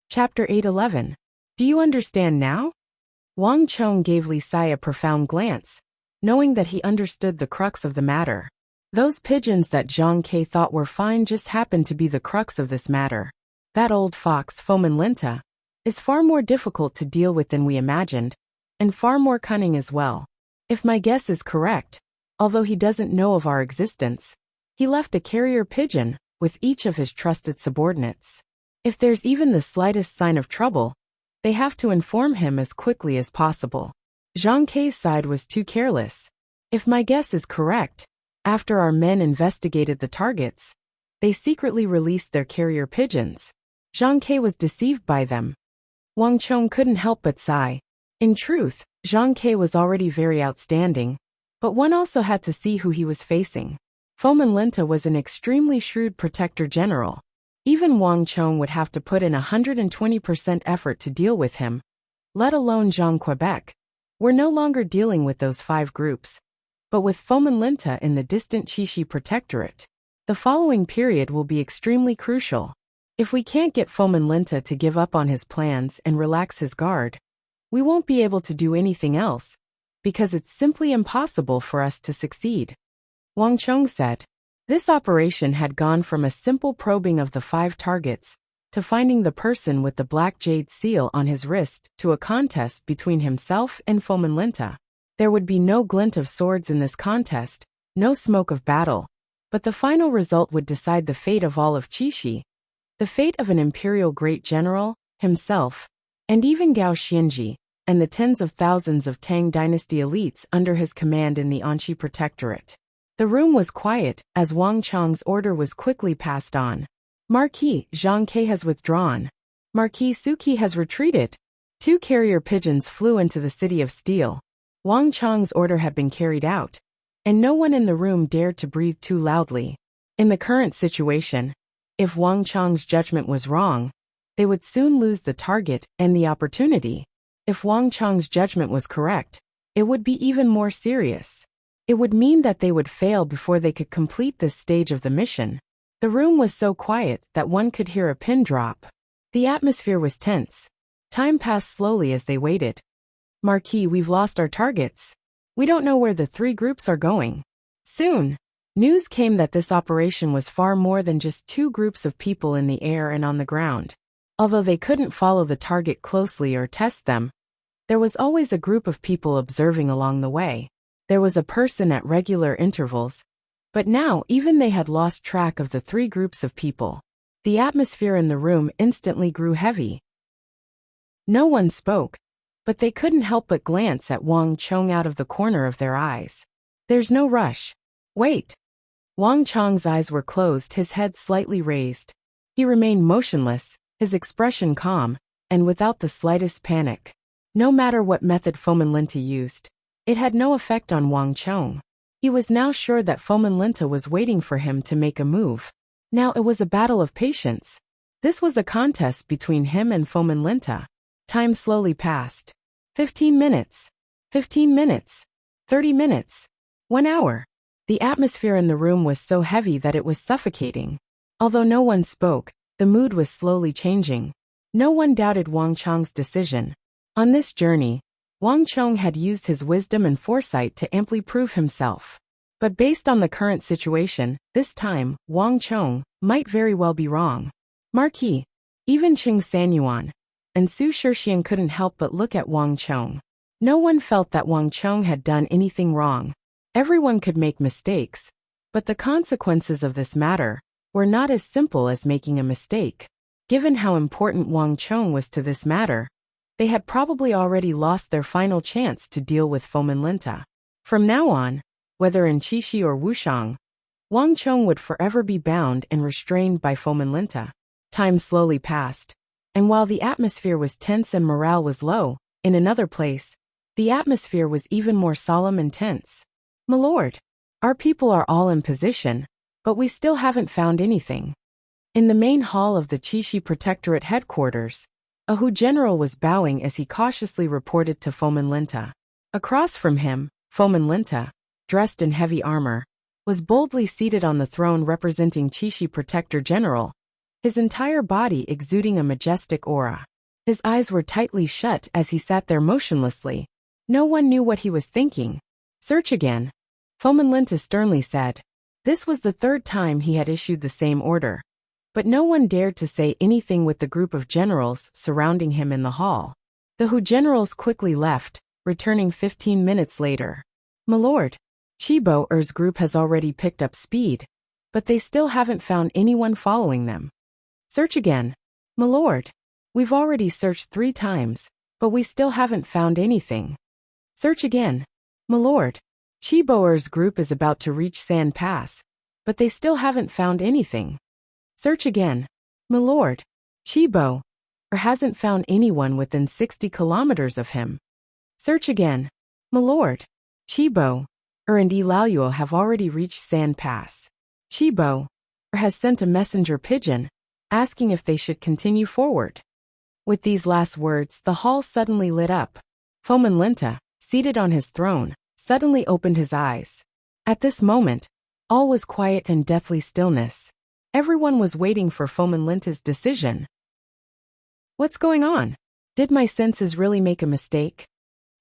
Chapter 811. Do you understand now? Wang Chong gave Li Sai a profound glance, knowing that he understood the crux of the matter. Those pigeons that Zhang Ke thought were fine just happened to be the crux of this matter. That old fox, Fomin Linta, is far more difficult to deal with than we imagined, and far more cunning as well. If my guess is correct, although he doesn't know of our existence, he left a carrier pigeon with each of his trusted subordinates. If there's even the slightest sign of trouble, they have to inform him as quickly as possible. Zhang Ke's side was too careless. If my guess is correct, after our men investigated the targets, they secretly released their carrier pigeons. Zhang Ke was deceived by them. Wang Chong couldn't help but sigh. In truth, Zhang Ke was already very outstanding, but one also had to see who he was facing. Fomin Linta was an extremely shrewd protector general. Even Wang Chong would have to put in 120% effort to deal with him, let alone Zhang Quebec. We're no longer dealing with those 5 groups, but with Fomin Linta in the distant Qixi Protectorate. The following period will be extremely crucial. If we can't get Fomin Linta to give up on his plans and relax his guard, we won't be able to do anything else, because it's simply impossible for us to succeed. Wang Chong said. This operation had gone from a simple probing of the 5 targets, to finding the person with the black jade seal on his wrist, to a contest between himself and Fomin Linta. There would be no glint of swords in this contest, no smoke of battle, but the final result would decide the fate of all of Qixi, the fate of an imperial great general, himself, and even Gao Xianji, and the tens of thousands of Tang dynasty elites under his command in the Anqi Protectorate. The room was quiet, as Wang Chong's order was quickly passed on. Marquis Zhang Ke has withdrawn. Marquis Suki has retreated. 2 carrier pigeons flew into the city of steel. Wang Chong's order had been carried out, and no one in the room dared to breathe too loudly. In the current situation, if Wang Chong's judgment was wrong, they would soon lose the target and the opportunity. If Wang Chong's judgment was correct, it would be even more serious. It would mean that they would fail before they could complete this stage of the mission. The room was so quiet that one could hear a pin drop. The atmosphere was tense. Time passed slowly as they waited. Marquis, we've lost our targets. We don't know where the 3 groups are going. Soon, news came that this operation was far more than just 2 groups of people in the air and on the ground. Although they couldn't follow the target closely or test them, there was always a group of people observing along the way. There was a person at regular intervals, but now even they had lost track of the 3 groups of people. The atmosphere in the room instantly grew heavy. No one spoke, but they couldn't help but glance at Wang Chong out of the corner of their eyes. There's no rush. Wait. Wang Chong's eyes were closed, his head slightly raised. He remained motionless, his expression calm, and without the slightest panic. No matter what method Fomin Linta used, it had no effect on Wang Chong. He was now sure that Fomin Linta was waiting for him to make a move. Now it was a battle of patience. This was a contest between him and Fomin Linta. Time slowly passed. 15 minutes. 15 minutes. 30 minutes. 1 hour. The atmosphere in the room was so heavy that it was suffocating. Although no one spoke, the mood was slowly changing. No one doubted Wang Chong's decision. On this journey, Wang Chong had used his wisdom and foresight to amply prove himself. But based on the current situation, this time, Wang Chong might very well be wrong. Marquis, even Qing Sanyuan, and Su Shixian couldn't help but look at Wang Chong. No one felt that Wang Chong had done anything wrong. Everyone could make mistakes, but the consequences of this matter were not as simple as making a mistake. Given how important Wang Chong was to this matter, they had probably already lost their final chance to deal with Fomin Linta. From now on, whether in Qixi or Wuxiang, Wang Chong would forever be bound and restrained by Fomin Linta. Time slowly passed, and while the atmosphere was tense and morale was low, in another place, the atmosphere was even more solemn and tense. My lord, our people are all in position, but we still haven't found anything. In the main hall of the Qixi Protectorate headquarters, a Hu general was bowing as he cautiously reported to Fomin Linta. Across from him, Fomin Linta, dressed in heavy armor, was boldly seated on the throne representing Qixi Protector General, his entire body exuding a majestic aura. His eyes were tightly shut as he sat there motionlessly. No one knew what he was thinking. Search again, Fomenlinta sternly said. This was the third time he had issued the same order. But no one dared to say anything with the group of generals surrounding him in the hall. The Hu generals quickly left, returning 15 minutes later. My lord, Chibo Er's group has already picked up speed, but they still haven't found anyone following them. Search again. My lord, we've already searched 3 times, but we still haven't found anything. Search again. My lord, Chibo Er's group is about to reach Sand Pass, but they still haven't found anything. Search again. My lord, Chibo Er hasn't found anyone within 60 kilometers of him. Search again. My lord, Chibo Er and Ilaluo have already reached Sand Pass. Chibo Er has sent a messenger pigeon, asking if they should continue forward. With these last words, the hall suddenly lit up. Fomenlinta, seated on his throne, suddenly opened his eyes. At this moment, all was quiet and deathly stillness. Everyone was waiting for Fomenlinta's decision. What's going on? Did my senses really make a mistake?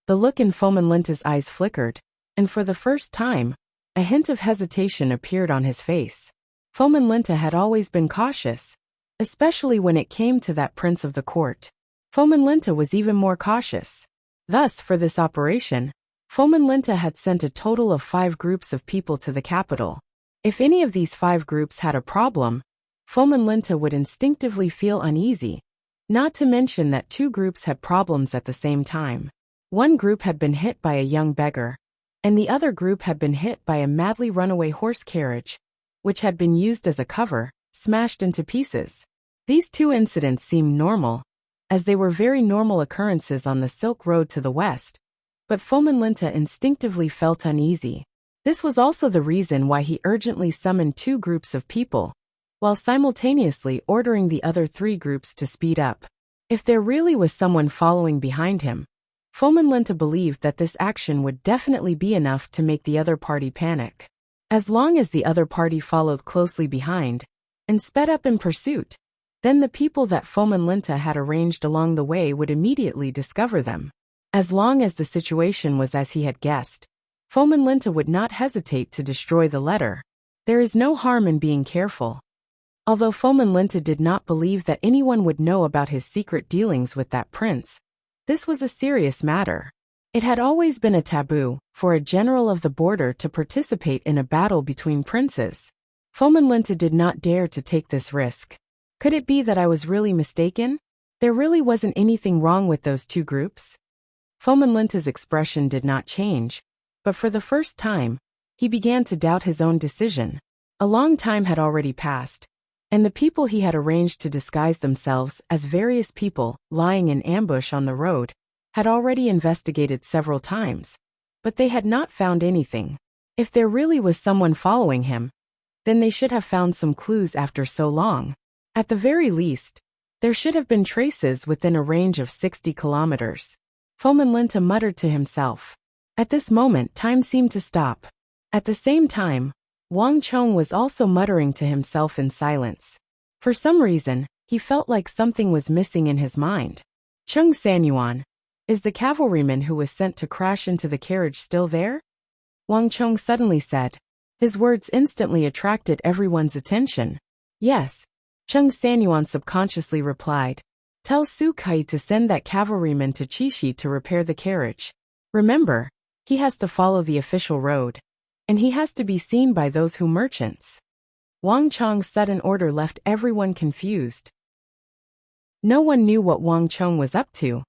The look in Fomenlinta's eyes flickered, and for the first time, a hint of hesitation appeared on his face. Fomenlinta had always been cautious, especially when it came to that prince of the court. Fomenlinta was even more cautious. Thus, for this operation, Fomenlinta had sent a total of 5 groups of people to the capital. If any of these 5 groups had a problem, Fomenlinta would instinctively feel uneasy, not to mention that 2 groups had problems at the same time. One group had been hit by a young beggar, and the other group had been hit by a madly runaway horse carriage, which had been used as a cover, smashed into pieces. These 2 incidents seemed normal, as they were very normal occurrences on the Silk Road to the west, but Fomenlinta instinctively felt uneasy. This was also the reason why he urgently summoned 2 groups of people, while simultaneously ordering the other 3 groups to speed up. If there really was someone following behind him, Fomenlinta believed that this action would definitely be enough to make the other party panic. As long as the other party followed closely behind and sped up in pursuit, then the people that Fomenlinta had arranged along the way would immediately discover them. As long as the situation was as he had guessed, Fomenlinta would not hesitate to destroy the letter. There is no harm in being careful. Although Fomenlinta did not believe that anyone would know about his secret dealings with that prince, this was a serious matter. It had always been a taboo for a general of the border to participate in a battle between princes. Fomenlinta did not dare to take this risk. Could it be that I was really mistaken? There really wasn't anything wrong with those 2 groups? Fomenlinta's expression did not change, but for the first time, he began to doubt his own decision. A long time had already passed, and the people he had arranged to disguise themselves as various people lying in ambush on the road had already investigated several times, but they had not found anything. If there really was someone following him, then they should have found some clues after so long. At the very least, there should have been traces within a range of 60 kilometers. Fomenlinta muttered to himself. At this moment, time seemed to stop. At the same time, Wang Chong was also muttering to himself in silence. For some reason, he felt like something was missing in his mind. Chung Sanyuan, is the cavalryman who was sent to crash into the carriage still there? Wang Chong suddenly said. His words instantly attracted everyone's attention. Yes, Chung Sanyuan subconsciously replied. Tell Su Kai to send that cavalryman to Chishi to repair the carriage. Remember, he has to follow the official road, and he has to be seen by those who merchants. Wang Chong's sudden order left everyone confused. No one knew what Wang Chong was up to,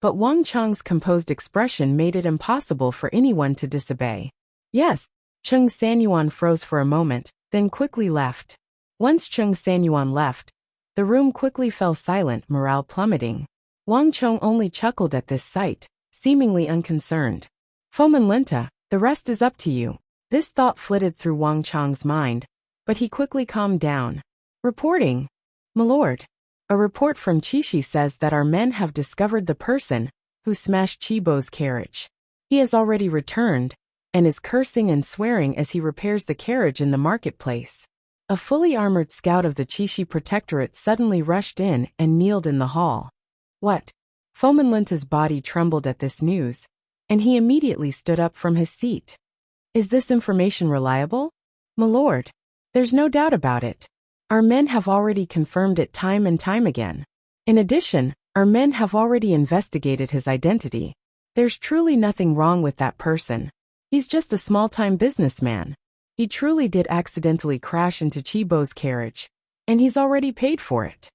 but Wang Chong's composed expression made it impossible for anyone to disobey. Yes, Chung Sanyuan froze for a moment, then quickly left. Once Chung Sanyuan left, the room quickly fell silent, morale plummeting. Wang Chong only chuckled at this sight, seemingly unconcerned. Fomenlinta, the rest is up to you. This thought flitted through Wang Chong's mind, but he quickly calmed down. Reporting. My lord, a report from Chishi says that our men have discovered the person who smashed Chibo's carriage. He has already returned, and is cursing and swearing as he repairs the carriage in the marketplace. A fully armored scout of the Qixi Protectorate suddenly rushed in and kneeled in the hall. What? Fomin Linta's body trembled at this news, and he immediately stood up from his seat. Is this information reliable? My lord, there's no doubt about it. Our men have already confirmed it time and time again. In addition, our men have already investigated his identity. There's truly nothing wrong with that person. He's just a small-time businessman. He truly did accidentally crash into Chibo's carriage, and he's already paid for it.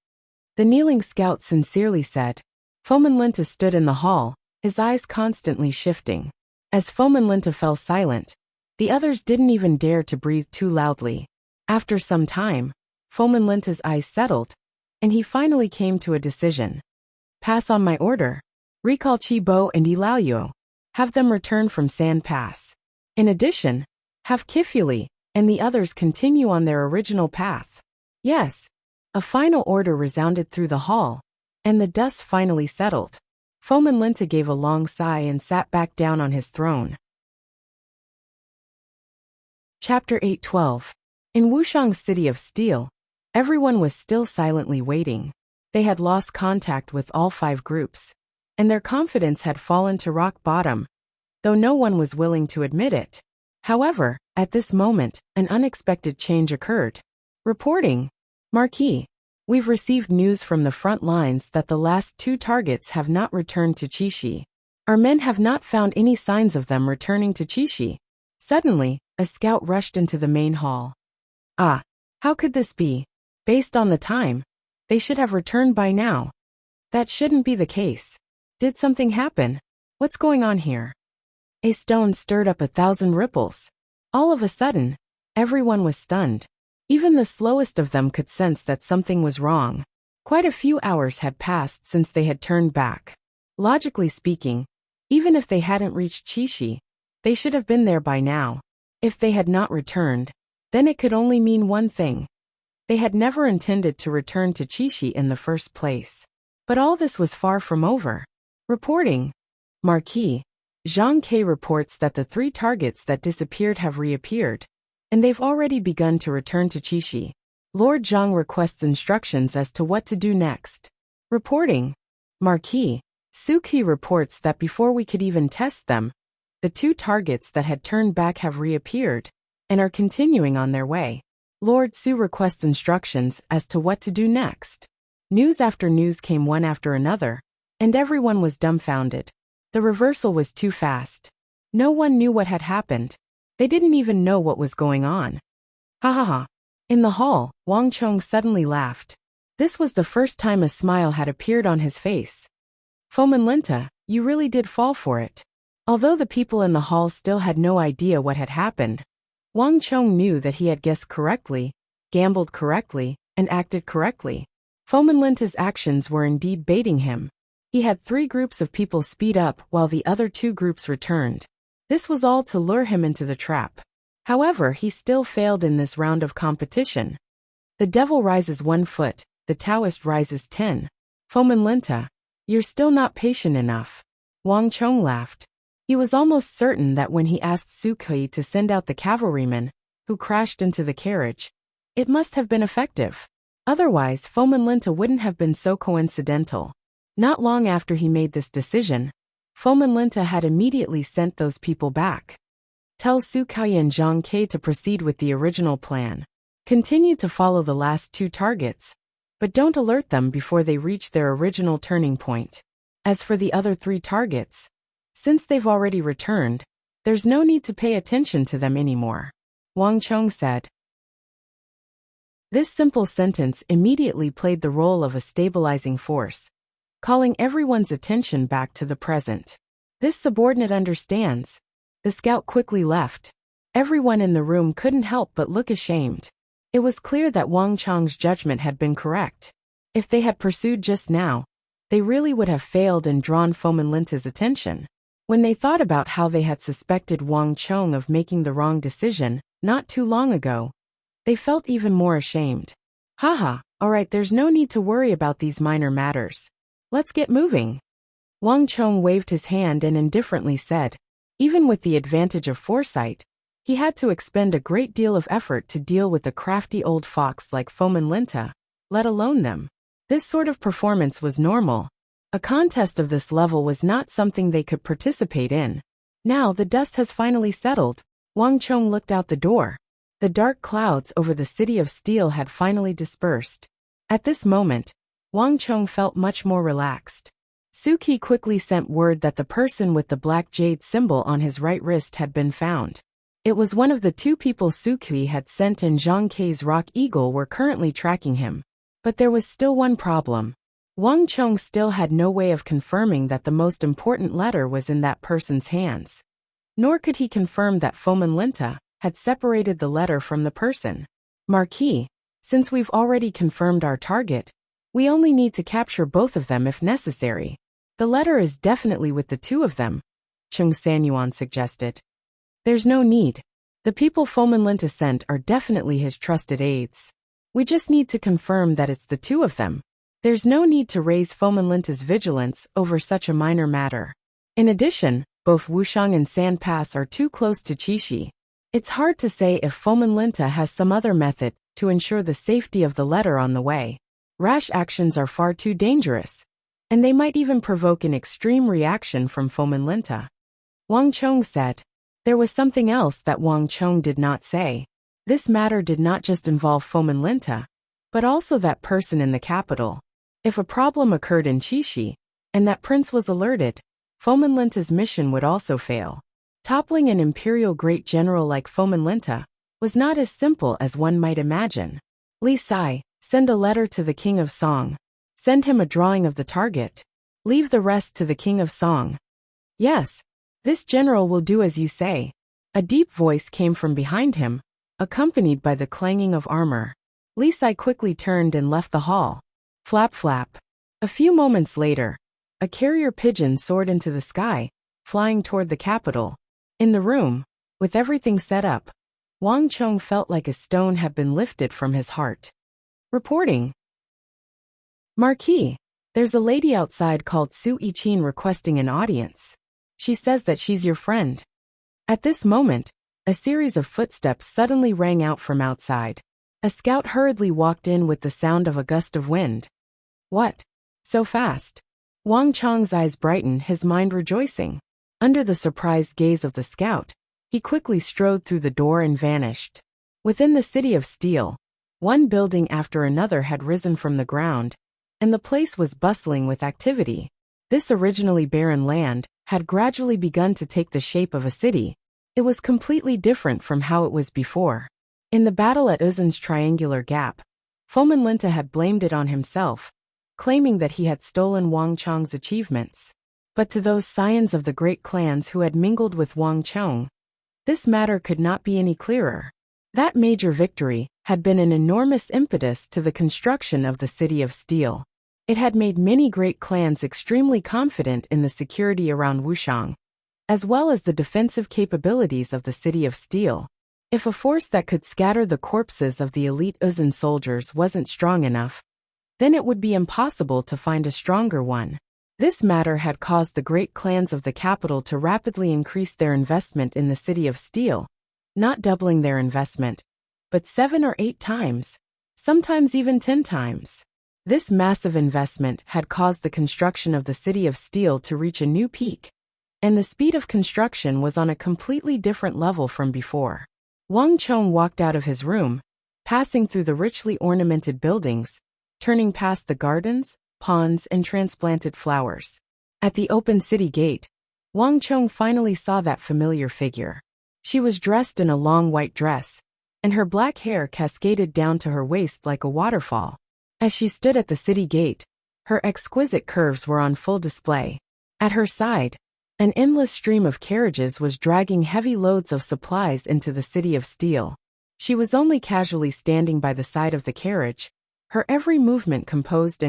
The kneeling scout sincerely said. Fomin Linta stood in the hall, his eyes constantly shifting. As Fomin Linta fell silent, the others didn't even dare to breathe too loudly. After some time, Fomin Linta's eyes settled, and he finally came to a decision. Pass on my order. Recall Chibo and Ilalio. Have them return from Sand Pass. In addition, have Kifuli and the others continue on their original path. Yes. A final order resounded through the hall, and the dust finally settled. Fomin Linta gave a long sigh and sat back down on his throne. Chapter 8:12. In Wuxiang's city of steel, everyone was still silently waiting. They had lost contact with all 5 groups, and their confidence had fallen to rock bottom, though no one was willing to admit it. However, at this moment, an unexpected change occurred. Reporting. Marquis, we've received news from the front lines that the last 2 targets have not returned to Qixi. Our men have not found any signs of them returning to Qixi. Suddenly, a scout rushed into the main hall. Ah, how could this be? Based on the time, they should have returned by now. That shouldn't be the case. Did something happen? What's going on here? A stone stirred up 1,000 ripples. All of a sudden, everyone was stunned. Even the slowest of them could sense that something was wrong. Quite a few hours had passed since they had turned back. Logically speaking, even if they hadn't reached Qixi, they should have been there by now. If they had not returned, then it could only mean one thing. They had never intended to return to Qixi in the first place. But all this was far from over. Reporting. Marquis, Zhang Ke reports that the 3 targets that disappeared have reappeared, and they've already begun to return to Qixi. Lord Zhang requests instructions as to what to do next. Reporting. Marquis, Su Qi reports that before we could even test them, the 2 targets that had turned back have reappeared, and are continuing on their way. Lord Su requests instructions as to what to do next. News after news came one after another, and everyone was dumbfounded. The reversal was too fast. No one knew what had happened. They didn't even know what was going on. Ha ha ha. In the hall, Wang Chong suddenly laughed. This was the first time a smile had appeared on his face. Fomin Linta, you really did fall for it. Although the people in the hall still had no idea what had happened, Wang Chong knew that he had guessed correctly, gambled correctly, and acted correctly. Fomin Linta's actions were indeed baiting him. He had 3 groups of people speed up while the other 2 groups returned. This was all to lure him into the trap. However, he still failed in this round of competition. The devil rises 1 foot, the Taoist rises 10. Fomin Linta, you're still not patient enough. Wang Chong laughed. He was almost certain that when he asked Su Qi to send out the cavalryman, who crashed into the carriage, it must have been effective. Otherwise, Fomin Linta wouldn't have been so coincidental. Not long after he made this decision, Fomin Linta had immediately sent those people back. Tell Su Qi and Zhang Ke to proceed with the original plan. Continue to follow the last 2 targets, but don't alert them before they reach their original turning point. As for the other 3 targets, since they've already returned, there's no need to pay attention to them anymore. Wang Chong said. This simple sentence immediately played the role of a stabilizing force, calling everyone's attention back to the present. This subordinate understands. The scout quickly left. Everyone in the room couldn't help but look ashamed. It was clear that Wang Chong's judgment had been correct. If they had pursued just now, they really would have failed and drawn Fomin Linta's attention. When they thought about how they had suspected Wang Chong of making the wrong decision not too long ago, they felt even more ashamed. Haha, alright, there's no need to worry about these minor matters. Let's get moving. Wang Chong waved his hand and indifferently said, even with the advantage of foresight, He had to expend a great deal of effort to deal with a crafty old fox like Fomin Linta, let alone them. This sort of performance was normal. A contest of this level was not something they could participate in. Now the dust has finally settled. Wang Chong looked out the door. The dark clouds over the city of steel had finally dispersed. At this moment, Wang Chong felt much more relaxed. Suki quickly sent word that the person with the black jade symbol on his right wrist had been found. It was one of the two people Suki had sent, and Zhang Kei's Rock Eagle were currently tracking him. But there was still one problem. Wang Chong still had no way of confirming that the most important letter was in that person's hands. Nor could he confirm that Fomin Linta had separated the letter from the person. Marquis, since we've already confirmed our target, we only need to capture both of them if necessary. The letter is definitely with the two of them, Chung Sanyuan suggested. There's no need. The people Fomin Linta sent are definitely his trusted aides. We just need to confirm that it's the two of them. There's no need to raise Fomin Linta's vigilance over such a minor matter. In addition, both Wuxiang and Sandpass are too close to Qixi. It's hard to say if Fomin Linta has some other method to ensure the safety of the letter on the way. Rash actions are far too dangerous, and they might even provoke an extreme reaction from Fomin Linta. Wang Chong said. There was something else that Wang Chong did not say. This matter did not just involve Fomin Linta, but also that person in the capital. If a problem occurred in Qixi, and that prince was alerted, Fomin Linta's mission would also fail. Toppling an imperial great general like Fomin Linta was not as simple as one might imagine. Li Sai, send a letter to the King of Song. Send him a drawing of the target. Leave the rest to the King of Song. Yes, this general will do as you say. A deep voice came from behind him, accompanied by the clanging of armor. Li Sai quickly turned and left the hall. Flap flap. A few moments later, a carrier pigeon soared into the sky, flying toward the capital. In the room, with everything set up, Wang Chong felt like a stone had been lifted from his heart. Reporting. Marquis, there's a lady outside called Su Yiqin requesting an audience. She says that she's your friend. At this moment, a series of footsteps suddenly rang out from outside. A scout hurriedly walked in with the sound of a gust of wind. What? So fast? Wang Chong's eyes brightened, his mind rejoicing. Under the surprised gaze of the scout, he quickly strode through the door and vanished. Within the city of steel, one building after another had risen from the ground, and the place was bustling with activity. This originally barren land had gradually begun to take the shape of a city. It was completely different from how it was before. In the battle at Uzin's Triangular Gap, Fomin Linta had blamed it on himself, claiming that he had stolen Wang Chong's achievements. But to those scions of the great clans who had mingled with Wang Chong, this matter could not be any clearer. That major victory had been an enormous impetus to the construction of the City of Steel. It had made many great clans extremely confident in the security around Wuxiang, as well as the defensive capabilities of the City of Steel. If a force that could scatter the corpses of the elite Uzin soldiers wasn't strong enough, then it would be impossible to find a stronger one. This matter had caused the great clans of the capital to rapidly increase their investment in the City of Steel, not doubling their investment, but 7 or 8 times, sometimes even 10 times. This massive investment had caused the construction of the City of Steel to reach a new peak, and the speed of construction was on a completely different level from before. Wang Chong walked out of his room, passing through the richly ornamented buildings, turning past the gardens, ponds, and transplanted flowers. At the open city gate, Wang Chong finally saw that familiar figure. She was dressed in a long white dress, and her black hair cascaded down to her waist like a waterfall. As she stood at the city gate, her exquisite curves were on full display. At her side, an endless stream of carriages was dragging heavy loads of supplies into the City of Steel. She was only casually standing by the side of the carriage, her every movement composed,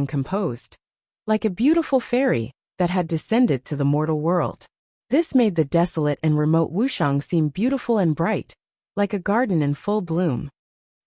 like a beautiful fairy that had descended to the mortal world. This made the desolate and remote Wuxiang seem beautiful and bright, like a garden in full bloom.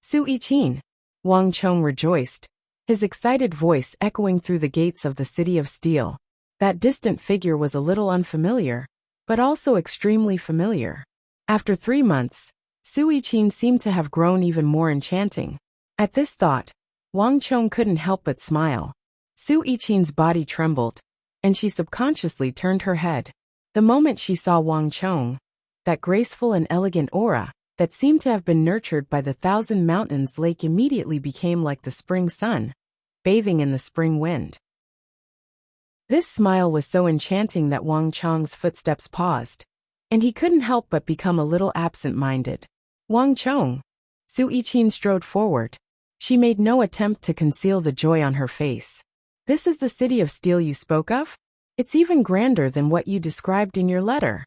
Su Yiqin, Wang Chong rejoiced, his excited voice echoing through the gates of the City of Steel. That distant figure was a little unfamiliar, but also extremely familiar. After 3 months, Su Yiqin seemed to have grown even more enchanting. At this thought, Wang Chong couldn't help but smile. Su Yiqin's body trembled, and she subconsciously turned her head. The moment she saw Wang Chong, that graceful and elegant aura that seemed to have been nurtured by the 1,000 mountains lake immediately became like the spring sun, bathing in the spring wind. This smile was so enchanting that Wang Chong's footsteps paused, and he couldn't help but become a little absent-minded. Wang Chong. Su Yiqin strode forward. She made no attempt to conceal the joy on her face. This is the city of steel you spoke of? It's even grander than what you described in your letter.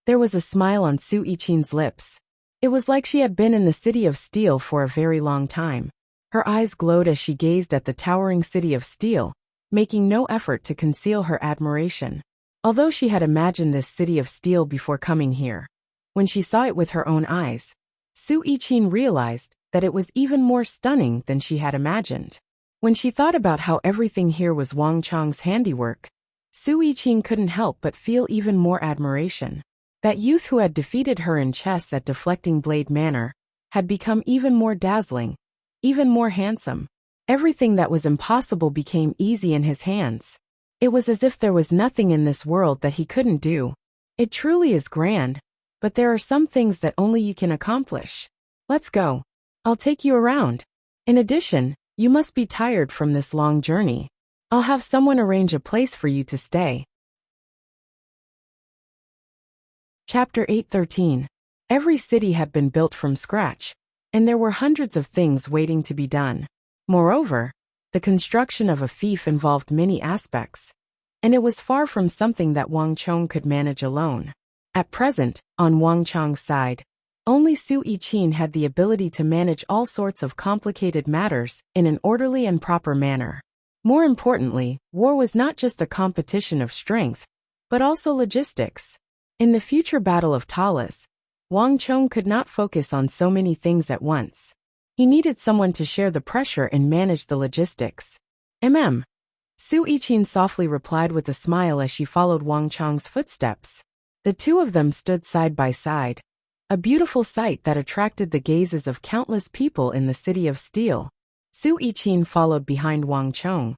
There was a smile on Su Yiqin's lips. It was like she had been in the city of steel for a very long time. Her eyes glowed as she gazed at the towering city of steel, making no effort to conceal her admiration. Although she had imagined this city of steel before coming here, when she saw it with her own eyes, Su Yiqin realized that it was even more stunning than she had imagined. When she thought about how everything here was Wang Chong's handiwork, Su Yiqin couldn't help but feel even more admiration. That youth who had defeated her in chess at Deflecting Blade Manor had become even more dazzling, even more handsome. Everything that was impossible became easy in his hands. It was as if there was nothing in this world that he couldn't do. It truly is grand, but there are some things that only you can accomplish. Let's go. I'll take you around. In addition, you must be tired from this long journey. I'll have someone arrange a place for you to stay. Chapter 8:13. Every city had been built from scratch, and there were hundreds of things waiting to be done. Moreover, the construction of a fief involved many aspects, and it was far from something that Wang Chong could manage alone. At present, on Wang Chong's side, only Su Yiqin had the ability to manage all sorts of complicated matters in an orderly and proper manner. More importantly, war was not just a competition of strength, but also logistics. In the future Battle of Talas, Wang Chong could not focus on so many things at once. He needed someone to share the pressure and manage the logistics. Su Yiqin softly replied with a smile as she followed Wang Chong's footsteps. The two of them stood side by side, a beautiful sight that attracted the gazes of countless people in the city of steel. Su Yiqin followed behind Wang Chong,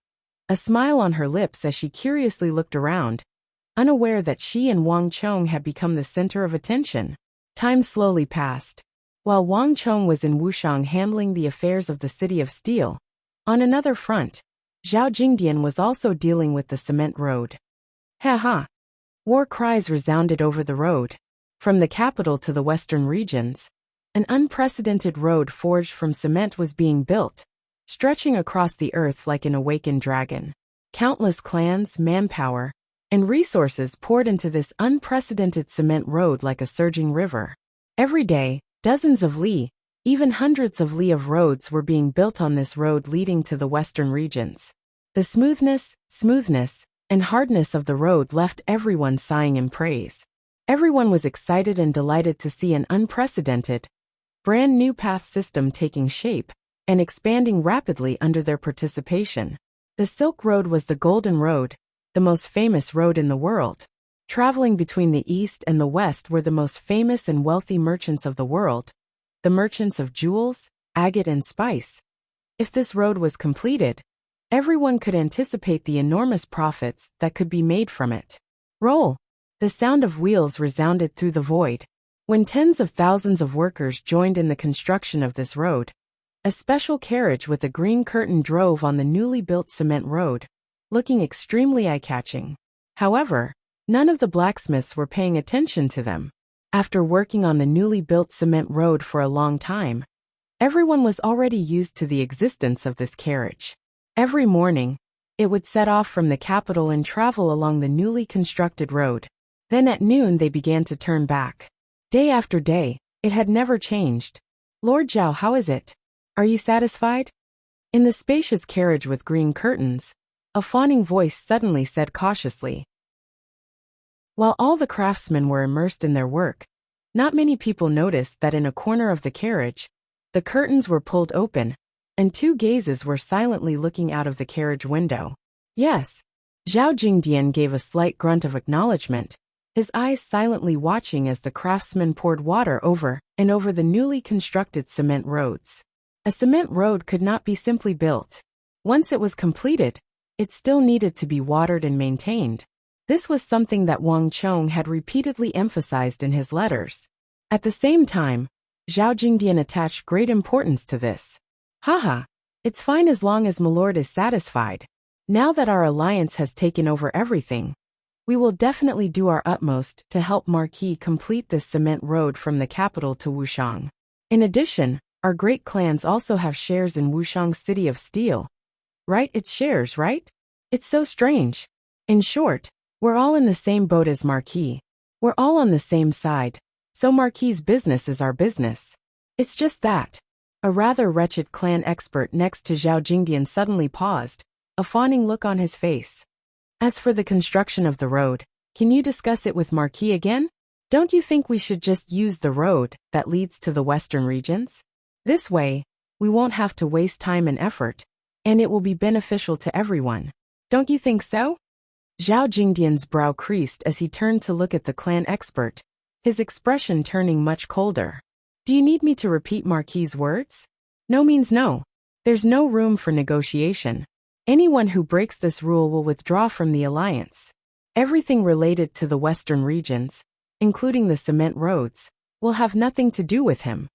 a smile on her lips as she curiously looked around, unaware that she and Wang Chong had become the center of attention. Time slowly passed. While Wang Chong was in Wuxia handling the affairs of the city of steel, on another front, Zhao Jingdian was also dealing with the cement road. Ha ha! War cries resounded over the road. From the capital to the western regions, an unprecedented road forged from cement was being built, stretching across the earth like an awakened dragon. Countless clans, manpower, and resources poured into this unprecedented cement road like a surging river. Every day, dozens of li, even hundreds of li of roads were being built on this road leading to the western regions. The smoothness, and hardness of the road left everyone sighing in praise. Everyone was excited and delighted to see an unprecedented, brand new path system taking shape and expanding rapidly under their participation. The Silk Road was the Golden Road, the most famous road in the world. Traveling between the east and the west were the most famous and wealthy merchants of the world, the merchants of jewels, agate and spice. If this road was completed, everyone could anticipate the enormous profits that could be made from it. Roll! The sound of wheels resounded through the void. When tens of thousands of workers joined in the construction of this road, a special carriage with a green curtain drove on the newly built cement road, looking extremely eye-catching. However, none of the blacksmiths were paying attention to them. After working on the newly built cement road for a long time, everyone was already used to the existence of this carriage. Every morning, it would set off from the capital and travel along the newly constructed road. Then at noon they began to turn back. Day after day, it had never changed. Lord Zhao, how is it? Are you satisfied? In the spacious carriage with green curtains, a fawning voice suddenly said cautiously. While all the craftsmen were immersed in their work, not many people noticed that in a corner of the carriage, the curtains were pulled open, and two gazes were silently looking out of the carriage window. Yes. Zhao Jingdian gave a slight grunt of acknowledgement, his eyes silently watching as the craftsman poured water over and over the newly constructed cement roads. A cement road could not be simply built. Once it was completed, it still needed to be watered and maintained. This was something that Wang Chong had repeatedly emphasized in his letters. At the same time, Zhao Jingdian attached great importance to this. Haha, it's fine as long as Milord is satisfied. Now that our alliance has taken over everything, we will definitely do our utmost to help Marquis complete this cement road from the capital to Wuxiang. In addition, our great clans also have shares in Wuxiang's City of Steel. Right? It's shares, right? It's so strange. In short, we're all in the same boat as Marquis. We're all on the same side, so Marquis's business is our business. It's just that. A rather wretched clan expert next to Zhao Jingdian suddenly paused, a fawning look on his face. As for the construction of the road, can you discuss it with Marquis again? Don't you think we should just use the road that leads to the western regions? This way, we won't have to waste time and effort, and it will be beneficial to everyone. Don't you think so? Zhao Jingdian's brow creased as he turned to look at the clan expert, his expression turning much colder. Do you need me to repeat Marquis's words? No means no. There's no room for negotiation. Anyone who breaks this rule will withdraw from the alliance. Everything related to the western regions, including the cement roads, will have nothing to do with him.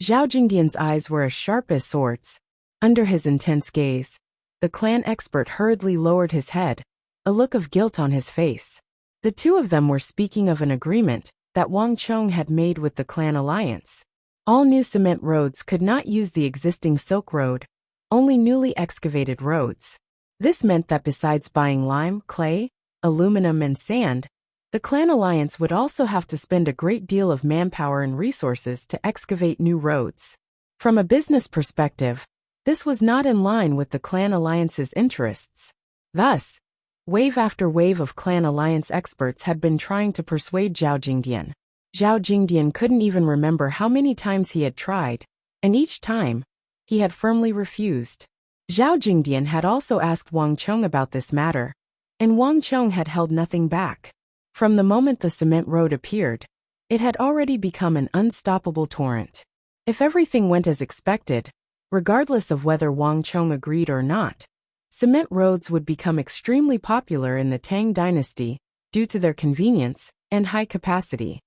Zhao Jingdian's eyes were as sharp as swords. Under his intense gaze, the clan expert hurriedly lowered his head, a look of guilt on his face. The two of them were speaking of an agreement that Wang Chong had made with the clan alliance. All new cement roads could not use the existing Silk Road, only newly excavated roads. This meant that besides buying lime, clay, aluminum and sand, the clan alliance would also have to spend a great deal of manpower and resources to excavate new roads. From a business perspective, this was not in line with the clan alliance's interests. Thus, wave after wave of clan alliance experts had been trying to persuade Zhao Jingdian. Zhao Jingdian couldn't even remember how many times he had tried, and each time, he had firmly refused. Zhao Jingdian had also asked Wang Chong about this matter, and Wang Chong had held nothing back. From the moment the cement road appeared, it had already become an unstoppable torrent. If everything went as expected, regardless of whether Wang Chong agreed or not, cement roads would become extremely popular in the Tang dynasty due to their convenience and high capacity.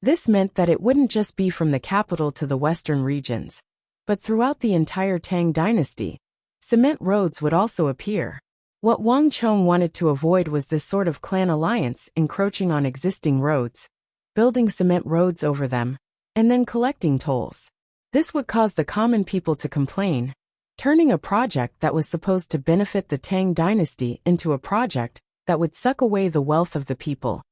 This meant that it wouldn't just be from the capital to the western regions, but throughout the entire Tang dynasty, cement roads would also appear. What Wang Chong wanted to avoid was this sort of clan alliance encroaching on existing roads, building cement roads over them, and then collecting tolls. This would cause the common people to complain, turning a project that was supposed to benefit the Tang dynasty into a project that would suck away the wealth of the people.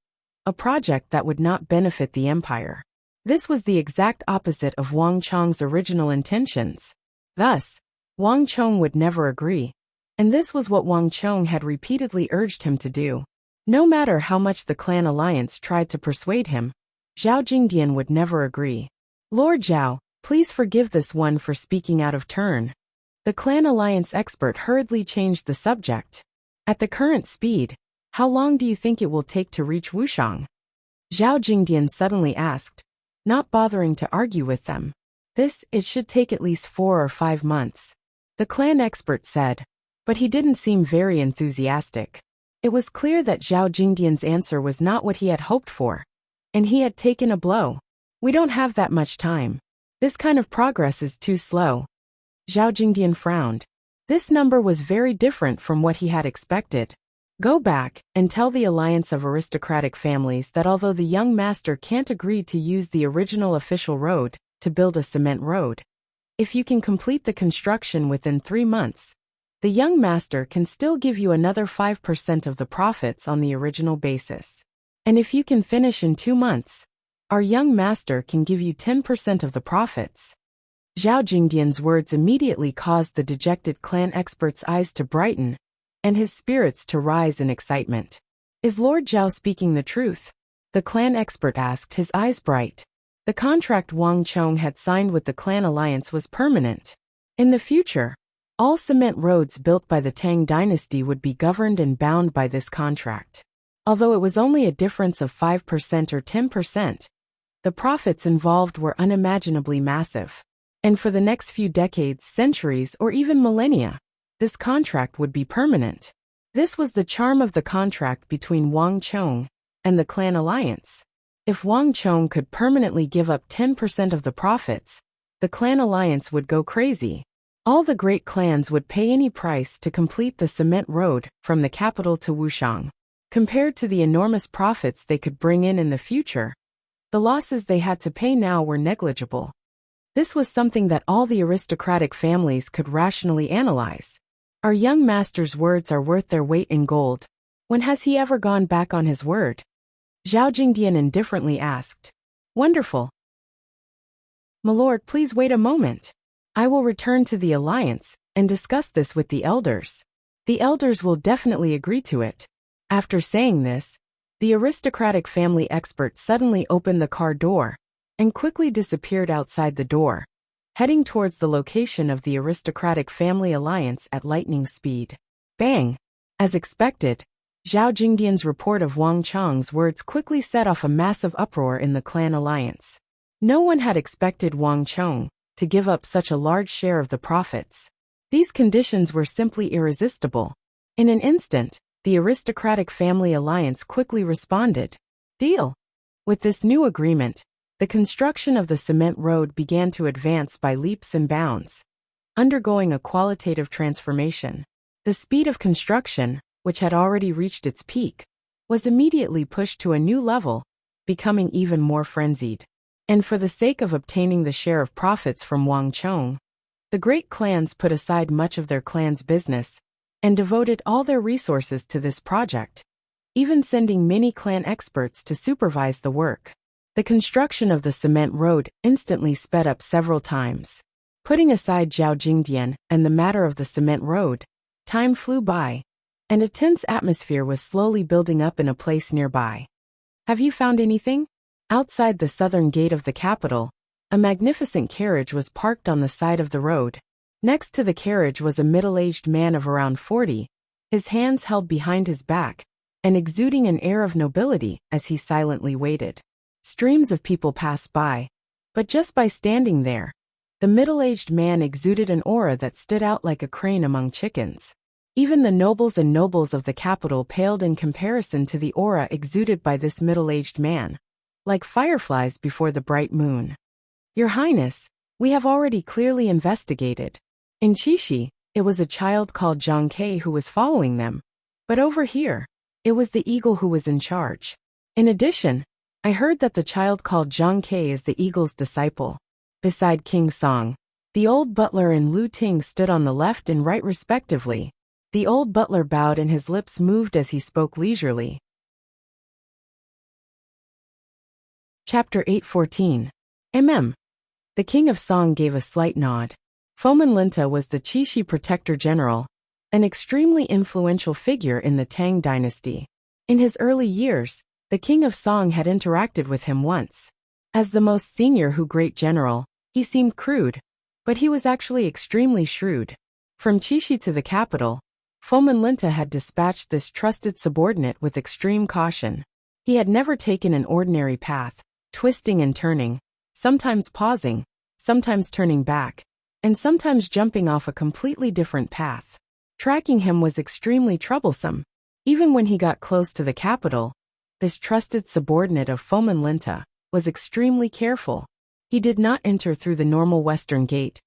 A project that would not benefit the empire. This was the exact opposite of Wang Chong's original intentions. Thus, Wang Chong would never agree, and this was what Wang Chong had repeatedly urged him to do. No matter how much the clan alliance tried to persuade him, Zhao Jingdian would never agree. Lord Zhao, please forgive this one for speaking out of turn. The clan alliance expert hurriedly changed the subject. At the current speed, how long do you think it will take to reach Wuxiang? Zhao Jingdian suddenly asked, not bothering to argue with them. It should take at least 4 or 5 months. The clan expert said, but he didn't seem very enthusiastic. It was clear that Zhao Jingdian's answer was not what he had hoped for, and he had taken a blow. We don't have that much time. This kind of progress is too slow. Zhao Jingdian frowned. This number was very different from what he had expected. Go back and tell the alliance of aristocratic families that although the young master can't agree to use the original official road to build a cement road, if you can complete the construction within 3 months, the young master can still give you another 5% of the profits on the original basis. And if you can finish in 2 months, our young master can give you 10% of the profits. Zhao Jingdian's words immediately caused the dejected clan expert's eyes to brighten, and his spirits to rise in excitement. Is Lord Zhao speaking the truth? The clan expert asked, his eyes bright. The contract Wang Chong had signed with the clan alliance was permanent. In the future, all cement roads built by the Tang dynasty would be governed and bound by this contract. Although it was only a difference of 5% or 10%, the profits involved were unimaginably massive. And for the next few decades, centuries, or even millennia, this contract would be permanent. This was the charm of the contract between Wang Chong and the clan alliance. If Wang Chong could permanently give up 10% of the profits, the clan alliance would go crazy. All the great clans would pay any price to complete the cement road from the capital to Wuxiang. Compared to the enormous profits they could bring in the future, the losses they had to pay now were negligible. This was something that all the aristocratic families could rationally analyze. Our young master's words are worth their weight in gold. When has he ever gone back on his word? Zhao Jingdian indifferently asked. Wonderful. My lord, please wait a moment. I will return to the alliance and discuss this with the elders. The elders will definitely agree to it. After saying this, the aristocratic family expert suddenly opened the car door and quickly disappeared outside the door, heading towards the location of the aristocratic family alliance at lightning speed. Bang! As expected, Zhao Jingdian's report of Wang Chong's words quickly set off a massive uproar in the clan alliance. No one had expected Wang Chong to give up such a large share of the profits. These conditions were simply irresistible. In an instant, the aristocratic family alliance quickly responded. Deal! With this new agreement, the construction of the cement road began to advance by leaps and bounds, undergoing a qualitative transformation. The speed of construction, which had already reached its peak, was immediately pushed to a new level, becoming even more frenzied. And for the sake of obtaining the share of profits from Wang Chong, the great clans put aside much of their clan's business and devoted all their resources to this project, even sending many clan experts to supervise the work. The construction of the cement road instantly sped up several times. Putting aside Zhao Jingdian and the matter of the cement road, time flew by, and a tense atmosphere was slowly building up in a place nearby. Have you found anything? Outside the southern gate of the capital, a magnificent carriage was parked on the side of the road. Next to the carriage was a middle-aged man of around 40, his hands held behind his back, and exuding an air of nobility as he silently waited. Streams of people passed by, but just by standing there, the middle-aged man exuded an aura that stood out like a crane among chickens. Even the nobles and nobles of the capital paled in comparison to the aura exuded by this middle-aged man, like fireflies before the bright moon. Your Highness, we have already clearly investigated. In Qixi, it was a child called Zhang Ke who was following them, but over here, it was the eagle who was in charge. In addition, I heard that the child called Zhang Ke is the eagle's disciple. Beside King Song, the old butler and Lu Ting stood on the left and right respectively. The old butler bowed and his lips moved as he spoke leisurely. Chapter 8:14. The King of Song gave a slight nod. Foman Linta was the Qixi Protector General, an extremely influential figure in the Tang dynasty. In his early years, the King of Song had interacted with him once. As the most senior great general, he seemed crude, but he was actually extremely shrewd. From Qixi to the capital, Foman Linta had dispatched this trusted subordinate with extreme caution. He had never taken an ordinary path, twisting and turning, sometimes pausing, sometimes turning back, and sometimes jumping off a completely different path. Tracking him was extremely troublesome. Even when he got close to the capital, this trusted subordinate of Foman Linta was extremely careful. He did not enter through the normal western gate,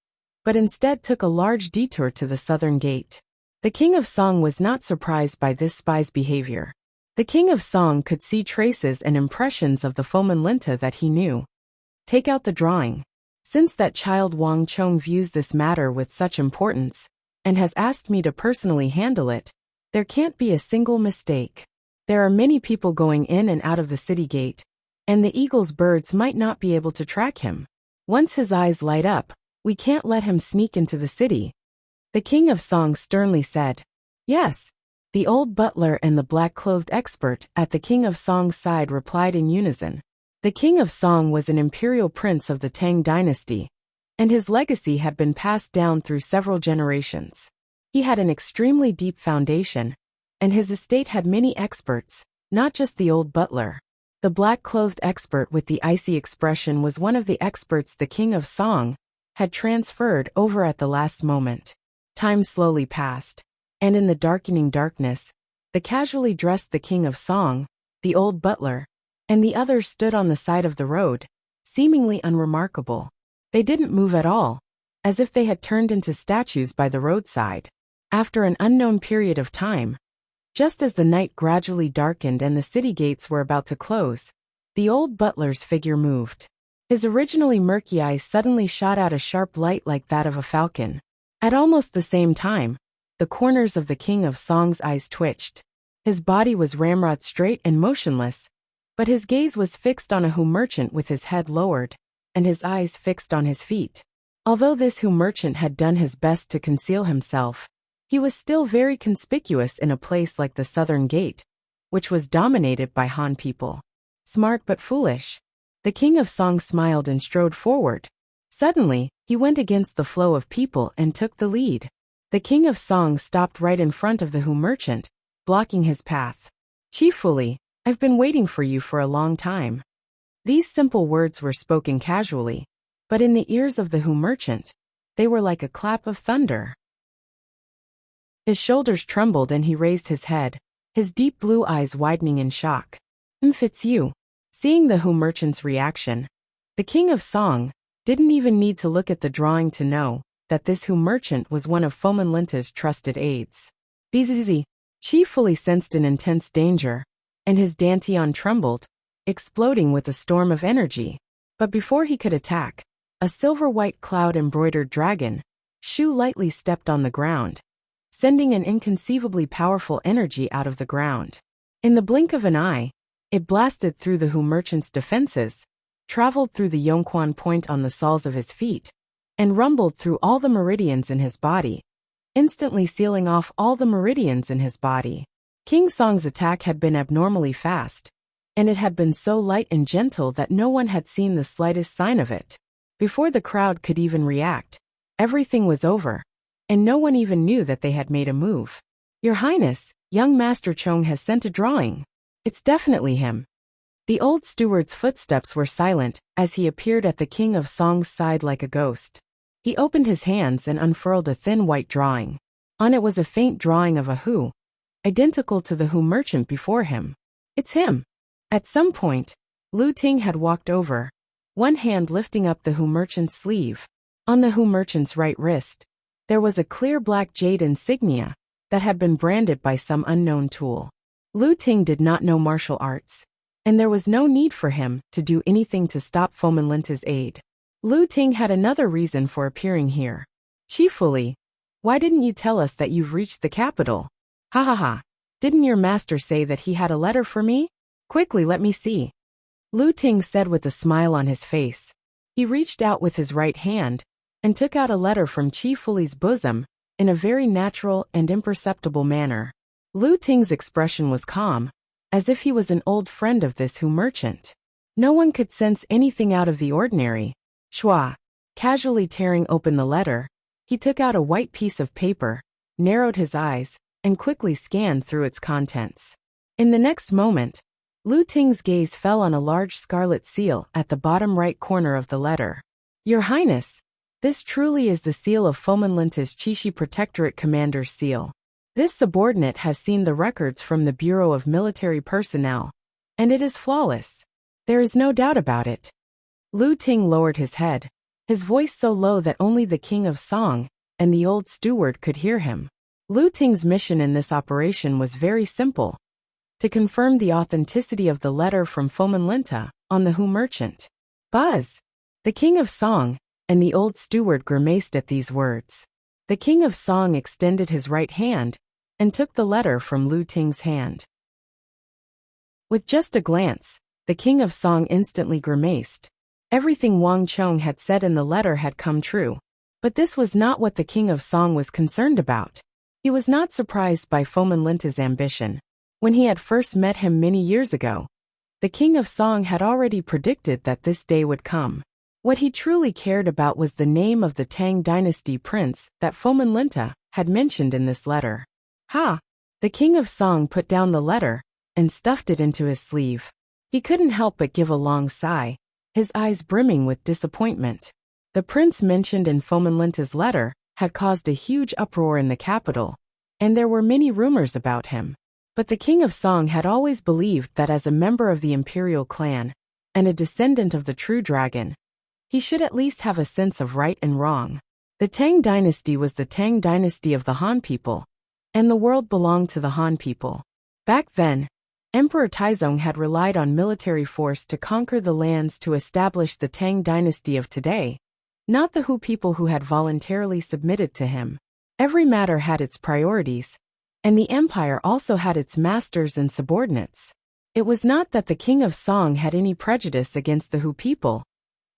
but instead took a large detour to the southern gate. The King of Song was not surprised by this spy's behavior. The King of Song could see traces and impressions of the Foman Linta that he knew. Take out the drawing. Since that child Wang Chong views this matter with such importance, and has asked me to personally handle it, there can't be a single mistake. There are many people going in and out of the city gate, and the eagle's birds might not be able to track him. Once his eyes light up, we can't let him sneak into the city. The King of Song sternly said. Yes. The old butler and the black-clothed expert at the King of Song's side replied in unison. The King of Song was an imperial prince of the Tang dynasty, and his legacy had been passed down through several generations. He had an extremely deep foundation, and his estate had many experts, not just the old butler. The black-clothed expert with the icy expression was one of the experts the King of Song had transferred over at the last moment. Time slowly passed, and in the darkening darkness, the casually dressed the King of Song, the old butler, and the others stood on the side of the road, seemingly unremarkable. They didn't move at all, as if they had turned into statues by the roadside. After an unknown period of time, just as the night gradually darkened and the city gates were about to close, the old butler's figure moved. His originally murky eyes suddenly shot out a sharp light like that of a falcon. At almost the same time, the corners of the King of Song's eyes twitched. His body was ramrod straight and motionless, but his gaze was fixed on a Hu merchant with his head lowered, and his eyes fixed on his feet. Although this Hu merchant had done his best to conceal himself, he was still very conspicuous in a place like the Southern Gate, which was dominated by Han people. Smart but foolish. The King of Song smiled and strode forward. Suddenly, he went against the flow of people and took the lead. The King of Song stopped right in front of the Hu merchant, blocking his path. "Chiefly, I've been waiting for you for a long time." These simple words were spoken casually, but in the ears of the Hu merchant, they were like a clap of thunder. His shoulders trembled and he raised his head, his deep blue eyes widening in shock. It's you." Seeing the Hu merchant's reaction, the King of Song didn't even need to look at the drawing to know that this Hu merchant was one of Fomin Linta's trusted aides. Bzz. She fully sensed an intense danger, and his dantian trembled, exploding with a storm of energy. But before he could attack, a silver-white cloud-embroidered dragon shoe lightly stepped on the ground, sending an inconceivably powerful energy out of the ground. In the blink of an eye, it blasted through the Hu merchant's defenses, traveled through the Yongquan point on the soles of his feet, and rumbled through all the meridians in his body, instantly sealing off all the meridians in his body. King Song's attack had been abnormally fast, and it had been so light and gentle that no one had seen the slightest sign of it. Before the crowd could even react, everything was over, and no one even knew that they had made a move. "Your Highness, young Master Chong has sent a drawing. It's definitely him." The old steward's footsteps were silent as he appeared at the King of Song's side like a ghost. He opened his hands and unfurled a thin white drawing. On it was a faint drawing of a Hu, identical to the Hu merchant before him. "It's him." At some point, Lu Ting had walked over, one hand lifting up the Hu merchant's sleeve. On the Hu merchant's right wrist, there was a clear black jade insignia that had been branded by some unknown tool. Lu Ting did not know martial arts, and there was no need for him to do anything to stop Fomin Linta's aid. Lu Ting had another reason for appearing here. "Chiefly, why didn't you tell us that you've reached the capital?" "Ha ha ha. Didn't your master say that he had a letter for me? Quickly, let me see," Lu Ting said with a smile on his face. He reached out with his right hand and took out a letter from Chi Fuli's bosom in a very natural and imperceptible manner. Lu Ting's expression was calm, as if he was an old friend of this Hu merchant. No one could sense anything out of the ordinary. Shua, casually tearing open the letter, he took out a white piece of paper, narrowed his eyes, and quickly scanned through its contents. In the next moment, Lu Ting's gaze fell on a large scarlet seal at the bottom right corner of the letter. "Your Highness, this truly is the seal of Fomin Linta's Chishi Protectorate Commander's seal. This subordinate has seen the records from the Bureau of Military Personnel, and it is flawless. There is no doubt about it." Lu Ting lowered his head, his voice so low that only the King of Song and the old steward could hear him. Lu Ting's mission in this operation was very simple: to confirm the authenticity of the letter from Fomin Linta on the Hu merchant. Buzz! The King of Song and the old steward grimaced at these words. The King of Song extended his right hand and took the letter from Lu Ting's hand. With just a glance, the King of Song instantly grimaced. Everything Wang Chong had said in the letter had come true. But this was not what the King of Song was concerned about. He was not surprised by Fomin Linta's ambition. When he had first met him many years ago, the King of Song had already predicted that this day would come. What he truly cared about was the name of the Tang dynasty prince that Fomin Linta had mentioned in this letter. "Ha!" The King of Song put down the letter and stuffed it into his sleeve. He couldn't help but give a long sigh, his eyes brimming with disappointment. The prince mentioned in Fomenlinta's letter had caused a huge uproar in the capital, and there were many rumors about him. But the king of Song had always believed that as a member of the imperial clan, and a descendant of the true dragon, he should at least have a sense of right and wrong. The Tang dynasty was the Tang dynasty of the Han people, and the world belonged to the Han people. Back then, Emperor Taizong had relied on military force to conquer the lands to establish the Tang dynasty of today, not the Hu people who had voluntarily submitted to him. Every matter had its priorities, and the empire also had its masters and subordinates. It was not that the king of Song had any prejudice against the Hu people,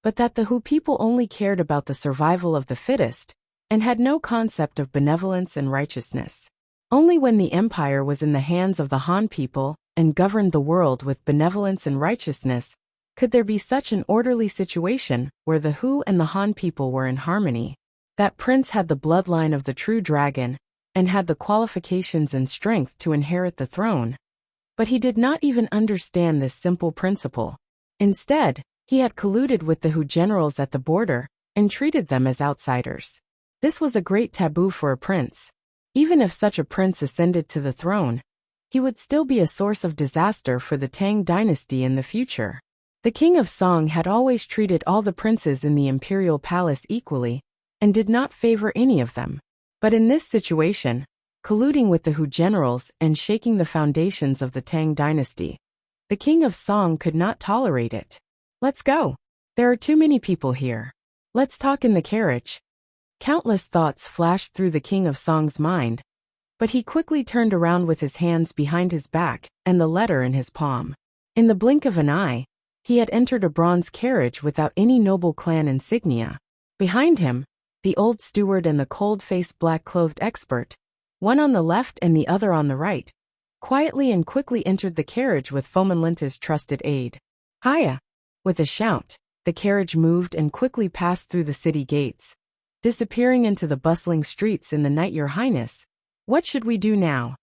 but that the Hu people only cared about the survival of the fittest, and had no concept of benevolence and righteousness. Only when the empire was in the hands of the Han people, and governed the world with benevolence and righteousness, could there be such an orderly situation where the Hu and the Han people were in harmony. That prince had the bloodline of the true dragon, and had the qualifications and strength to inherit the throne. But he did not even understand this simple principle. Instead, he had colluded with the Hu generals at the border, and treated them as outsiders. This was a great taboo for a prince. Even if such a prince ascended to the throne, he would still be a source of disaster for the Tang dynasty in the future. The king of Song had always treated all the princes in the imperial palace equally, and did not favor any of them. But in this situation, colluding with the Hu generals and shaking the foundations of the Tang dynasty, the king of Song could not tolerate it. Let's go. There are too many people here. Let's talk in the carriage. Countless thoughts flashed through the king of Song's mind, but he quickly turned around with his hands behind his back and the letter in his palm. In the blink of an eye, he had entered a bronze carriage without any noble clan insignia. Behind him, the old steward and the cold-faced black-clothed expert, one on the left and the other on the right, quietly and quickly entered the carriage with Fomenlinta's trusted aide. Hiya! With a shout, the carriage moved and quickly passed through the city gates, disappearing into the bustling streets in the night. Your Highness, what should we do now?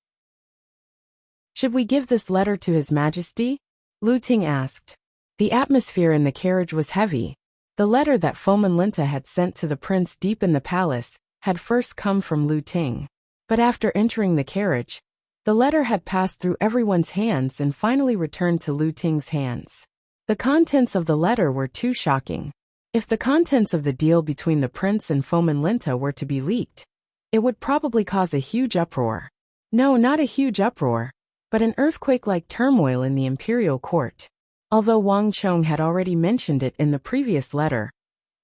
Should we give this letter to His Majesty? Lu Ting asked. The atmosphere in the carriage was heavy. The letter that Fomenlinta had sent to the prince deep in the palace had first come from Lu Ting. But after entering the carriage, the letter had passed through everyone's hands and finally returned to Lu Ting's hands. The contents of the letter were too shocking. If the contents of the deal between the prince and Fomenlinta were to be leaked, it would probably cause a huge uproar. No, not a huge uproar, but an earthquake-like turmoil in the imperial court. Although Wang Chong had already mentioned it in the previous letter,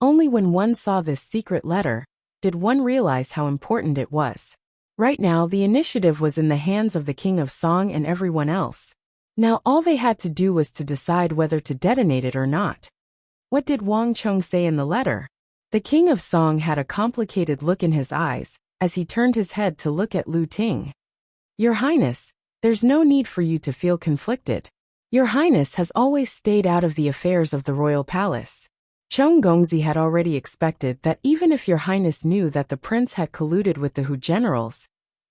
only when one saw this secret letter did one realize how important it was. Right now, the initiative was in the hands of the king of Song and everyone else. Now all they had to do was to decide whether to detonate it or not. What did Wang Chong say in the letter? The king of Song had a complicated look in his eyes as he turned his head to look at Lu Ting. Your Highness, there's no need for you to feel conflicted. Your Highness has always stayed out of the affairs of the royal palace. Chong Gongzi had already expected that even if Your Highness knew that the prince had colluded with the Hu generals,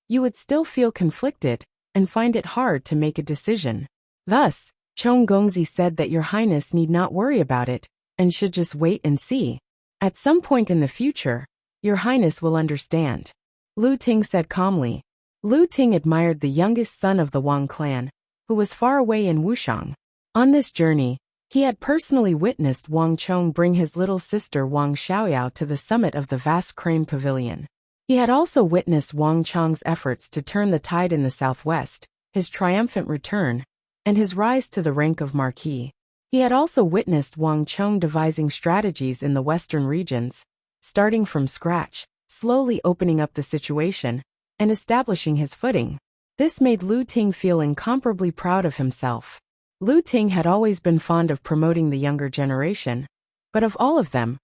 you would still feel conflicted and find it hard to make a decision. Thus, Chong Gongzi said that Your Highness need not worry about it, and should just wait and see. At some point in the future, Your Highness will understand. Lu Ting said calmly. Lu Ting admired the youngest son of the Wang clan, who was far away in Wuxiang. On this journey, he had personally witnessed Wang Chong bring his little sister Wang Xiaoyao to the summit of the vast crane pavilion. He had also witnessed Wang Chong's efforts to turn the tide in the southwest, his triumphant return, and his rise to the rank of Marquis. He had also witnessed Wang Chong devising strategies in the western regions, starting from scratch, slowly opening up the situation, and establishing his footing. This made Lu Ting feel incomparably proud of himself. Lu Ting had always been fond of promoting the younger generation, but of all of them,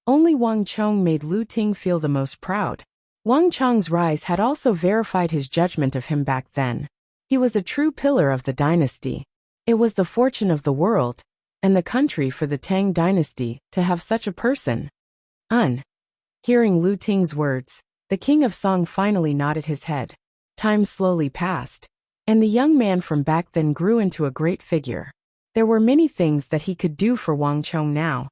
only Wang Chong made Lu Ting feel the most proud. Wang Chong's rise had also verified his judgment of him back then. He was a true pillar of the dynasty. It was the fortune of the world and the country for the Tang dynasty to have such a person. Hearing Lu Ting's words, the king of Song finally nodded his head. Time slowly passed. And the young man from back then grew into a great figure. There were many things that he could do for Wang Chong now.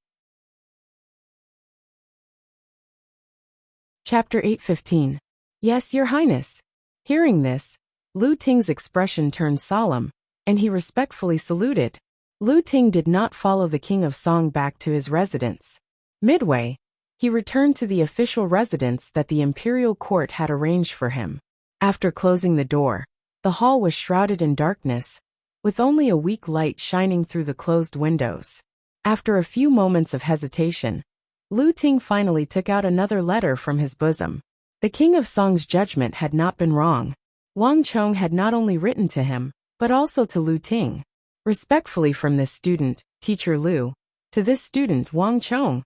Chapter 8:15. Yes, Your Highness. Hearing this, Lu Ting's expression turned solemn, and he respectfully saluted. Lu Ting did not follow the King of Song back to his residence. Midway, he returned to the official residence that the imperial court had arranged for him. After closing the door, the hall was shrouded in darkness, with only a weak light shining through the closed windows. After a few moments of hesitation, Lu Ting finally took out another letter from his bosom. The King of Song's judgment had not been wrong. Wang Chong had not only written to him, but also to Lu Ting. Respectfully from this student, Teacher Lu, to this student Wang Chong.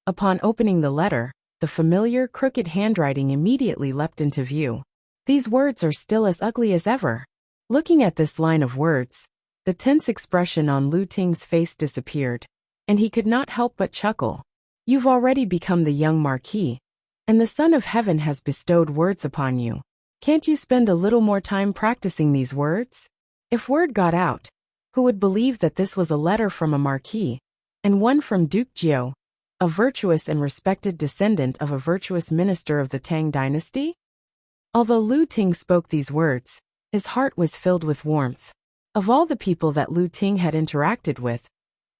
Upon opening the letter, the familiar, crooked handwriting immediately leapt into view. These words are still as ugly as ever. Looking at this line of words, the tense expression on Lu Ting's face disappeared, and he could not help but chuckle. You've already become the young Marquis, and the Son of Heaven has bestowed words upon you. Can't you spend a little more time practicing these words? If word got out, who would believe that this was a letter from a Marquis, and one from Duke Jiao, a virtuous and respected descendant of a virtuous minister of the Tang dynasty? Although Lu Ting spoke these words, his heart was filled with warmth. Of all the people that Lu Ting had interacted with,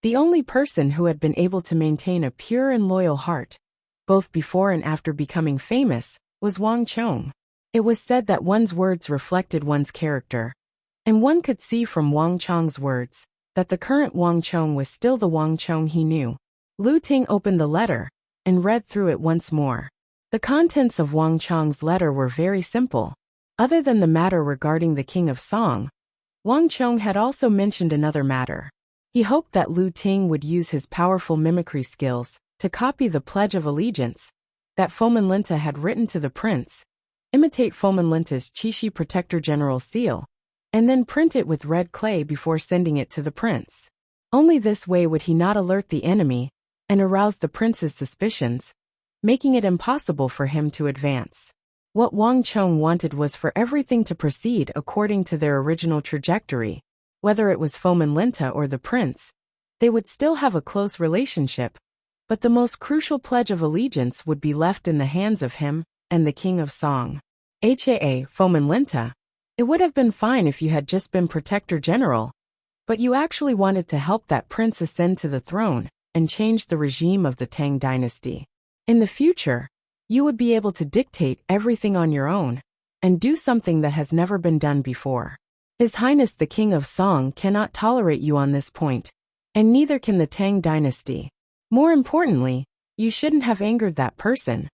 the only person who had been able to maintain a pure and loyal heart, both before and after becoming famous, was Wang Chong. It was said that one's words reflected one's character, and one could see from Wang Chong's words that the current Wang Chong was still the Wang Chong he knew. Lu Ting opened the letter and read through it once more. The contents of Wang Chong's letter were very simple. Other than the matter regarding the King of Song, Wang Chong had also mentioned another matter. He hoped that Lu Ting would use his powerful mimicry skills to copy the Pledge of Allegiance that Fomin Linta had written to the prince, imitate Fomin Linta's Chishi Protector General seal, and then print it with red clay before sending it to the prince. Only this way would he not alert the enemy and arouse the prince's suspicions, making it impossible for him to advance. What Wang Chong wanted was for everything to proceed according to their original trajectory. Whether it was Fomin Linta or the prince, they would still have a close relationship, but the most crucial pledge of allegiance would be left in the hands of him and the King of Song. Fomin Linta, it would have been fine if you had just been Protector General, but you actually wanted to help that prince ascend to the throne and change the regime of the Tang dynasty. In the future, you would be able to dictate everything on your own and do something that has never been done before. His Highness the King of Song cannot tolerate you on this point, and neither can the Tang dynasty. More importantly, you shouldn't have angered that person.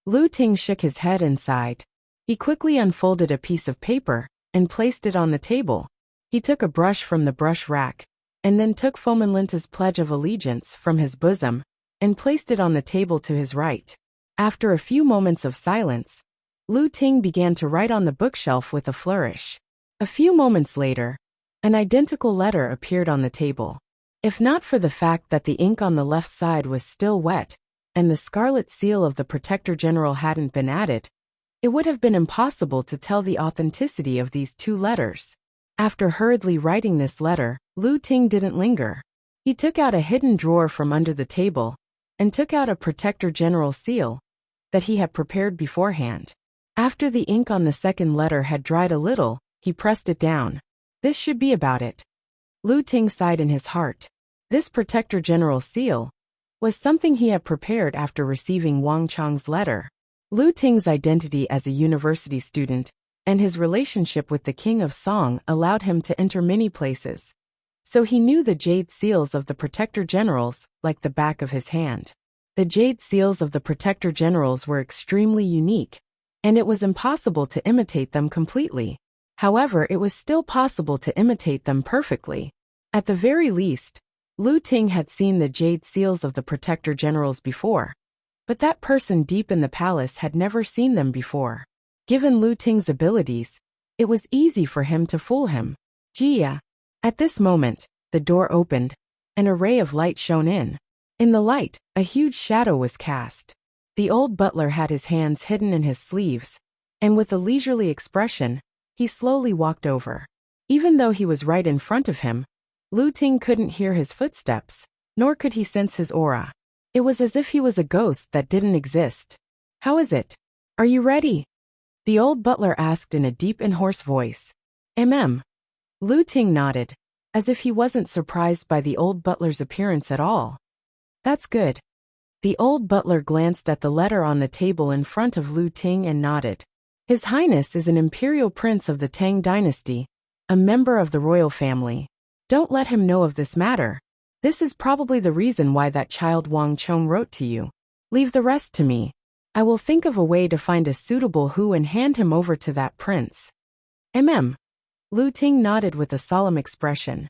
Lu Ting shook his head and sighed. He quickly unfolded a piece of paper and placed it on the table. He took a brush from the brush rack, and then took Fomin Linta's Pledge of Allegiance from his bosom and placed it on the table to his right. After a few moments of silence, Lu Ting began to write on the bookshelf with a flourish. A few moments later, an identical letter appeared on the table. If not for the fact that the ink on the left side was still wet, and the scarlet seal of the Protector General hadn't been added, it would have been impossible to tell the authenticity of these two letters. After hurriedly writing this letter, Lu Ting didn't linger. He took out a hidden drawer from under the table, and took out a Protector General seal that he had prepared beforehand. After the ink on the second letter had dried a little, he pressed it down. This should be about it. Lu Ting sighed in his heart. This Protector General seal was something he had prepared after receiving Wang Chong's letter. Lu Ting's identity as a university student and his relationship with the King of Song allowed him to enter many places, so he knew the jade seals of the Protector Generals like the back of his hand. The jade seals of the Protector Generals were extremely unique, and it was impossible to imitate them completely. However, it was still possible to imitate them perfectly. At the very least, Lu Ting had seen the jade seals of the Protector Generals before, but that person deep in the palace had never seen them before. Given Lu Ting's abilities, it was easy for him to fool him. Jia. At this moment, the door opened, and a ray of light shone in. In the light, a huge shadow was cast. The old butler had his hands hidden in his sleeves, and with a leisurely expression, He slowly walked over. Even though he was right in front of him, Lu Ting couldn't hear his footsteps, nor could he sense his aura. It was as if he was a ghost that didn't exist. "How is it? Are you ready?" the old butler asked in a deep and hoarse voice. Lu Ting nodded, as if he wasn't surprised by the old butler's appearance at all. "That's good." The old butler glanced at the letter on the table in front of Lu Ting and nodded. "His Highness is an imperial prince of the Tang dynasty, a member of the royal family. Don't let him know of this matter. This is probably the reason why that child Wang Chong wrote to you. Leave the rest to me. I will think of a way to find a suitable who and hand him over to that prince." Lu Ting nodded with a solemn expression.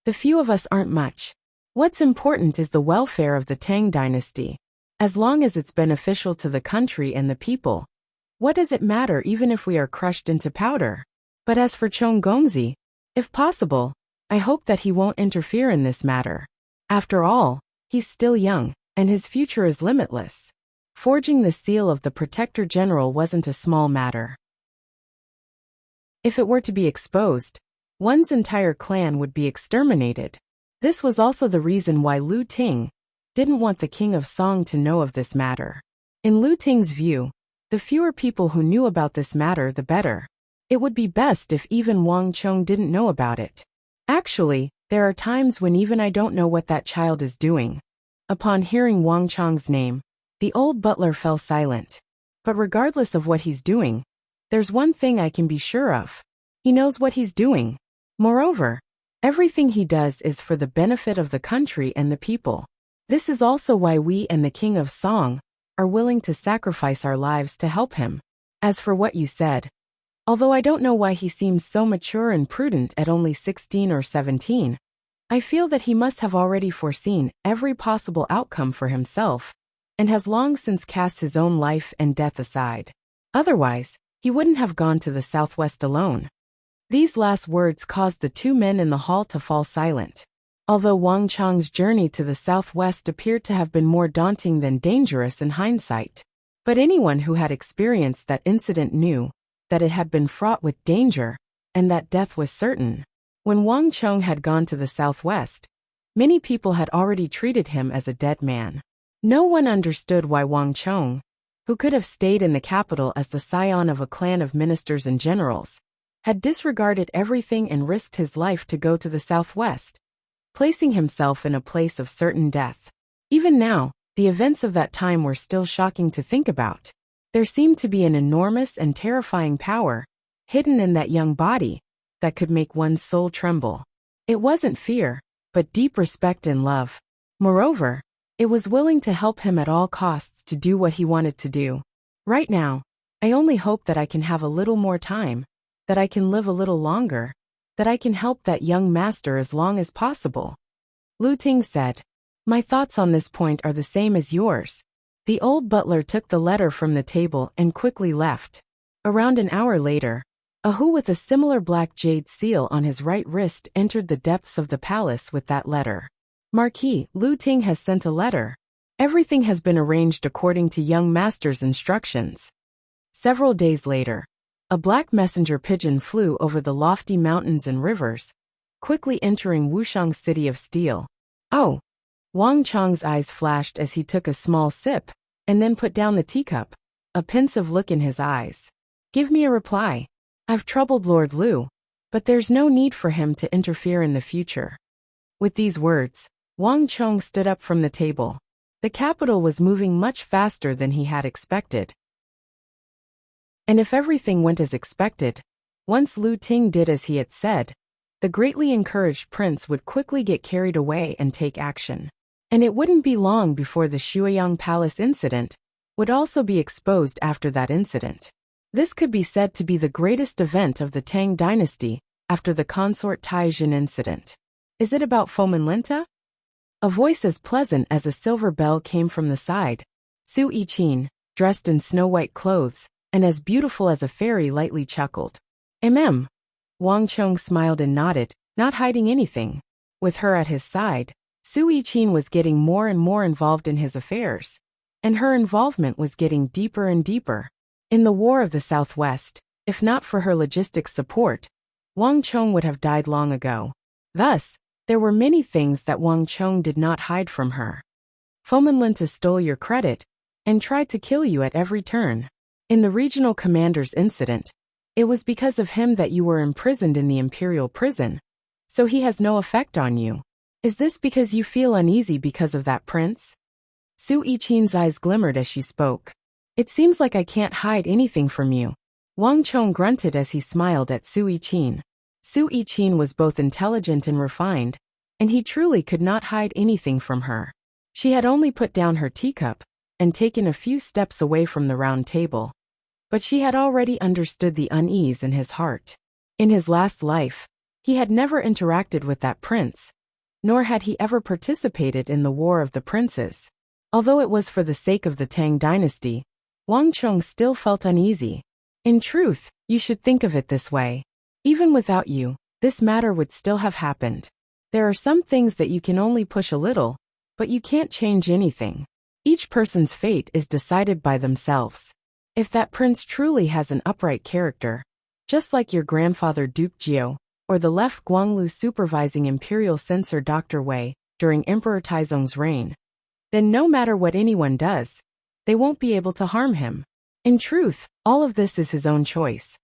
"The few of us aren't much. What's important is the welfare of the Tang dynasty. As long as it's beneficial to the country and the people, what does it matter even if we are crushed into powder? But as for Chong Gongzi, if possible, I hope that he won't interfere in this matter. After all, he's still young, and his future is limitless." Forging the seal of the Protector General wasn't a small matter. If it were to be exposed, one's entire clan would be exterminated. This was also the reason why Lu Ting didn't want the King of Song to know of this matter. In Lu Ting's view, the fewer people who knew about this matter, the better. It would be best if even Wang Chong didn't know about it. "Actually, there are times when even I don't know what that child is doing." Upon hearing Wang Chong's name, the old butler fell silent. "But regardless of what he's doing, there's one thing I can be sure of. He knows what he's doing. Moreover, everything he does is for the benefit of the country and the people. This is also why we and the King of Song are willing to sacrifice our lives to help him. As for what you said, although I don't know why he seems so mature and prudent at only 16 or 17, I feel that he must have already foreseen every possible outcome for himself, and has long since cast his own life and death aside. Otherwise, he wouldn't have gone to the southwest alone." These last words caused the two men in the hall to fall silent. Although Wang Chong's journey to the southwest appeared to have been more daunting than dangerous in hindsight, but anyone who had experienced that incident knew that it had been fraught with danger, and that death was certain. When Wang Chong had gone to the southwest, many people had already treated him as a dead man. No one understood why Wang Chong, who could have stayed in the capital as the scion of a clan of ministers and generals, had disregarded everything and risked his life to go to the southwest, placing himself in a place of certain death. Even now, the events of that time were still shocking to think about. There seemed to be an enormous and terrifying power hidden in that young body that could make one's soul tremble. It wasn't fear, but deep respect and love. Moreover, it was willing to help him at all costs to do what he wanted to do. Right now, I only hope that I can have a little more time, that I can live a little longer, that I can help that young master as long as possible." Lu Ting said. "My thoughts on this point are the same as yours." The old butler took the letter from the table and quickly left. Around an hour later, a Hu with a similar black jade seal on his right wrist entered the depths of the palace with that letter. "Marquis, Lu Ting has sent a letter. Everything has been arranged according to young master's instructions." Several days later, a black messenger pigeon flew over the lofty mountains and rivers, quickly entering Wuxiang's city of steel. "Oh!" Wang Chong's eyes flashed as he took a small sip, and then put down the teacup, a pensive look in his eyes. "Give me a reply. I've troubled Lord Lu, but there's no need for him to interfere in the future." With these words, Wang Chong stood up from the table. The capital was moving much faster than he had expected. And if everything went as expected, once Lu Ting did as he had said, the greatly encouraged prince would quickly get carried away and take action. And it wouldn't be long before the Shuiyang Palace incident would also be exposed after that incident. This could be said to be the greatest event of the Tang dynasty after the consort Taijin incident. "Is it about Fomin Linta?" A voice as pleasant as a silver bell came from the side. Su Yiqin, dressed in snow-white clothes, and as beautiful as a fairy, lightly chuckled. Wang Chong smiled and nodded, not hiding anything. With her at his side, Su Yiqin was getting more and more involved in his affairs, and her involvement was getting deeper and deeper. In the War of the Southwest, If not for her logistics support, Wang Chong would have died long ago. Thus, there were many things that Wang Chong did not hide from her. Fomenlenta stole your credit and tried to kill you at every turn. In the regional commander's incident, it was because of him that you were imprisoned in the imperial prison, so he has no effect on you. Is this because you feel uneasy because of that prince? Su Yiqin's eyes glimmered as she spoke. It seems like I can't hide anything from you. Wang Chong grunted as he smiled at Su Yiqin. Su Yiqin was both intelligent and refined, and he truly could not hide anything from her. She had only put down her teacup and taken a few steps away from the round table. But she had already understood the unease in his heart. In his last life, he had never interacted with that prince, nor had he ever participated in the War of the Princes. Although it was for the sake of the Tang dynasty, Wang Chong still felt uneasy. In truth, you should think of it this way. Even without you, this matter would still have happened. There are some things that you can only push a little, but you can't change anything. Each person's fate is decided by themselves. If that prince truly has an upright character, just like your grandfather Duke Jiao, or the left Guanglu supervising imperial censor Dr. Wei during Emperor Taizong's reign, then no matter what anyone does, they won't be able to harm him. In truth, all of this is his own choice.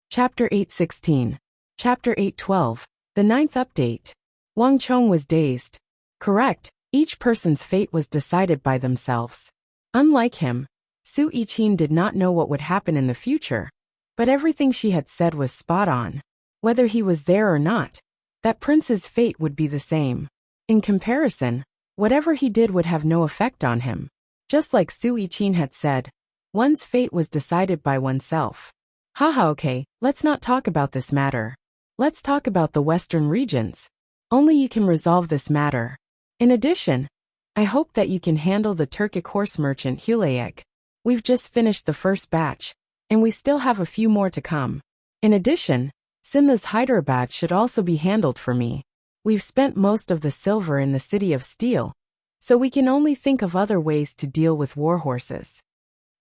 Chapter 8:16. Chapter 8:12. The 9th update. Wang Chong was dazed. Correct, each person's fate was decided by themselves. Unlike him, Su Yiqin did not know what would happen in the future, but everything she had said was spot on. Whether he was there or not, that prince's fate would be the same. In comparison, whatever he did would have no effect on him. Just like Su Yiqin had said, one's fate was decided by oneself. Haha, okay, let's not talk about this matter. Let's talk about the western regions. Only you can resolve this matter. In addition, I hope that you can handle the Turkic horse merchant Hulayek. We've just finished the first batch, and we still have a few more to come. In addition, Sinla's Hyderabad should also be handled for me. We've spent most of the silver in the City of Steel, so we can only think of other ways to deal with war horses.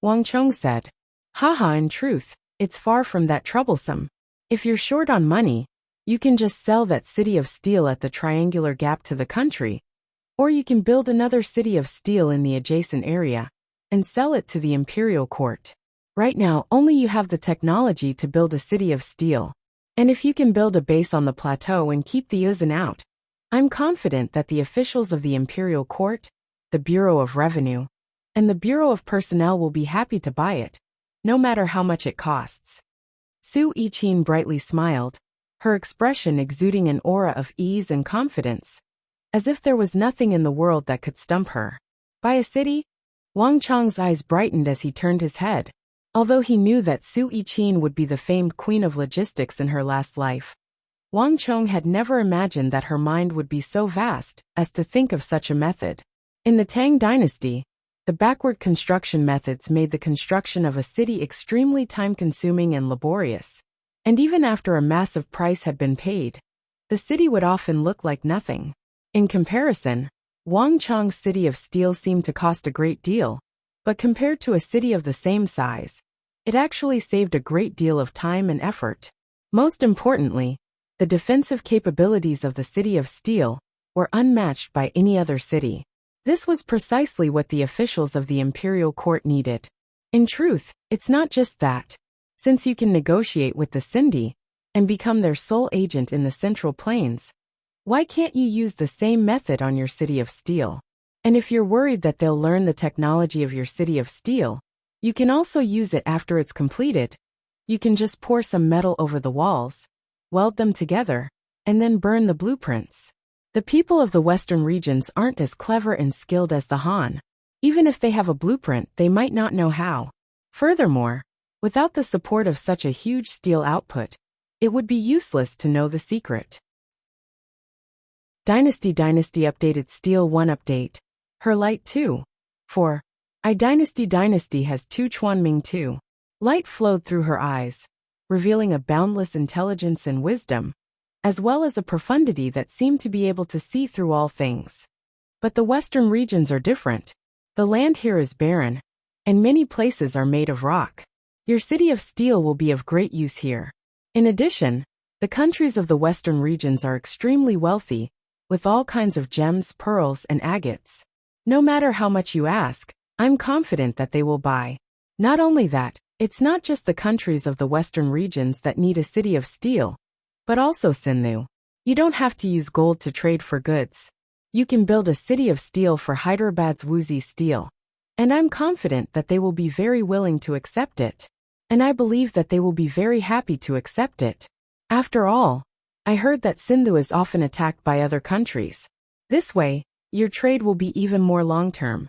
Wang Chong said. Haha, in truth, it's far from that troublesome. If you're short on money, you can just sell that City of Steel at the triangular gap to the country, or you can build another City of Steel in the adjacent area and sell it to the imperial court. Right now, only you have the technology to build a City of Steel. And if you can build a base on the plateau and keep the Yuzhen out, I'm confident that the officials of the imperial court, the Bureau of Revenue, and the Bureau of Personnel will be happy to buy it, no matter how much it costs. Su Yiqin brightly smiled, her expression exuding an aura of ease and confidence, as if there was nothing in the world that could stump her. Buy a city? Wang Chong's eyes brightened as he turned his head. Although he knew that Su Yiqin would be the famed queen of logistics in her last life, Wang Chong had never imagined that her mind would be so vast as to think of such a method. In the Tang dynasty, the backward construction methods made the construction of a city extremely time-consuming and laborious, and even after a massive price had been paid, the city would often look like nothing. In comparison, Wang Chong's City of Steel seemed to cost a great deal, but compared to a city of the same size, it actually saved a great deal of time and effort. Most importantly, the defensive capabilities of the City of Steel were unmatched by any other city. This was precisely what the officials of the imperial court needed. In truth, it's not just that. Since you can negotiate with the Sindhi and become their sole agent in the Central Plains, why can't you use the same method on your City of Steel? And if you're worried that they'll learn the technology of your City of Steel, you can also use it after it's completed. You can just pour some metal over the walls, weld them together, and then burn the blueprints. The people of the western regions aren't as clever and skilled as the Han. Even if they have a blueprint, they might not know how. Furthermore, without the support of such a huge steel output, it would be useless to know the secret. Dynasty updated Steel 1 update. Her light 2. 4. Dynasty has 2 Chuanming 2. Light flowed through her eyes, revealing a boundless intelligence and wisdom, as well as a profundity that seemed to be able to see through all things. But the western regions are different. The land here is barren, and many places are made of rock. Your city of steel will be of great use here. In addition, the countries of the western regions are extremely wealthy, with all kinds of gems, pearls, and agates. No matter how much you ask, I'm confident that they will buy. Not only that, it's not just the countries of the western regions that need a city of steel, but also Sindhu. You don't have to use gold to trade for goods. You can build a city of steel for Hyderabad's Wuxia steel. And I'm confident that they will be very willing to accept it. And I believe that they will be very happy to accept it. After all, I heard that Sindhu is often attacked by other countries. This way, your trade will be even more long-term.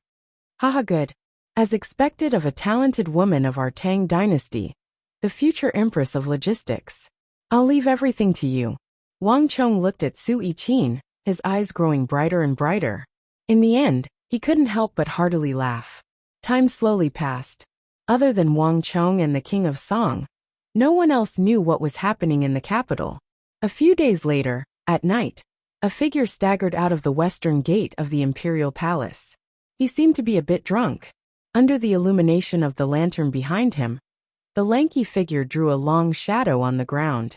Haha, good. As expected of a talented woman of our Tang dynasty, the future empress of logistics. I'll leave everything to you. Wang Chong looked at Su Yiqin, his eyes growing brighter and brighter. In the end, he couldn't help but heartily laugh. Time slowly passed. Other than Wang Chong and the king of Song, no one else knew what was happening in the capital. A few days later, at night, a figure staggered out of the western gate of the imperial palace. He seemed to be a bit drunk. Under the illumination of the lantern behind him, the lanky figure drew a long shadow on the ground.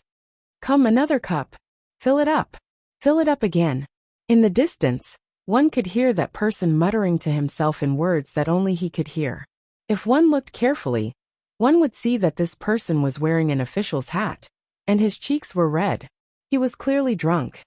Come, another cup. Fill it up. Fill it up again. In the distance, one could hear that person muttering to himself in words that only he could hear. If one looked carefully, one would see that this person was wearing an official's hat, and his cheeks were red. He was clearly drunk.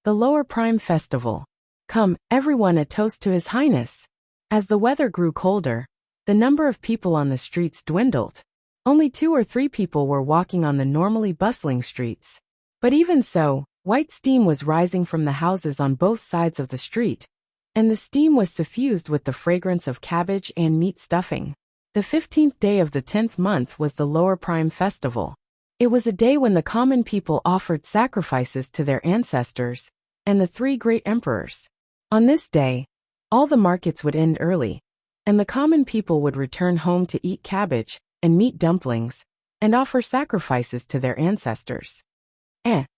The Lower Prime Festival. Come, everyone, a toast to His Highness. As the weather grew colder, the number of people on the streets dwindled. Only 2 or 3 people were walking on the normally bustling streets. But even so, white steam was rising from the houses on both sides of the street, and the steam was suffused with the fragrance of cabbage and meat stuffing. The 15th day of the 10th month was the Lower Prime Festival. It was a day when the common people offered sacrifices to their ancestors and the 3 great emperors. On this day, all the markets would end early, and the common people would return home to eat cabbage and meat dumplings and offer sacrifices to their ancestors.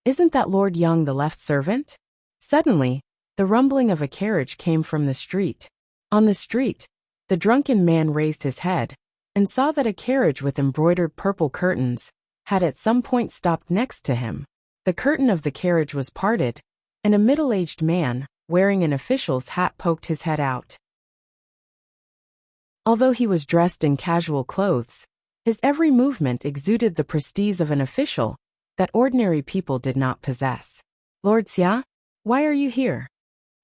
Isn't that Lord Yang, the left servant? Suddenly, the rumbling of a carriage came from the street. On the street, the drunken man raised his head and saw that a carriage with embroidered purple curtains had at some point stopped next to him. The curtain of the carriage was parted, and a middle-aged man, wearing an official's hat, poked his head out. Although he was dressed in casual clothes, his every movement exuded the prestige of an official that ordinary people did not possess. Lord Xia, why are you here?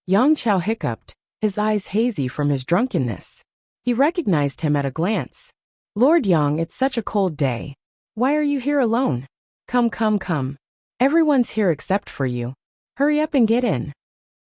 Yang Chao hiccuped, his eyes hazy from his drunkenness. He recognized him at a glance. Lord Yang, it's such a cold day. Why are you here alone? Come, come, come. Everyone's here except for you. Hurry up and get in.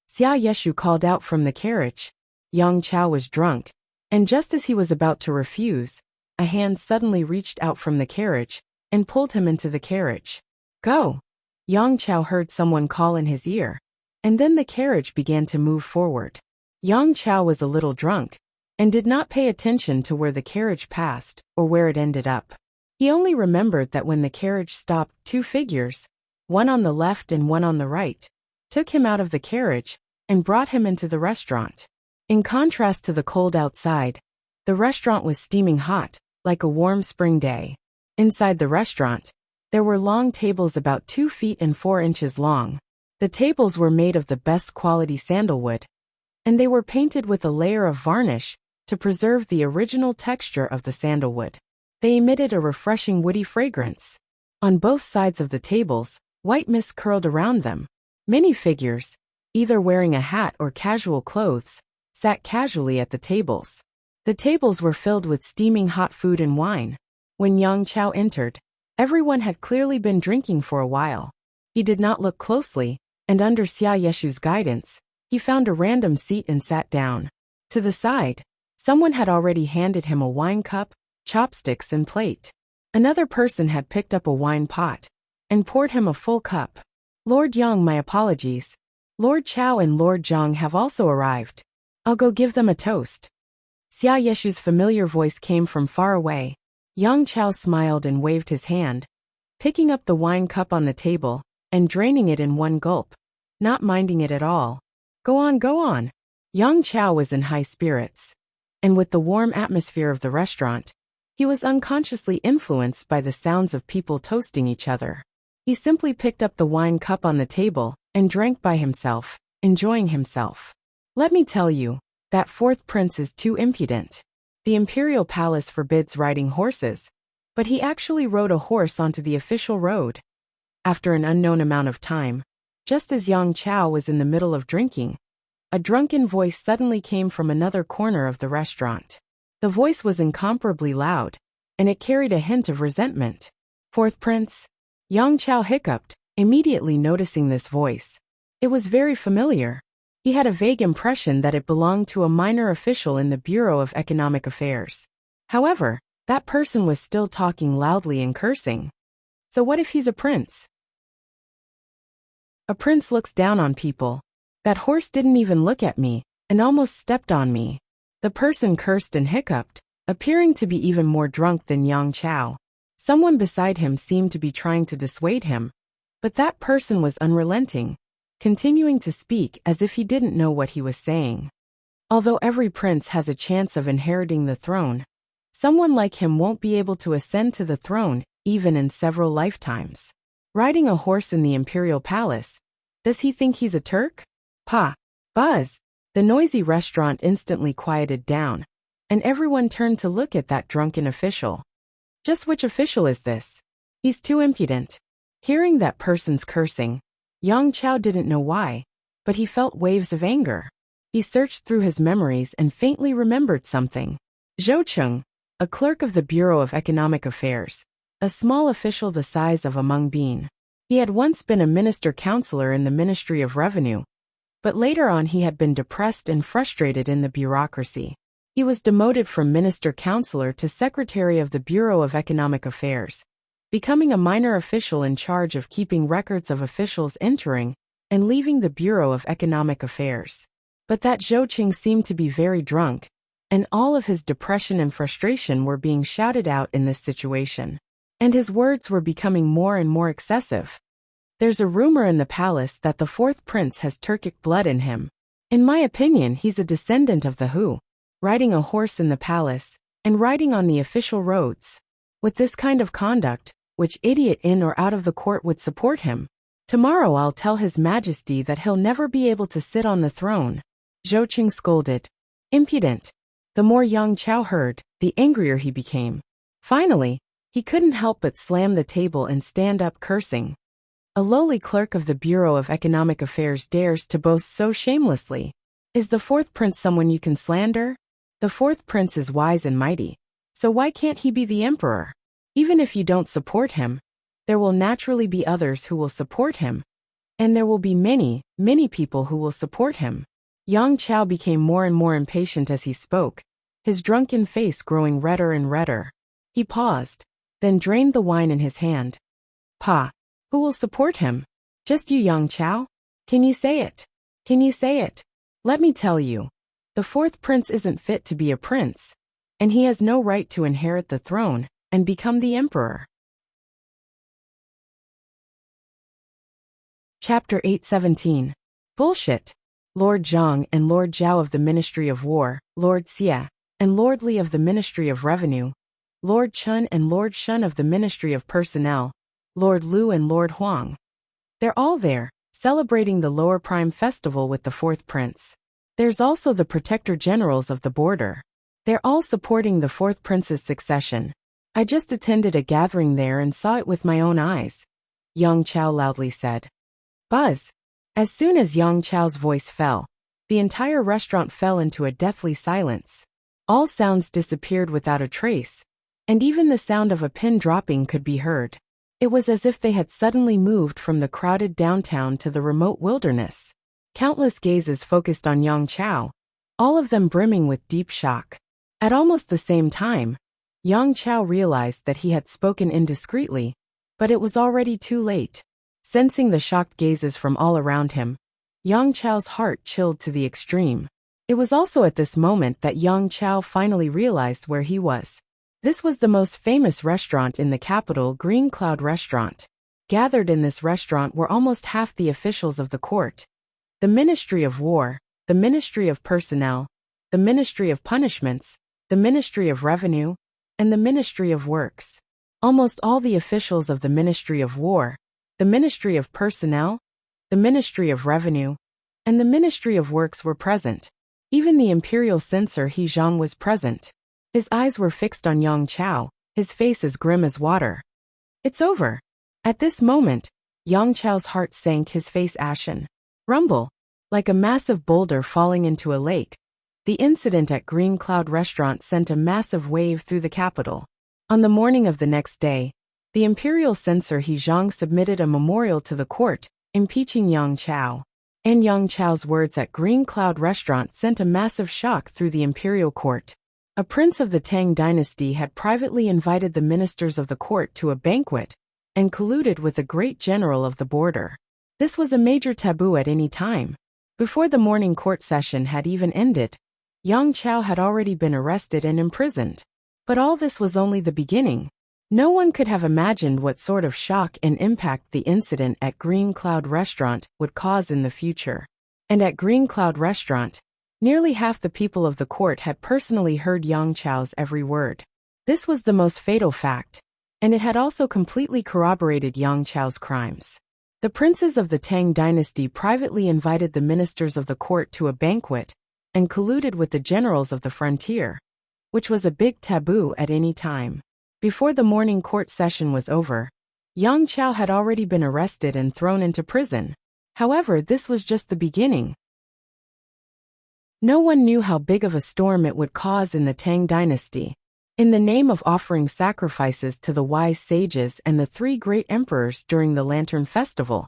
Xia Yeshu called out from the carriage. Yang Chao was drunk, and just as he was about to refuse, a hand suddenly reached out from the carriage and pulled him into the carriage. Go! Yang Chao heard someone call in his ear, and then the carriage began to move forward. Yang Chao was a little drunk, and did not pay attention to where the carriage passed or where it ended up. He only remembered that when the carriage stopped, 2 figures, one on the left and one on the right, took him out of the carriage and brought him into the restaurant. In contrast to the cold outside, the restaurant was steaming hot, like a warm spring day. Inside the restaurant, there were long tables about 2 feet and 4 inches long. The tables were made of the best quality sandalwood, and they were painted with a layer of varnish to preserve the original texture of the sandalwood. They emitted a refreshing woody fragrance. On both sides of the tables, white mist curled around them. Many figures, either wearing a hat or casual clothes, sat casually at the tables. The tables were filled with steaming hot food and wine. When Yang Chao entered, everyone had clearly been drinking for a while. He did not look closely, and under Xia Yeshu's guidance, he found a random seat and sat down. To the side, someone had already handed him a wine cup, chopsticks, and plate. Another person had picked up a wine pot and poured him a full cup. Lord Yang, my apologies. Lord Chao and Lord Zhang have also arrived. I'll go give them a toast. Xia Yeshu's familiar voice came from far away. Yang Chao smiled and waved his hand, picking up the wine cup on the table and draining it in one gulp, not minding it at all. Go on, go on. Yang Chao was in high spirits. and with the warm atmosphere of the restaurant, he was unconsciously influenced by the sounds of people toasting each other. He simply picked up the wine cup on the table and drank by himself, enjoying himself. Let me tell you, that fourth prince is too impudent. The imperial palace forbids riding horses, but he actually rode a horse onto the official road. After an unknown amount of time, just as Yang Chao was in the middle of drinking, a drunken voice suddenly came from another corner of the restaurant. The voice was incomparably loud, and it carried a hint of resentment. Fourth prince? Yang Chao hiccuped, immediately noticing this voice. It was very familiar. He had a vague impression that it belonged to a minor official in the Bureau of Economic Affairs. However, that person was still talking loudly and cursing. So what if he's a prince? A prince looks down on people. That horse didn't even look at me, and almost stepped on me. The person cursed and hiccuped, appearing to be even more drunk than Yang Chao. Someone beside him seemed to be trying to dissuade him, but that person was unrelenting, continuing to speak as if he didn't know what he was saying. Although every prince has a chance of inheriting the throne, someone like him won't be able to ascend to the throne even in several lifetimes. Riding a horse in the imperial palace, does he think he's a Turk? Pa! Buzz! The noisy restaurant instantly quieted down, and everyone turned to look at that drunken official. Just which official is this? He's too impudent. Hearing that person's cursing, Yang Chao didn't know why, but he felt waves of anger. He searched through his memories and faintly remembered something. Zhou Cheng, a clerk of the Bureau of Economic Affairs, a small official the size of a mung bean. He had once been a minister-counselor in the Ministry of Revenue, but later on he had been depressed and frustrated in the bureaucracy. He was demoted from minister-counselor to secretary of the Bureau of Economic Affairs, becoming a minor official in charge of keeping records of officials entering and leaving the Bureau of Economic Affairs. But that Zhou Qing seemed to be very drunk, and all of his depression and frustration were being shouted out in this situation. And his words were becoming more and more excessive. There's a rumor in the palace that the fourth prince has Turkic blood in him. In my opinion, he's a descendant of the Hu, riding a horse in the palace, and riding on the official roads. With this kind of conduct, which idiot in or out of the court would support him? Tomorrow I'll tell His Majesty that he'll never be able to sit on the throne. Zhou Qing scolded. Impudent. The more Yang Chao heard, the angrier he became. Finally, he couldn't help but slam the table and stand up cursing. A lowly clerk of the Bureau of Economic Affairs dares to boast so shamelessly. Is the fourth prince someone you can slander? The fourth prince is wise and mighty, so why can't he be the emperor? Even if you don't support him, there will naturally be others who will support him, and there will be many, many people who will support him. Yang Chao became more and more impatient as he spoke, his drunken face growing redder and redder. He paused, then drained the wine in his hand. Pa! Who will support him? Just you, Yang Chao? Can you say it? Can you say it? Let me tell you. The fourth prince isn't fit to be a prince, and he has no right to inherit the throne and become the emperor. Chapter 817. Bullshit. Lord Zhang and Lord Zhao of the Ministry of War, Lord Xia, and Lord Li of the Ministry of Revenue, Lord Chun and Lord Shun of the Ministry of Personnel, Lord Lu and Lord Huang. They're all there, celebrating the Lower Prime Festival with the fourth prince. There's also the Protector Generals of the border. They're all supporting the fourth prince's succession. I just attended a gathering there and saw it with my own eyes, Yang Chao loudly said. Buzz. As soon as Yang Chao's voice fell, the entire restaurant fell into a deathly silence. All sounds disappeared without a trace, and even the sound of a pin dropping could be heard. It was as if they had suddenly moved from the crowded downtown to the remote wilderness. Countless gazes focused on Yang Chao, all of them brimming with deep shock. At almost the same time, Yang Chao realized that he had spoken indiscreetly, but it was already too late. Sensing the shocked gazes from all around him, Yang Chao's heart chilled to the extreme. It was also at this moment that Yang Chao finally realized where he was. This was the most famous restaurant in the capital, Green Cloud Restaurant. Gathered in this restaurant were almost half the officials of the court. The Ministry of War, the Ministry of Personnel, the Ministry of Punishments, the Ministry of Revenue, and the Ministry of Works. Almost all the officials of the Ministry of War, the Ministry of Personnel, the Ministry of Revenue, and the Ministry of Works were present. Even the imperial censor He Zhang was present. His eyes were fixed on Yang Chao, his face as grim as water. It's over. At this moment, Yang Chao's heart sank, his face ashen. Rumble. Like a massive boulder falling into a lake, the incident at Green Cloud Restaurant sent a massive wave through the capital. On the morning of the next day, the imperial censor He Zhang submitted a memorial to the court, impeaching Yang Chao. And Yang Chao's words at Green Cloud Restaurant sent a massive shock through the imperial court. A prince of the Tang dynasty had privately invited the ministers of the court to a banquet and colluded with a great general of the border. This was a major taboo at any time. Before the morning court session had even ended, Yang Chao had already been arrested and imprisoned. But all this was only the beginning. No one could have imagined what sort of shock and impact the incident at Green Cloud Restaurant would cause in the future. And at Green Cloud Restaurant, nearly half the people of the court had personally heard Yang Chao's every word. This was the most fatal fact, and it had also completely corroborated Yang Chao's crimes. The princes of the Tang dynasty privately invited the ministers of the court to a banquet and colluded with the generals of the frontier, which was a big taboo at any time. Before the morning court session was over, Yang Chao had already been arrested and thrown into prison. However, this was just the beginning. No one knew how big of a storm it would cause in the Tang dynasty. In the name of offering sacrifices to the wise sages and the three great emperors during the Lantern Festival,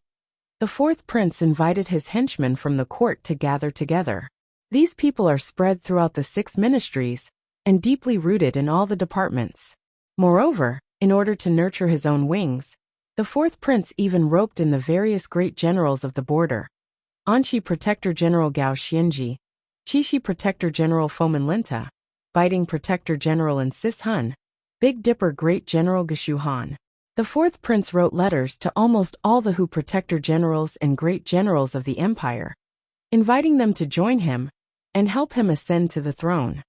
the fourth prince invited his henchmen from the court to gather together. These people are spread throughout the 6 ministries and deeply rooted in all the departments. Moreover, in order to nurture his own wings, the fourth prince even roped in the various great generals of the border. Anshi Protector General Gao Xianji, Qishi Protector General Fomin Linta, Biting Protector General and Sis Hun, Big Dipper Great General Geshu Han. The fourth prince wrote letters to almost all the Hu Protector Generals and Great Generals of the Empire, inviting them to join him and help him ascend to the throne.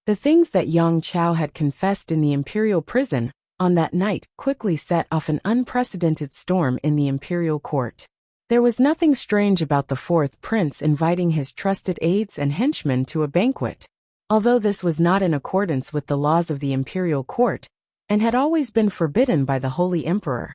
The things that Yang Chao had confessed in the imperial prison on that night quickly set off an unprecedented storm in the imperial court. There was nothing strange about the fourth prince inviting his trusted aides and henchmen to a banquet. Although this was not in accordance with the laws of the imperial court, and had always been forbidden by the Holy Emperor,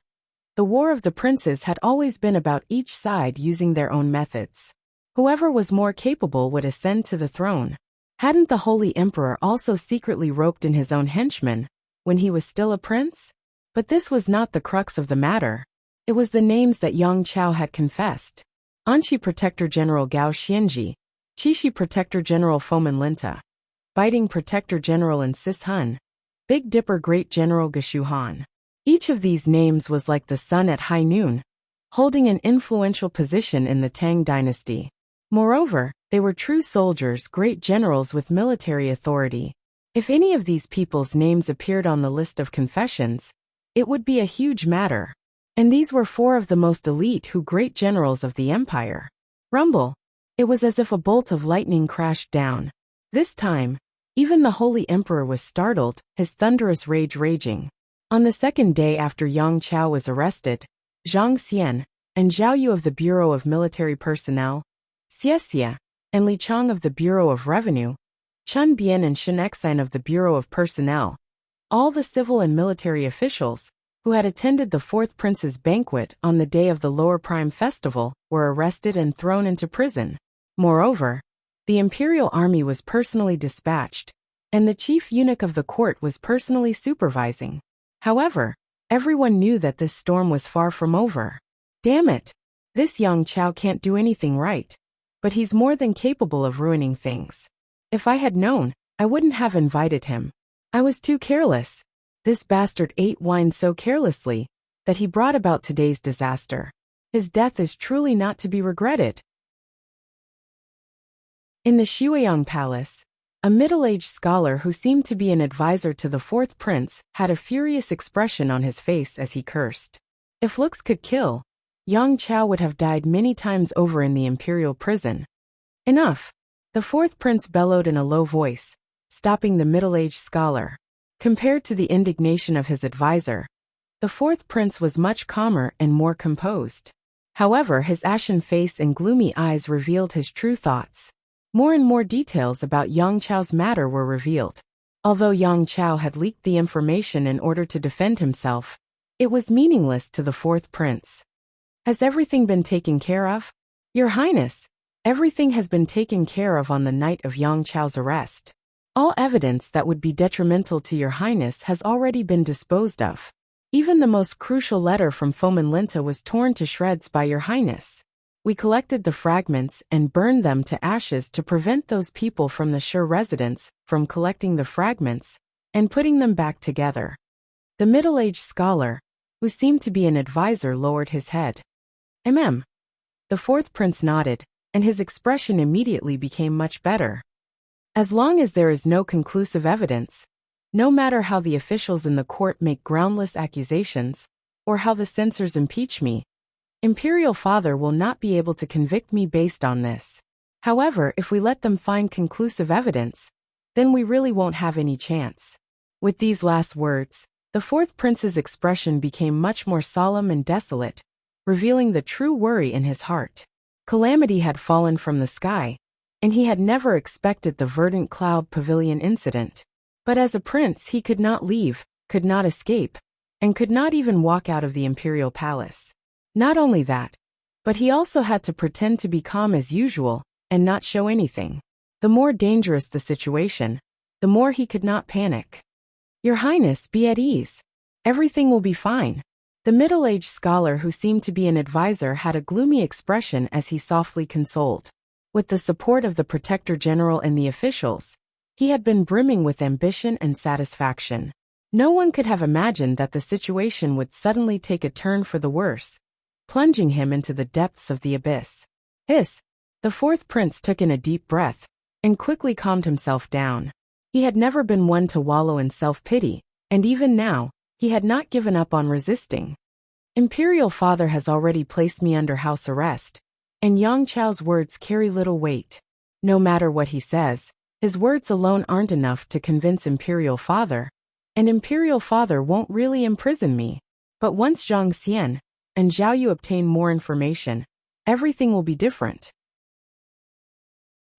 the war of the princes had always been about each side using their own methods. Whoever was more capable would ascend to the throne. Hadn't the Holy Emperor also secretly roped in his own henchmen when he was still a prince? But this was not the crux of the matter. It was the names that Yang Chao had confessed. Anshi Protector General Gao Xianji, Qishi Protector General Fomin Linta, Biting Protector General and Sis Hun, Big Dipper Great General Geshu Han. Each of these names was like the sun at high noon, holding an influential position in the Tang dynasty. Moreover, they were true soldiers, great generals with military authority. If any of these people's names appeared on the list of confessions, it would be a huge matter. And these were 4 of the most elite Hu great generals of the empire. Rumble. It was as if a bolt of lightning crashed down. This time, even the Holy Emperor was startled, his thunderous rage raging. On the second day after Yang Chao was arrested, Zhang Xian and Zhao Yu of the Bureau of Military Personnel, Xie and Li Chang of the Bureau of Revenue, Chun Bian and Shen Exine of the Bureau of Personnel, all the civil and military officials who had attended the fourth prince's banquet on the day of the Lower Prime Festival were arrested and thrown into prison. Moreover, the imperial army was personally dispatched, and the chief eunuch of the court was personally supervising. However, everyone knew that this storm was far from over. Damn it! This Yang Chao can't do anything right. But he's more than capable of ruining things. If I had known, I wouldn't have invited him. I was too careless. This bastard ate wine so carelessly that he brought about today's disaster. His death is truly not to be regretted. In the Shuiyang Palace, a middle-aged scholar who seemed to be an advisor to the fourth prince had a furious expression on his face as he cursed. If looks could kill, Yang Chao would have died many times over in the imperial prison. Enough! The fourth prince bellowed in a low voice, stopping the middle-aged scholar. Compared to the indignation of his advisor, the fourth prince was much calmer and more composed. However, his ashen face and gloomy eyes revealed his true thoughts. More and more details about Yang Chao's matter were revealed. Although Yang Chao had leaked the information in order to defend himself, it was meaningless to the fourth prince. Has everything been taken care of? Your Highness, everything has been taken care of on the night of Yang Chao's arrest. All evidence that would be detrimental to your Highness has already been disposed of. Even the most crucial letter from Fomin Linta was torn to shreds by your Highness. We collected the fragments and burned them to ashes to prevent those people from the Shi residence from collecting the fragments and putting them back together. The middle-aged scholar, who seemed to be an advisor, lowered his head. The fourth prince nodded, and his expression immediately became much better. As long as there is no conclusive evidence, no matter how the officials in the court make groundless accusations, or how the censors impeach me, Imperial Father will not be able to convict me based on this. However, if we let them find conclusive evidence, then we really won't have any chance. With these last words, the fourth prince's expression became much more solemn and desolate, revealing the true worry in his heart. Calamity had fallen from the sky, and he had never expected the verdant cloud pavilion incident. But as a prince he could not leave, could not escape, and could not even walk out of the imperial palace. Not only that, but he also had to pretend to be calm as usual, and not show anything. The more dangerous the situation, the more he could not panic. Your Highness, be at ease. Everything will be fine. The middle-aged scholar who seemed to be an advisor had a gloomy expression as he softly consoled. With the support of the Protector General and the officials, he had been brimming with ambition and satisfaction. No one could have imagined that the situation would suddenly take a turn for the worse, plunging him into the depths of the abyss. Hiss! The fourth prince took in a deep breath, and quickly calmed himself down. He had never been one to wallow in self-pity, and even now, he had not given up on resisting. Imperial Father has already placed me under house arrest, and Yang Chao's words carry little weight. No matter what he says, his words alone aren't enough to convince Imperial Father, and Imperial Father won't really imprison me. But once Zhang Xian and Zhao Yu obtain more information, everything will be different.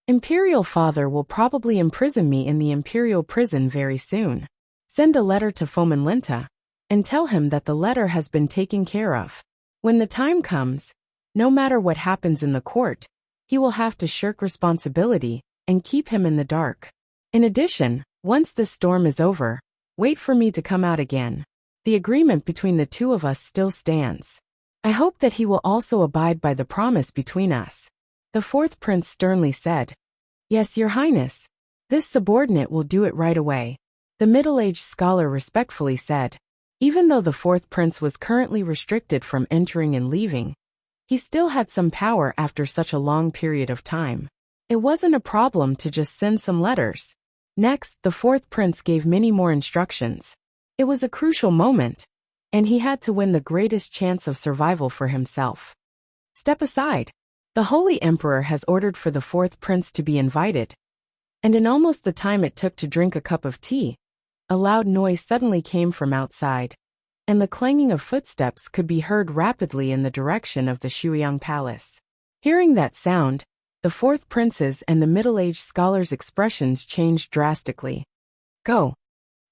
Imperial Father will probably imprison me in the Imperial prison very soon. Send a letter to Fomin Linta, and tell him that the letter has been taken care of. When the time comes, no matter what happens in the court, he will have to shirk responsibility and keep him in the dark. In addition, once this storm is over, wait for me to come out again. The agreement between the two of us still stands. I hope that he will also abide by the promise between us. The fourth prince sternly said. Yes, Your Highness. This subordinate will do it right away. The middle-aged scholar respectfully said. Even though the fourth prince was currently restricted from entering and leaving, he still had some power after such a long period of time. It wasn't a problem to just send some letters. Next, the fourth prince gave many more instructions. It was a crucial moment, and he had to win the greatest chance of survival for himself. Step aside. The Holy Emperor has ordered for the fourth prince to be invited. And in almost the time it took to drink a cup of tea, a loud noise suddenly came from outside, and the clanging of footsteps could be heard rapidly in the direction of the Shuiyang Palace. Hearing that sound, the fourth prince's and the middle-aged scholar's expressions changed drastically. Go.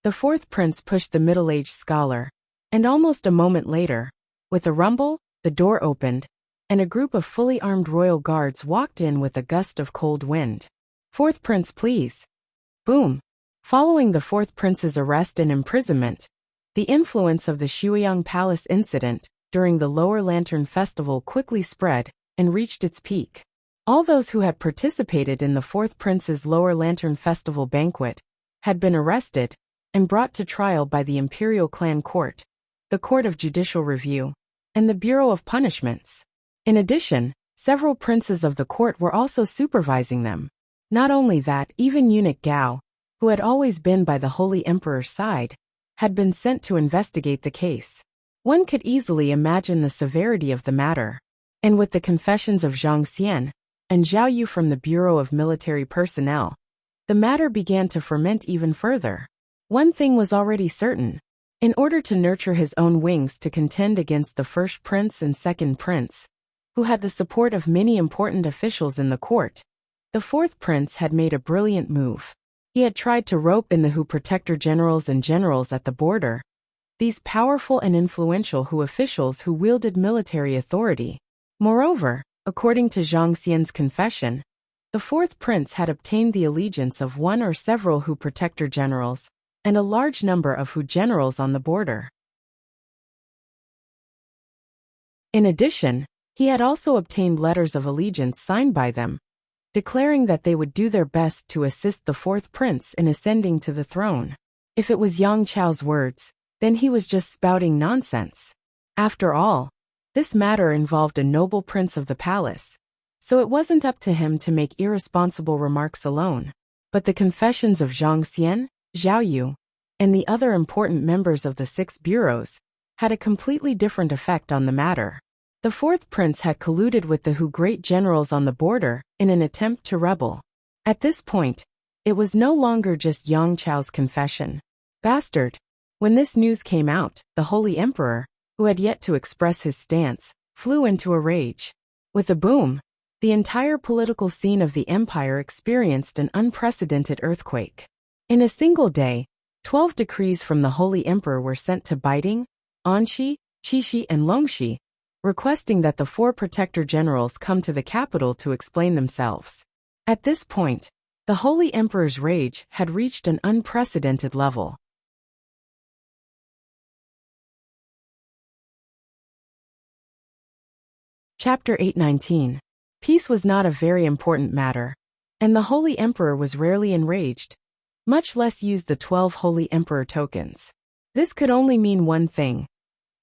The fourth prince pushed the middle-aged scholar, and almost a moment later, with a rumble, the door opened, and a group of fully armed royal guards walked in with a gust of cold wind. Fourth prince, please. Boom. Following the fourth prince's arrest and imprisonment, the influence of the Shuiyang Palace incident during the Lower Lantern Festival quickly spread and reached its peak. All those who had participated in the fourth prince's Lower Lantern Festival banquet had been arrested and brought to trial by the Imperial Clan Court, the Court of Judicial Review, and the Bureau of Punishments. In addition, several princes of the court were also supervising them. Not only that, even eunuch Gao, who had always been by the Holy Emperor's side, had been sent to investigate the case. One could easily imagine the severity of the matter. And with the confessions of Zhang Xian and Zhao Yu from the Bureau of Military Personnel, the matter began to ferment even further. One thing was already certain. In order to nurture his own wings to contend against the first prince and second prince, who had the support of many important officials in the court, the fourth prince had made a brilliant move. He had tried to rope in the Hu protector generals and generals at the border, these powerful and influential Hu officials who wielded military authority. Moreover, according to Zhang Xian's confession, the fourth prince had obtained the allegiance of one or several Hu protector generals, and a large number of Hu generals on the border. In addition, he had also obtained letters of allegiance signed by them, declaring that they would do their best to assist the fourth prince in ascending to the throne. If it was Yang Chao's words, then he was just spouting nonsense. After all, this matter involved a noble prince of the palace, so it wasn't up to him to make irresponsible remarks alone. But the confessions of Zhang Xian, Zhao Yu, and the other important members of the 6 bureaus had a completely different effect on the matter. The fourth prince had colluded with the Hu great generals on the border in an attempt to rebel. At this point, it was no longer just Yang Chao's confession. Bastard! When this news came out, the Holy Emperor, who had yet to express his stance, flew into a rage. With a boom, the entire political scene of the empire experienced an unprecedented earthquake. In a single day, 12 decrees from the Holy Emperor were sent to Baiting, Anxi, Qixi, and Longxi, requesting that the 4 protector generals come to the capital to explain themselves. At this point, the Holy Emperor's rage had reached an unprecedented level. Chapter 819. Peace was not a very important matter, and the Holy Emperor was rarely enraged, much less used the 12 Holy Emperor tokens. This could only mean one thing.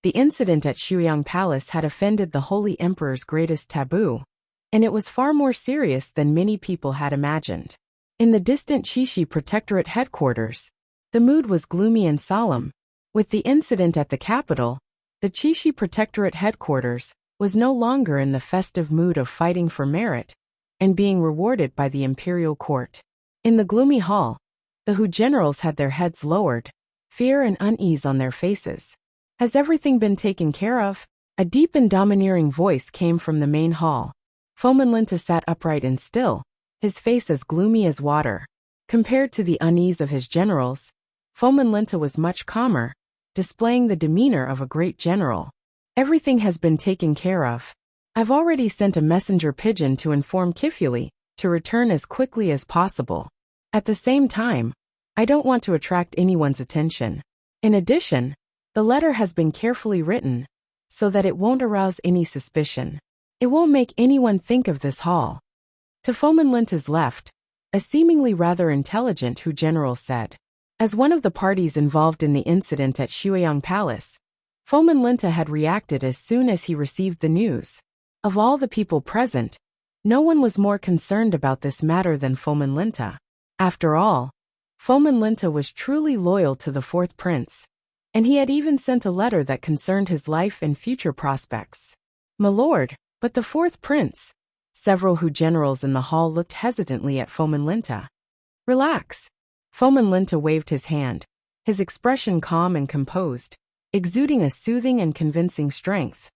The incident at Shuiyang Palace had offended the Holy Emperor's greatest taboo, and it was far more serious than many people had imagined. In the distant Qixi Protectorate headquarters, the mood was gloomy and solemn. With the incident at the capital, the Qixi Protectorate headquarters was no longer in the festive mood of fighting for merit and being rewarded by the imperial court. In the gloomy hall, the Hu generals had their heads lowered, fear and unease on their faces. Has everything been taken care of? A deep and domineering voice came from the main hall. Fomin Linta sat upright and still, his face as gloomy as water. Compared to the unease of his generals, Fomin Linta was much calmer, displaying the demeanor of a great general. Everything has been taken care of. I've already sent a messenger pigeon to inform Kifuli to return as quickly as possible. At the same time, I don't want to attract anyone's attention. In addition, the letter has been carefully written, so that it won't arouse any suspicion. It won't make anyone think of this hall. To Fomin Linta's left, a seemingly rather intelligent Hu general said. As one of the parties involved in the incident at Shuiyang Palace, Fomin Linta had reacted as soon as he received the news. Of all the people present, no one was more concerned about this matter than Fomin Linta. After all, Fomin Linta was truly loyal to the fourth prince, and he had even sent a letter that concerned his life and future prospects. My lord, but the fourth prince. Several Hu generals in the hall looked hesitantly at Fomin Linta. Relax. Fomin Linta waved his hand, his expression calm and composed, exuding a soothing and convincing strength.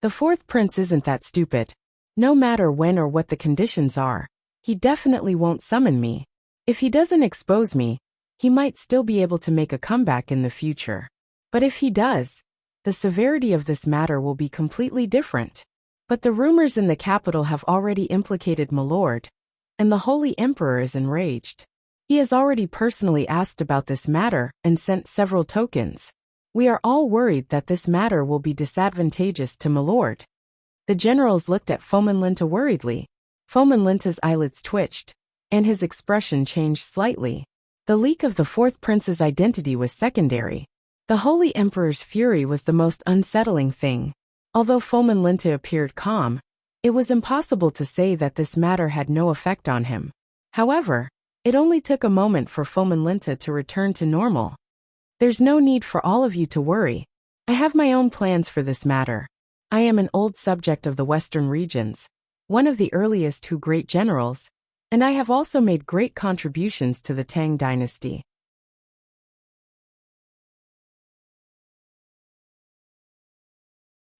The fourth prince isn't that stupid. No matter when or what the conditions are, he definitely won't summon me. If he doesn't expose me, he might still be able to make a comeback in the future. But if he does, the severity of this matter will be completely different. But the rumors in the capital have already implicated my lord, and the Holy Emperor is enraged. He has already personally asked about this matter and sent several tokens. We are all worried that this matter will be disadvantageous to my lord. The generals looked at Fomin Linta worriedly. Fomin Linta's eyelids twitched, and his expression changed slightly. The leak of the fourth prince's identity was secondary. The Holy Emperor's fury was the most unsettling thing. Although Fomin Linta appeared calm, it was impossible to say that this matter had no effect on him. However, it only took a moment for Fomin Linta to return to normal. There's no need for all of you to worry. I have my own plans for this matter. I am an old subject of the Western regions, one of the earliest Hu great generals, and I have also made great contributions to the Tang dynasty.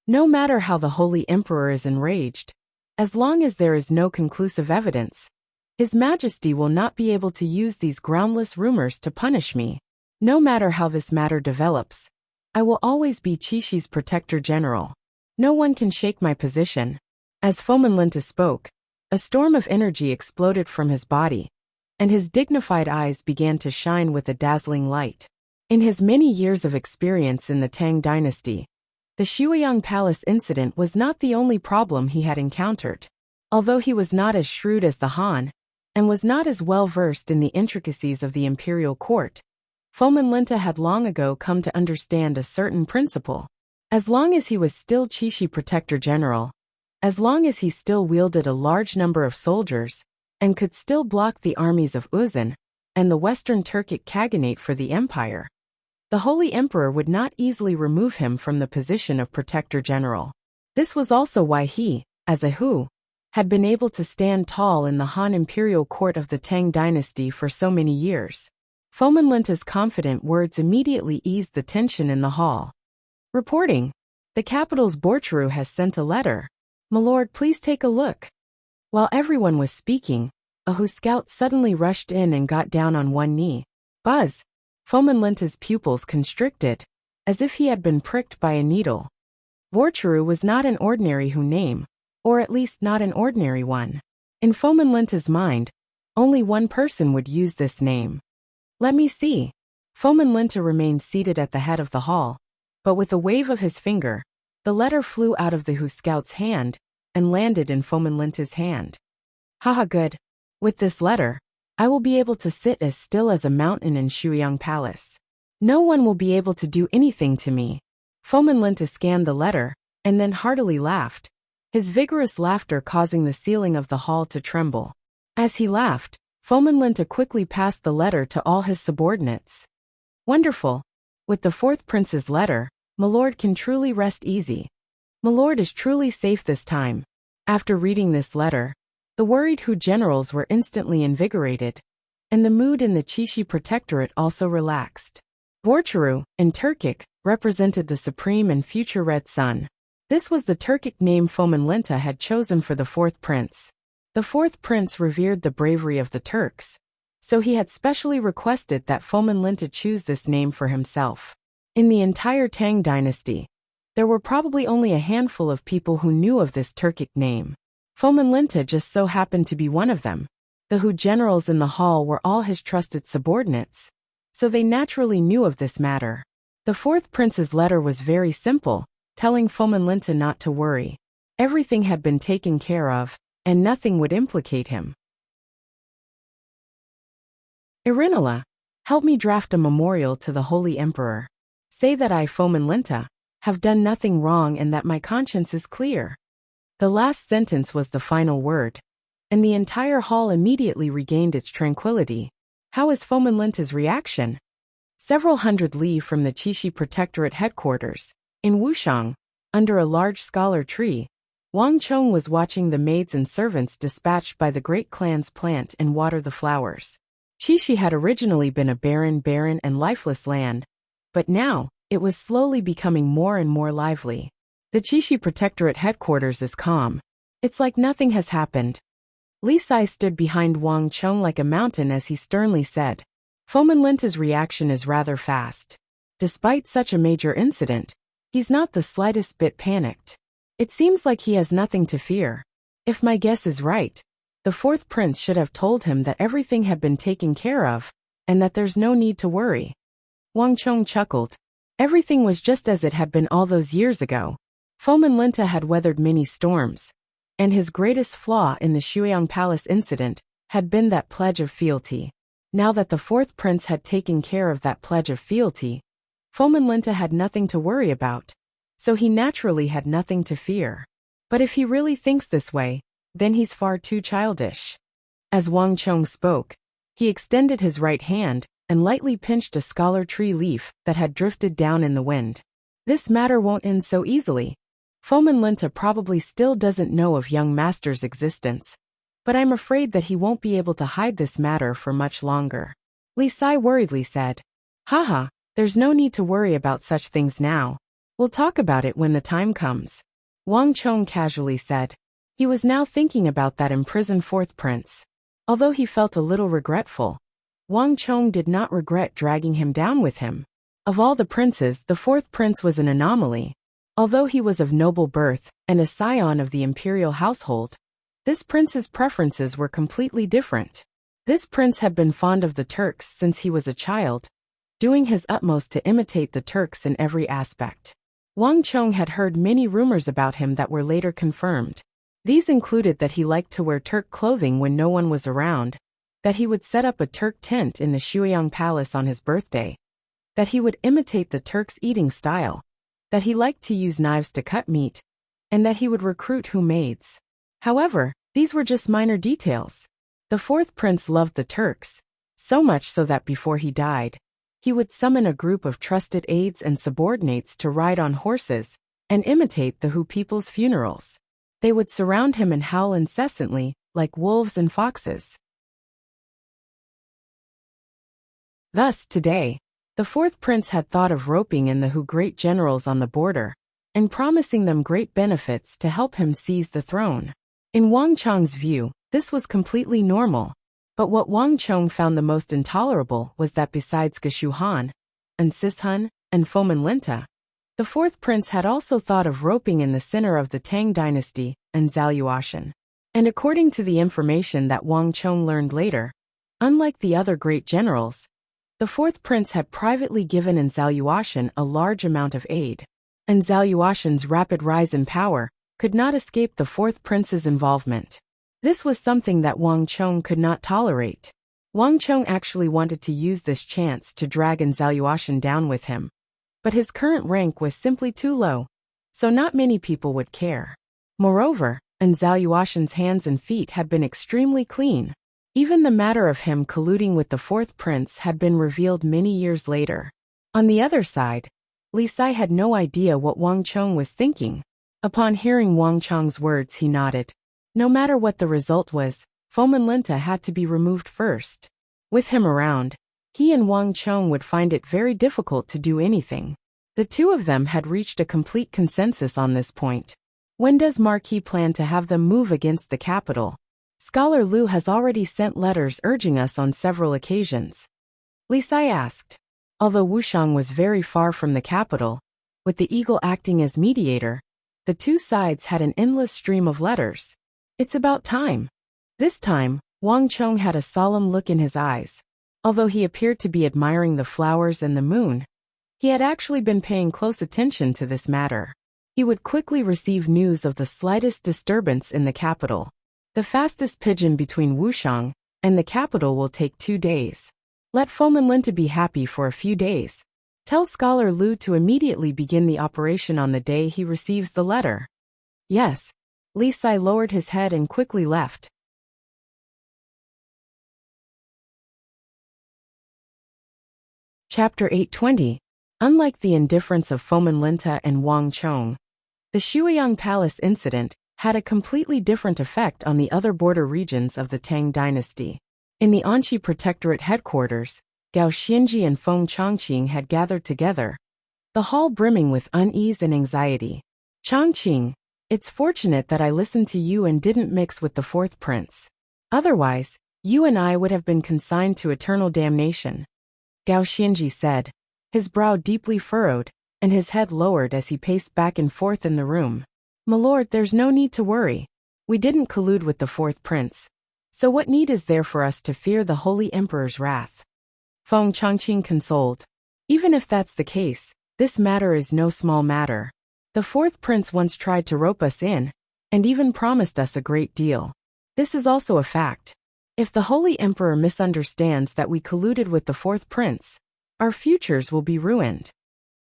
No matter how the Holy Emperor is enraged, as long as there is no conclusive evidence, His Majesty will not be able to use these groundless rumors to punish me. No matter how this matter develops, I will always be Qixi's protector general. No one can shake my position. As Fomenlinta spoke, a storm of energy exploded from his body, and his dignified eyes began to shine with a dazzling light. In his many years of experience in the Tang dynasty, the Shuiyang Palace incident was not the only problem he had encountered. Although he was not as shrewd as the Han, and was not as well versed in the intricacies of the imperial court, Fomenlinta had long ago come to understand a certain principle. As long as he was still Qixi Protector General, as long as he still wielded a large number of soldiers, and could still block the armies of Uzun and the Western Turkic Khaganate for the empire, the Holy Emperor would not easily remove him from the position of Protector General. This was also why he, as a Hu, had been able to stand tall in the Han imperial court of the Tang dynasty for so many years. Fomenlinta's confident words immediately eased the tension in the hall. Reporting, the capital's Borcharu has sent a letter. My lord, please take a look. While everyone was speaking, a Hu scout suddenly rushed in and got down on one knee. Buzz! Fomenlinta's pupils constricted, as if he had been pricked by a needle. Borcharu was not an ordinary Hu name, or at least not an ordinary one. In Fomenlinta's mind, only one person would use this name. Let me see. Fomenlinta remained seated at the head of the hall, but with a wave of his finger, the letter flew out of the Hu scout's hand and landed in Fomenlinta's hand. Haha, good. With this letter, I will be able to sit as still as a mountain in Shuiyang Palace. No one will be able to do anything to me. Fomenlinta scanned the letter and then heartily laughed, his vigorous laughter causing the ceiling of the hall to tremble. As he laughed, Fomenlinta quickly passed the letter to all his subordinates. Wonderful! With the fourth prince's letter, my lord can truly rest easy. My lord is truly safe this time. After reading this letter, the worried Hu generals were instantly invigorated, and the mood in the Qixi Protectorate also relaxed. Borcharu, in Turkic, represented the supreme and future Red Sun. This was the Turkic name Fomenlinta had chosen for the fourth prince. The fourth prince revered the bravery of the Turks, so he had specially requested that Fomenlinta choose this name for himself. In the entire Tang dynasty, there were probably only a handful of people who knew of this Turkic name. Fomenlinta just so happened to be one of them. The Hu generals in the hall were all his trusted subordinates, so they naturally knew of this matter. The fourth prince's letter was very simple, telling Fomenlinta not to worry. Everything had been taken care of, and nothing would implicate him. Irinala, help me draft a memorial to the Holy Emperor. Say that I, Fomenlinta, have done nothing wrong and that my conscience is clear. The last sentence was the final word, and the entire hall immediately regained its tranquility. How is Fomenlinta's reaction? Several hundred li from the Qixi Protectorate headquarters, in Wuxiang, under a large scholar tree, Wang Chong was watching the maids and servants dispatched by the great clans plant and water the flowers. Qixi had originally been a barren and lifeless land, but now, it was slowly becoming more and more lively. The Qixi Protectorate headquarters is calm. It's like nothing has happened. Li Sai stood behind Wang Chong like a mountain as he sternly said. Fomenlinta's reaction is rather fast. Despite such a major incident, he's not the slightest bit panicked. It seems like he has nothing to fear. If my guess is right, the fourth prince should have told him that everything had been taken care of, and that there's no need to worry. Wang Chong chuckled. Everything was just as it had been all those years ago. Fomenlinta had weathered many storms, and his greatest flaw in the Shuiyang Palace incident had been that pledge of fealty. Now that the fourth prince had taken care of that pledge of fealty, Fomenlinta had nothing to worry about, so he naturally had nothing to fear. But if he really thinks this way, then he's far too childish. As Wang Chong spoke, he extended his right hand and lightly pinched a scholar tree leaf that had drifted down in the wind. This matter won't end so easily. Fomin Linta probably still doesn't know of young master's existence, but I'm afraid that he won't be able to hide this matter for much longer. Li Sai worriedly said. Haha, there's no need to worry about such things now. We'll talk about it when the time comes. Wang Chong casually said. He was now thinking about that imprisoned fourth prince. Although he felt a little regretful, Wang Chong did not regret dragging him down with him. Of all the princes, the fourth prince was an anomaly. Although he was of noble birth and a scion of the imperial household, this prince's preferences were completely different. This prince had been fond of the Turks since he was a child, doing his utmost to imitate the Turks in every aspect. Wang Chong had heard many rumors about him that were later confirmed. These included that he liked to wear Turk clothing when no one was around, that he would set up a Turk tent in the Shuiyang Palace on his birthday, that he would imitate the Turks' eating style, that he liked to use knives to cut meat, and that he would recruit maids. However, these were just minor details. The fourth prince loved the Turks, so much so that before he died, he would summon a group of trusted aides and subordinates to ride on horses and imitate the Hu people's funerals. They would surround him and howl incessantly, like wolves and foxes. Thus, today, the fourth prince had thought of roping in the Hu great generals on the border and promising them great benefits to help him seize the throne. In Wang Chong's view, this was completely normal. But what Wang Chong found the most intolerable was that besides Geshu Han, and Sishun, and Fomin Linta, the fourth prince had also thought of roping in the center of the Tang dynasty and Zaluoshan. And according to the information that Wang Chong learned later, unlike the other great generals, the fourth prince had privately given Zaluoshan a large amount of aid. And Zaluoshan's rapid rise in power could not escape the fourth prince's involvement. This was something that Wang Chong could not tolerate. Wang Chong actually wanted to use this chance to drag Zaluoshan down with him. But his current rank was simply too low, so not many people would care. Moreover, Zaluoshan's hands and feet had been extremely clean. Even the matter of him colluding with the fourth prince had been revealed many years later. On the other side, Li Sai had no idea what Wang Chong was thinking. Upon hearing Wang Chong's words, he nodded. No matter what the result was, Fomin Linta had to be removed first. With him around, he and Wang Chong would find it very difficult to do anything. The two of them had reached a complete consensus on this point. When does Marquis plan to have them move against the capital? Scholar Liu has already sent letters urging us on several occasions. Li Sai asked. Although Wuxiang was very far from the capital, with the eagle acting as mediator, the two sides had an endless stream of letters. It's about time. This time, Wang Chong had a solemn look in his eyes. Although he appeared to be admiring the flowers and the moon, he had actually been paying close attention to this matter. He would quickly receive news of the slightest disturbance in the capital. The fastest pigeon between Wuxiang and the capital will take 2 days. Let Fomin Linta be happy for a few days. Tell Scholar Liu to immediately begin the operation on the day he receives the letter. Yes. Li Sai lowered his head and quickly left. Chapter 820. Unlike the indifference of Fomin Linta and Wang Chong, the Shuiyang Palace incident had a completely different effect on the other border regions of the Tang dynasty. In the Anxi Protectorate headquarters, Gao Xianji and Feng Chongqing had gathered together, the hall brimming with unease and anxiety. Chongqing, it's fortunate that I listened to you and didn't mix with the fourth prince. Otherwise, you and I would have been consigned to eternal damnation. Gao Xianji said, his brow deeply furrowed, and his head lowered as he paced back and forth in the room. My lord, there's no need to worry. We didn't collude with the fourth prince. So what need is there for us to fear the Holy Emperor's wrath? Feng Chongqing consoled. Even if that's the case, this matter is no small matter. The fourth prince once tried to rope us in, and even promised us a great deal. This is also a fact. If the Holy Emperor misunderstands that we colluded with the fourth prince, our futures will be ruined.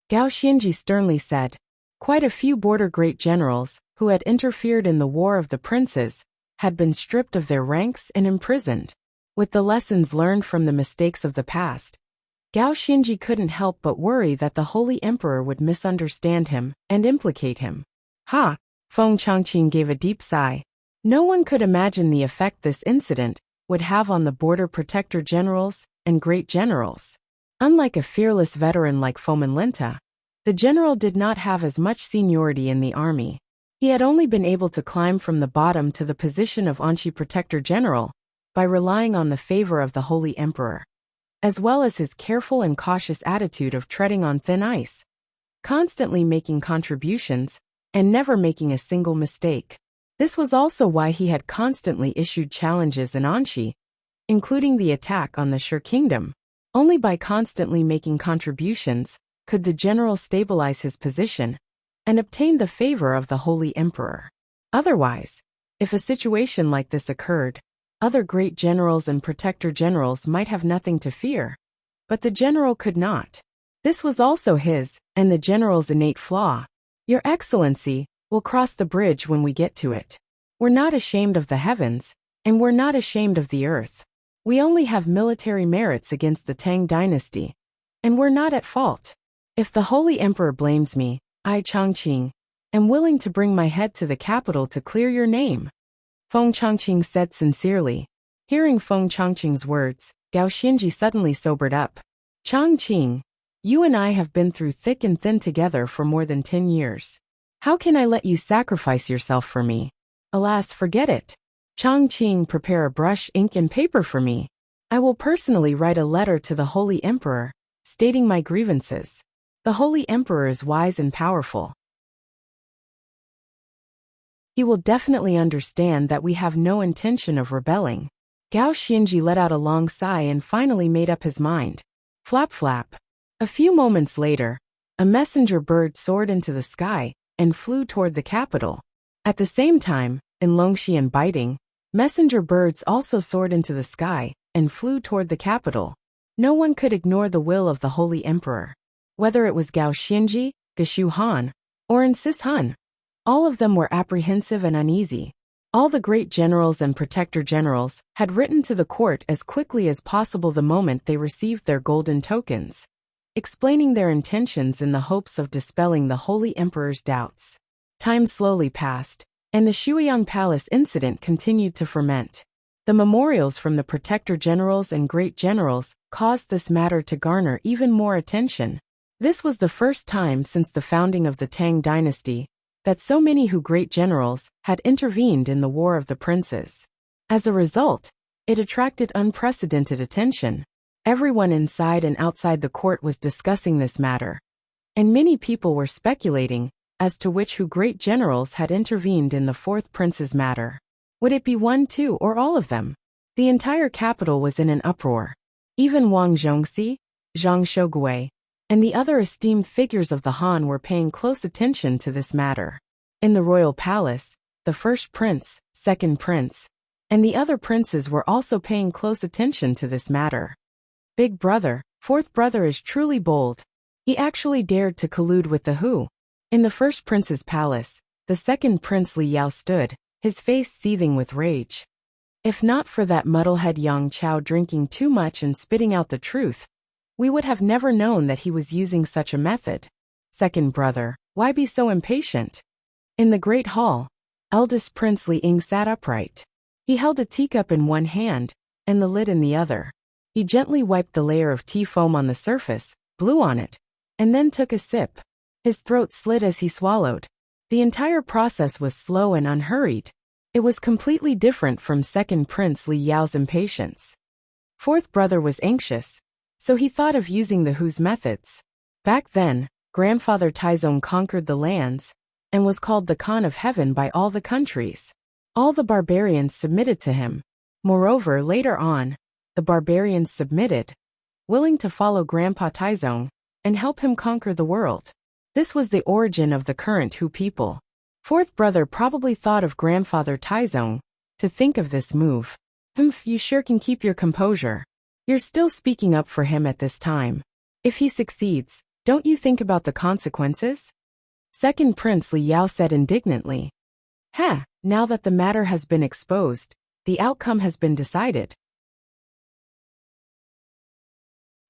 Gao Xianji sternly said. Quite a few border great generals, who had interfered in the War of the Princes, had been stripped of their ranks and imprisoned. With the lessons learned from the mistakes of the past, Gao Xianji couldn't help but worry that the Holy Emperor would misunderstand him and implicate him. Ha! Feng Changqing gave a deep sigh. No one could imagine the effect this incident would have on the border protector generals and great generals. Unlike a fearless veteran like Fomin Linta, the general did not have as much seniority in the army. He had only been able to climb from the bottom to the position of Anshi Protector General by relying on the favor of the Holy Emperor, as well as his careful and cautious attitude of treading on thin ice, constantly making contributions, and never making a single mistake. This was also why he had constantly issued challenges in Anshi, including the attack on the Sher Kingdom. Only by constantly making contributions could the general stabilize his position and obtain the favor of the Holy Emperor. Otherwise, if a situation like this occurred, other great generals and protector generals might have nothing to fear. But the general could not. This was also his and the general's innate flaw. Your Excellency, we'll cross the bridge when we get to it. We're not ashamed of the heavens, and we're not ashamed of the earth. We only have military merits against the Tang dynasty, and we're not at fault. If the Holy Emperor blames me, I, Changqing, am willing to bring my head to the capital to clear your name, Feng Changqing said sincerely. Hearing Feng Changqing's words, Gao Xinji suddenly sobered up. Changqing, you and I have been through thick and thin together for more than 10 years. How can I let you sacrifice yourself for me? Alas, forget it. Changqing, prepare a brush, ink, and paper for me. I will personally write a letter to the Holy Emperor, stating my grievances. The Holy Emperor is wise and powerful. He will definitely understand that we have no intention of rebelling. Gao Xinji let out a long sigh and finally made up his mind. Flap flap. A few moments later, a messenger bird soared into the sky and flew toward the capital. At the same time, in Longxian biting, messenger birds also soared into the sky and flew toward the capital. No one could ignore the will of the Holy Emperor. Whether it was Gao Xinji, Geshu Han, or Insis Han, all of them were apprehensive and uneasy. All the great generals and protector generals had written to the court as quickly as possible the moment they received their golden tokens, explaining their intentions in the hopes of dispelling the Holy Emperor's doubts. Time slowly passed, and the Shuiyang Palace incident continued to ferment. The memorials from the protector generals and great generals caused this matter to garner even more attention. This was the first time since the founding of the Tang dynasty that so many great generals had intervened in the War of the Princes. As a result, it attracted unprecedented attention. Everyone inside and outside the court was discussing this matter, and many people were speculating as to which great generals had intervened in the fourth prince's matter. Would it be one, two, or all of them? The entire capital was in an uproar. Even Wang Zhongxi, Zhang Shougui, and the other esteemed figures of the Han were paying close attention to this matter. In the royal palace, the first prince, second prince, and the other princes were also paying close attention to this matter. Big brother, fourth brother is truly bold. He actually dared to collude with the Hu. In the first prince's palace, the second prince Li Yao stood, his face seething with rage. If not for that muddlehead Yang Chao drinking too much and spitting out the truth, we would have never known that he was using such a method. Second brother, why be so impatient? In the great hall, eldest Prince Li Ying sat upright. He held a teacup in one hand and the lid in the other. He gently wiped the layer of tea foam on the surface, blew on it, and then took a sip. His throat slid as he swallowed. The entire process was slow and unhurried. It was completely different from second Prince Li Yao's impatience. Fourth brother was anxious, so he thought of using the Hu's methods. Back then, grandfather Taizong conquered the lands and was called the Khan of Heaven by all the countries. All the barbarians submitted to him. Moreover, later on, the barbarians submitted, willing to follow Grandpa Taizong and help him conquer the world. This was the origin of the current Hu people. Fourth brother probably thought of grandfather Taizong to think of this move. You sure can keep your composure. You're still speaking up for him at this time. If he succeeds, don't you think about the consequences? Second Prince Li Yao said indignantly. Now that the matter has been exposed, the outcome has been decided.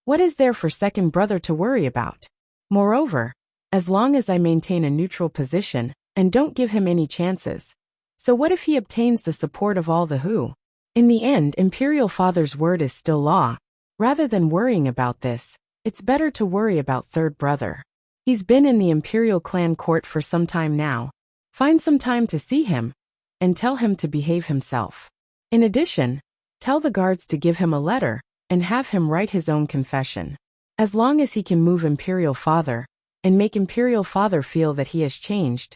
What is there for second brother to worry about? Moreover, as long as I maintain a neutral position, and don't give him any chances. So what if he obtains the support of all the Hu? In the end, Imperial Father's word is still law. Rather than worrying about this, it's better to worry about third brother. He's been in the Imperial clan court for some time now. Find some time to see him, and tell him to behave himself. In addition, tell the guards to give him a letter, and have him write his own confession. As long as he can move Imperial Father, and make Imperial Father feel that he has changed,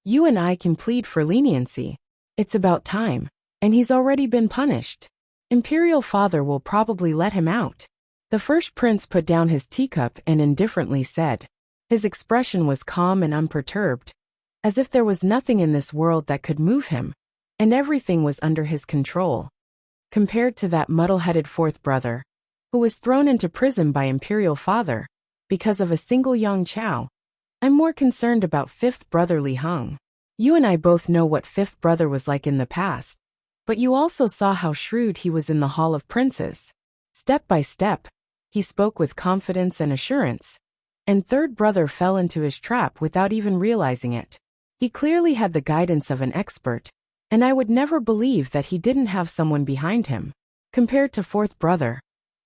you and I can plead for leniency. It's about time, and he's already been punished. Imperial Father will probably let him out. The first prince put down his teacup and indifferently said. His expression was calm and unperturbed, as if there was nothing in this world that could move him, and everything was under his control. Compared to that muddle-headed fourth brother, who was thrown into prison by Imperial Father, because of a single Yang Chao, I'm more concerned about fifth brother Li Heng. You and I both know what fifth brother was like in the past, but you also saw how shrewd he was in the Hall of Princes. Step by step, he spoke with confidence and assurance, and third brother fell into his trap without even realizing it. He clearly had the guidance of an expert, and I would never believe that he didn't have someone behind him. Compared to fourth brother,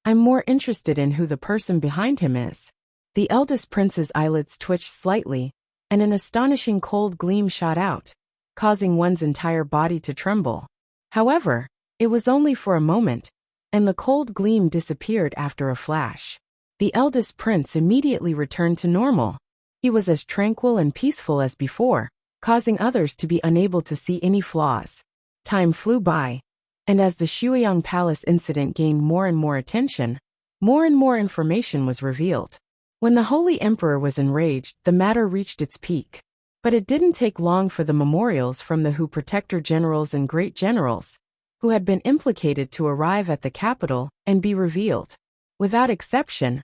I'm more interested in who the person behind him is. The eldest prince's eyelids twitched slightly, and an astonishing cold gleam shot out, causing one's entire body to tremble. However, it was only for a moment, and the cold gleam disappeared after a flash. The eldest prince immediately returned to normal. He was as tranquil and peaceful as before, causing others to be unable to see any flaws. Time flew by, and as the Shuiyang Palace incident gained more and more attention, more and more information was revealed. When the Holy Emperor was enraged, the matter reached its peak. But it didn't take long for the memorials from the Hu Protector Generals and Great Generals, who had been implicated, to arrive at the capital and be revealed. Without exception,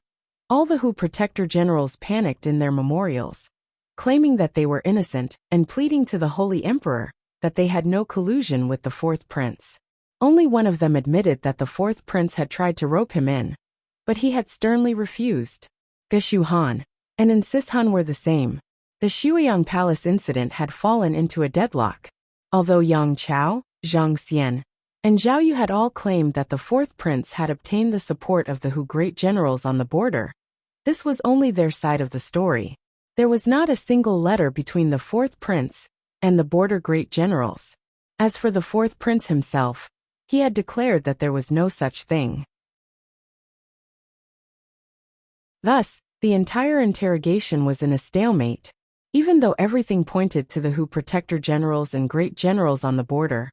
all the Hu Protector Generals panicked in their memorials, claiming that they were innocent and pleading to the Holy Emperor that they had no collusion with the fourth prince. Only one of them admitted that the fourth prince had tried to rope him in, but he had sternly refused. Geshu Han and Insist Han were the same. The Shuiyang Palace incident had fallen into a deadlock. Although Yang Chao, Zhang Xian, and Zhao Yu had all claimed that the fourth prince had obtained the support of the Hu great generals on the border, this was only their side of the story. There was not a single letter between the fourth prince and the border great generals. As for the fourth prince himself, he had declared that there was no such thing. Thus, the entire interrogation was in a stalemate. Even though everything pointed to the Hu Protector Generals and Great Generals on the border,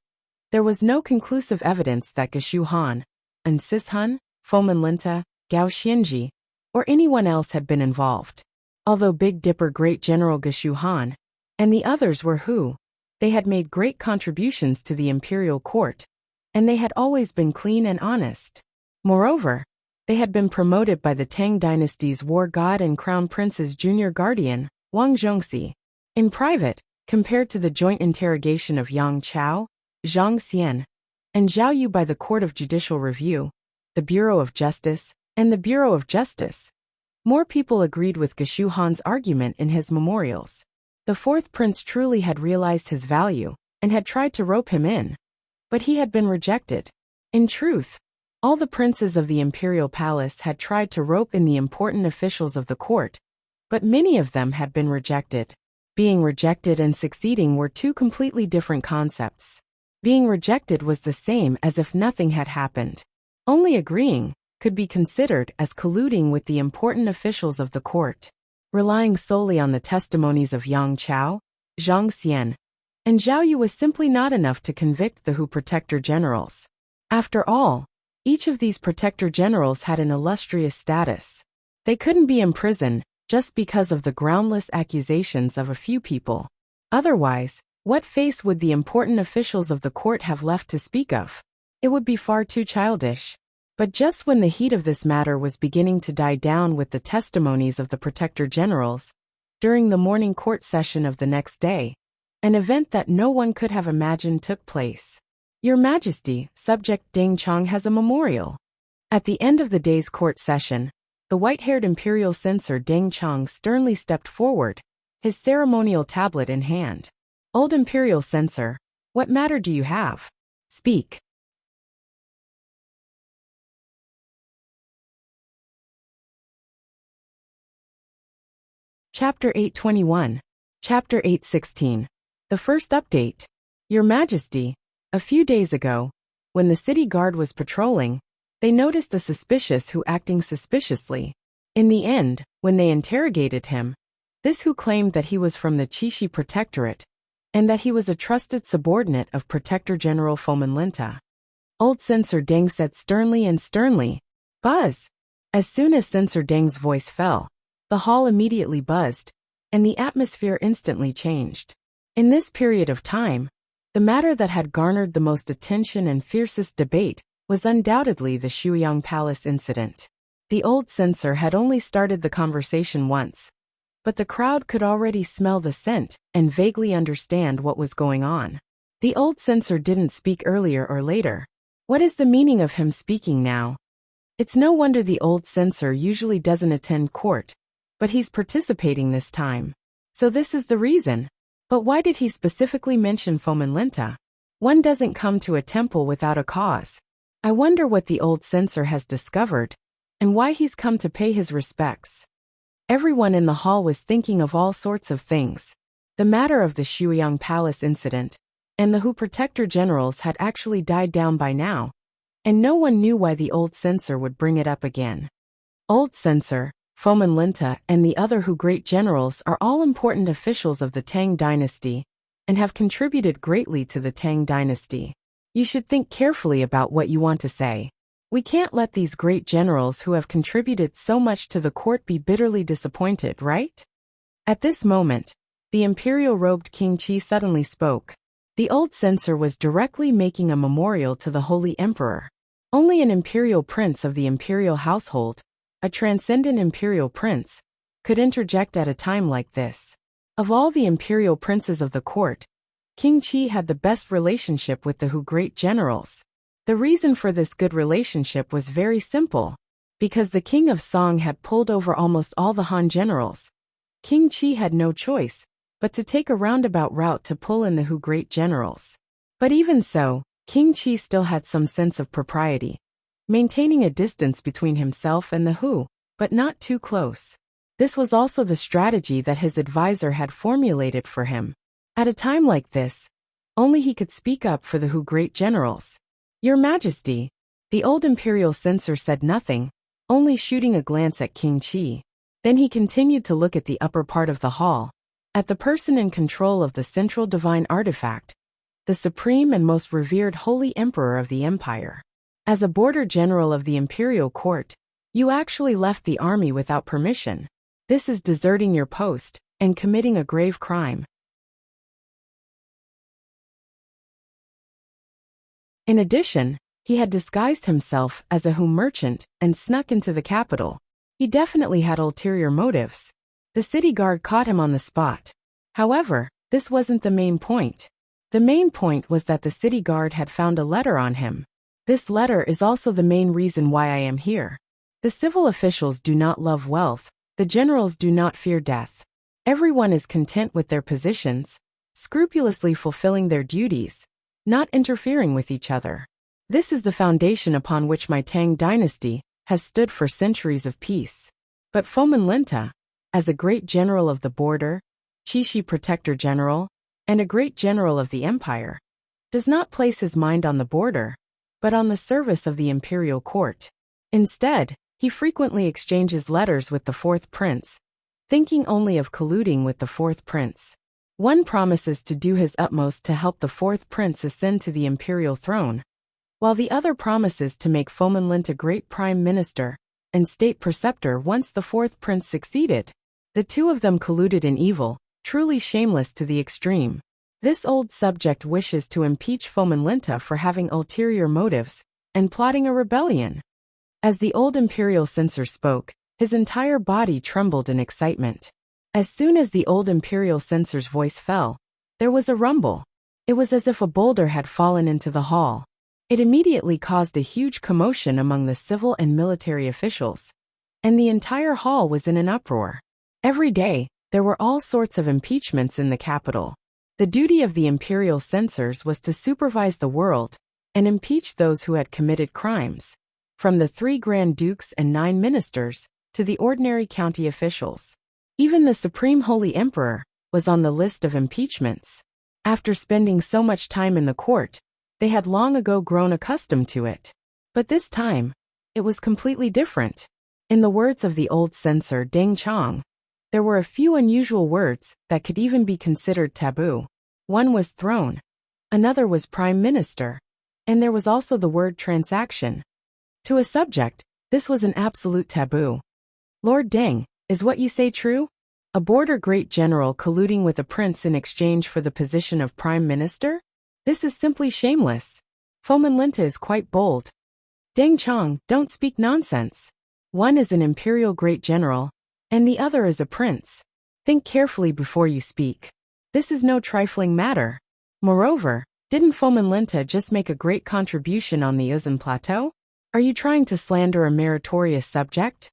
there was no conclusive evidence that Geshu Han, Insist Han, Foman Linta, Gao Xianji, or anyone else had been involved. Although Big Dipper Great General Geshu Han and the others were Hu, they had made great contributions to the imperial court, and they had always been clean and honest. Moreover, they had been promoted by the Tang dynasty's war god and crown prince's junior guardian, Wang Zhongxi. In private, compared to the joint interrogation of Yang Chao, Zhang Xian, and Zhao Yu by the Court of Judicial Review, the Bureau of Justice, and the Bureau of Justice, more people agreed with Geshu Han's argument in his memorials. The fourth prince truly had realized his value, and had tried to rope him in, but he had been rejected. In truth, all the princes of the imperial palace had tried to rope in the important officials of the court, but many of them had been rejected. Being rejected and succeeding were two completely different concepts. Being rejected was the same as if nothing had happened. Only agreeing could be considered as colluding with the important officials of the court. Relying solely on the testimonies of Yang Chao, Zhang Xian, and Zhao Yu was simply not enough to convict the Hu Protector Generals. After all, each of these Protector Generals had an illustrious status. They couldn't be imprisoned just because of the groundless accusations of a few people. Otherwise, what face would the important officials of the court have left to speak of? It would be far too childish. But just when the heat of this matter was beginning to die down with the testimonies of the Protector Generals, during the morning court session of the next day, an event that no one could have imagined took place. Your Majesty, Subject Ding Chong has a memorial. At the end of the day's court session, the white-haired imperial censor Deng Chong sternly stepped forward, his ceremonial tablet in hand. Old Imperial Censor, what matter do you have? Speak. Chapter 821. Chapter 816. The first update. Your Majesty, a few days ago, when the city guard was patrolling, they noticed a suspicious who acting suspiciously. In the end, when they interrogated him, this who claimed that he was from the Qixi Protectorate, and that he was a trusted subordinate of Protector General Fomenlinta. Old Censor Deng said sternly, "Buzz!" As soon as Censor Deng's voice fell, the hall immediately buzzed, and the atmosphere instantly changed. In this period of time, the matter that had garnered the most attention and fiercest debate was undoubtedly the Shuiyang Palace incident. The old censor had only started the conversation once, but the crowd could already smell the scent and vaguely understand what was going on. The old censor didn't speak earlier or later. What is the meaning of him speaking now? It's no wonder the old censor usually doesn't attend court, but he's participating this time. So this is the reason. But why did he specifically mention Fomenlinta? One doesn't come to a temple without a cause. I wonder what the old censor has discovered, and why he's come to pay his respects. Everyone in the hall was thinking of all sorts of things. The matter of the Shuiyang Palace incident, and the Hu Protector Generals had actually died down by now, and no one knew why the old censor would bring it up again. Old censor, Fomenlinta, and the other Hu great generals are all important officials of the Tang dynasty, and have contributed greatly to the Tang dynasty. You should think carefully about what you want to say. We can't let these great generals who have contributed so much to the court be bitterly disappointed, right? At this moment, the imperial-robed King Qi suddenly spoke. The old censor was directly making a memorial to the Holy Emperor. Only an imperial prince of the imperial household, a transcendent imperial prince, could interject at a time like this. Of all the imperial princes of the court, King Qi had the best relationship with the Hu great generals. The reason for this good relationship was very simple. Because the king of Song had pulled over almost all the Han generals, King Qi had no choice but to take a roundabout route to pull in the Hu great generals. But even so, King Qi still had some sense of propriety, maintaining a distance between himself and the Hu, but not too close. This was also the strategy that his advisor had formulated for him. At a time like this, only he could speak up for the Hu great generals. Your Majesty, the old imperial censor said nothing, only shooting a glance at King Qi. Then he continued to look at the upper part of the hall, at the person in control of the central divine artifact, the supreme and most revered holy emperor of the empire. As a border general of the imperial court, you actually left the army without permission. This is deserting your post and committing a grave crime. In addition, he had disguised himself as a Hu merchant and snuck into the capital. He definitely had ulterior motives. The city guard caught him on the spot. However, this wasn't the main point. The main point was that the city guard had found a letter on him. This letter is also the main reason why I am here. The civil officials do not love wealth, the generals do not fear death. Everyone is content with their positions, scrupulously fulfilling their duties, not interfering with each other. This is the foundation upon which my Tang dynasty has stood for centuries of peace. But Fomenlinta, as a great general of the border, Qixi Protector General, and a great general of the empire, does not place his mind on the border, but on the service of the imperial court. Instead, he frequently exchanges letters with the fourth prince, thinking only of colluding with the fourth prince. One promises to do his utmost to help the fourth prince ascend to the imperial throne, while the other promises to make Fomenlinta great prime minister and state preceptor once the fourth prince succeeded. The two of them colluded in evil, truly shameless to the extreme. This old subject wishes to impeach Fomenlinta for having ulterior motives and plotting a rebellion. As the old imperial censor spoke, his entire body trembled in excitement. As soon as the old imperial censor's voice fell, there was a rumble. It was as if a boulder had fallen into the hall. It immediately caused a huge commotion among the civil and military officials, and the entire hall was in an uproar. Every day, there were all sorts of impeachments in the capital. The duty of the imperial censors was to supervise the world and impeach those who had committed crimes, from the 3 grand dukes and 9 ministers to the ordinary county officials. Even the Supreme Holy Emperor was on the list of impeachments. After spending so much time in the court, they had long ago grown accustomed to it. But this time, it was completely different. In the words of the old censor Deng Chong, there were a few unusual words that could even be considered taboo. One was throne, another was prime minister, and there was also the word transaction. To a subject, this was an absolute taboo. Lord Deng, is what you say true? A border great general colluding with a prince in exchange for the position of prime minister? This is simply shameless. Fomenlinta is quite bold. Deng Chong, don't speak nonsense. One is an imperial great general, and the other is a prince. Think carefully before you speak. This is no trifling matter. Moreover, didn't Fomenlinta just make a great contribution on the Uzun Plateau? Are you trying to slander a meritorious subject?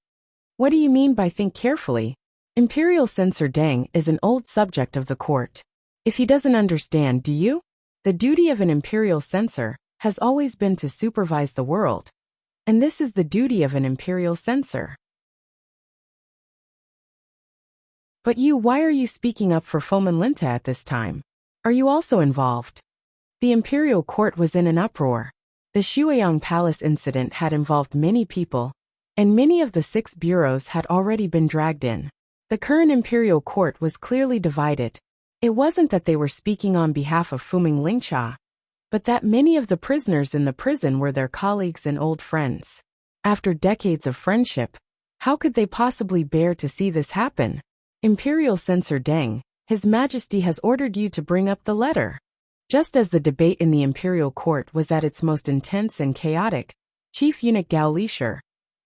What do you mean by think carefully? Imperial censor Deng is an old subject of the court. If he doesn't understand, do you? The duty of an imperial censor has always been to supervise the world. And this is the duty of an imperial censor. But why are you speaking up for Fomenlinta at this time? Are you also involved? The imperial court was in an uproar. The Shueyang Palace incident had involved many people, and many of the 6 bureaus had already been dragged in. The current imperial court was clearly divided. It wasn't that they were speaking on behalf of Fuming Lingcha, but that many of the prisoners in the prison were their colleagues and old friends. After decades of friendship, how could they possibly bear to see this happen? Imperial censor Deng, His Majesty has ordered you to bring up the letter. Just as the debate in the imperial court was at its most intense and chaotic, Chief Eunuch Gao Lisher,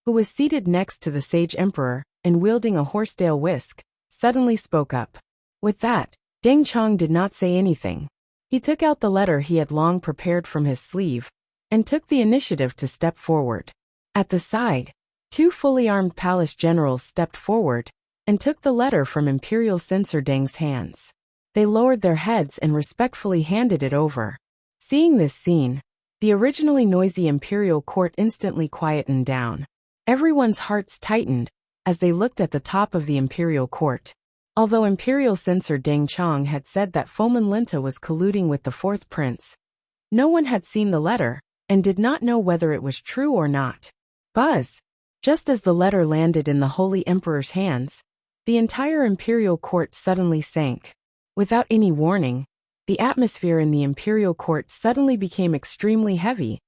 who was seated next to the sage emperor and wielding a horsetail whisk, suddenly spoke up. With that, Deng Chong did not say anything. He took out the letter he had long prepared from his sleeve and took the initiative to step forward. At the side, 2 fully armed palace generals stepped forward and took the letter from Imperial Censor Deng's hands. They lowered their heads and respectfully handed it over. Seeing this scene, the originally noisy imperial court instantly quietened down. Everyone's hearts tightened as they looked at the top of the imperial court. Although Imperial Censor Deng Chong had said that Fomenlinta was colluding with the 4th prince, no one had seen the letter and did not know whether it was true or not. Buzz! Just as the letter landed in the Holy Emperor's hands, the entire imperial court suddenly sank. Without any warning, the atmosphere in the imperial court suddenly became extremely heavy,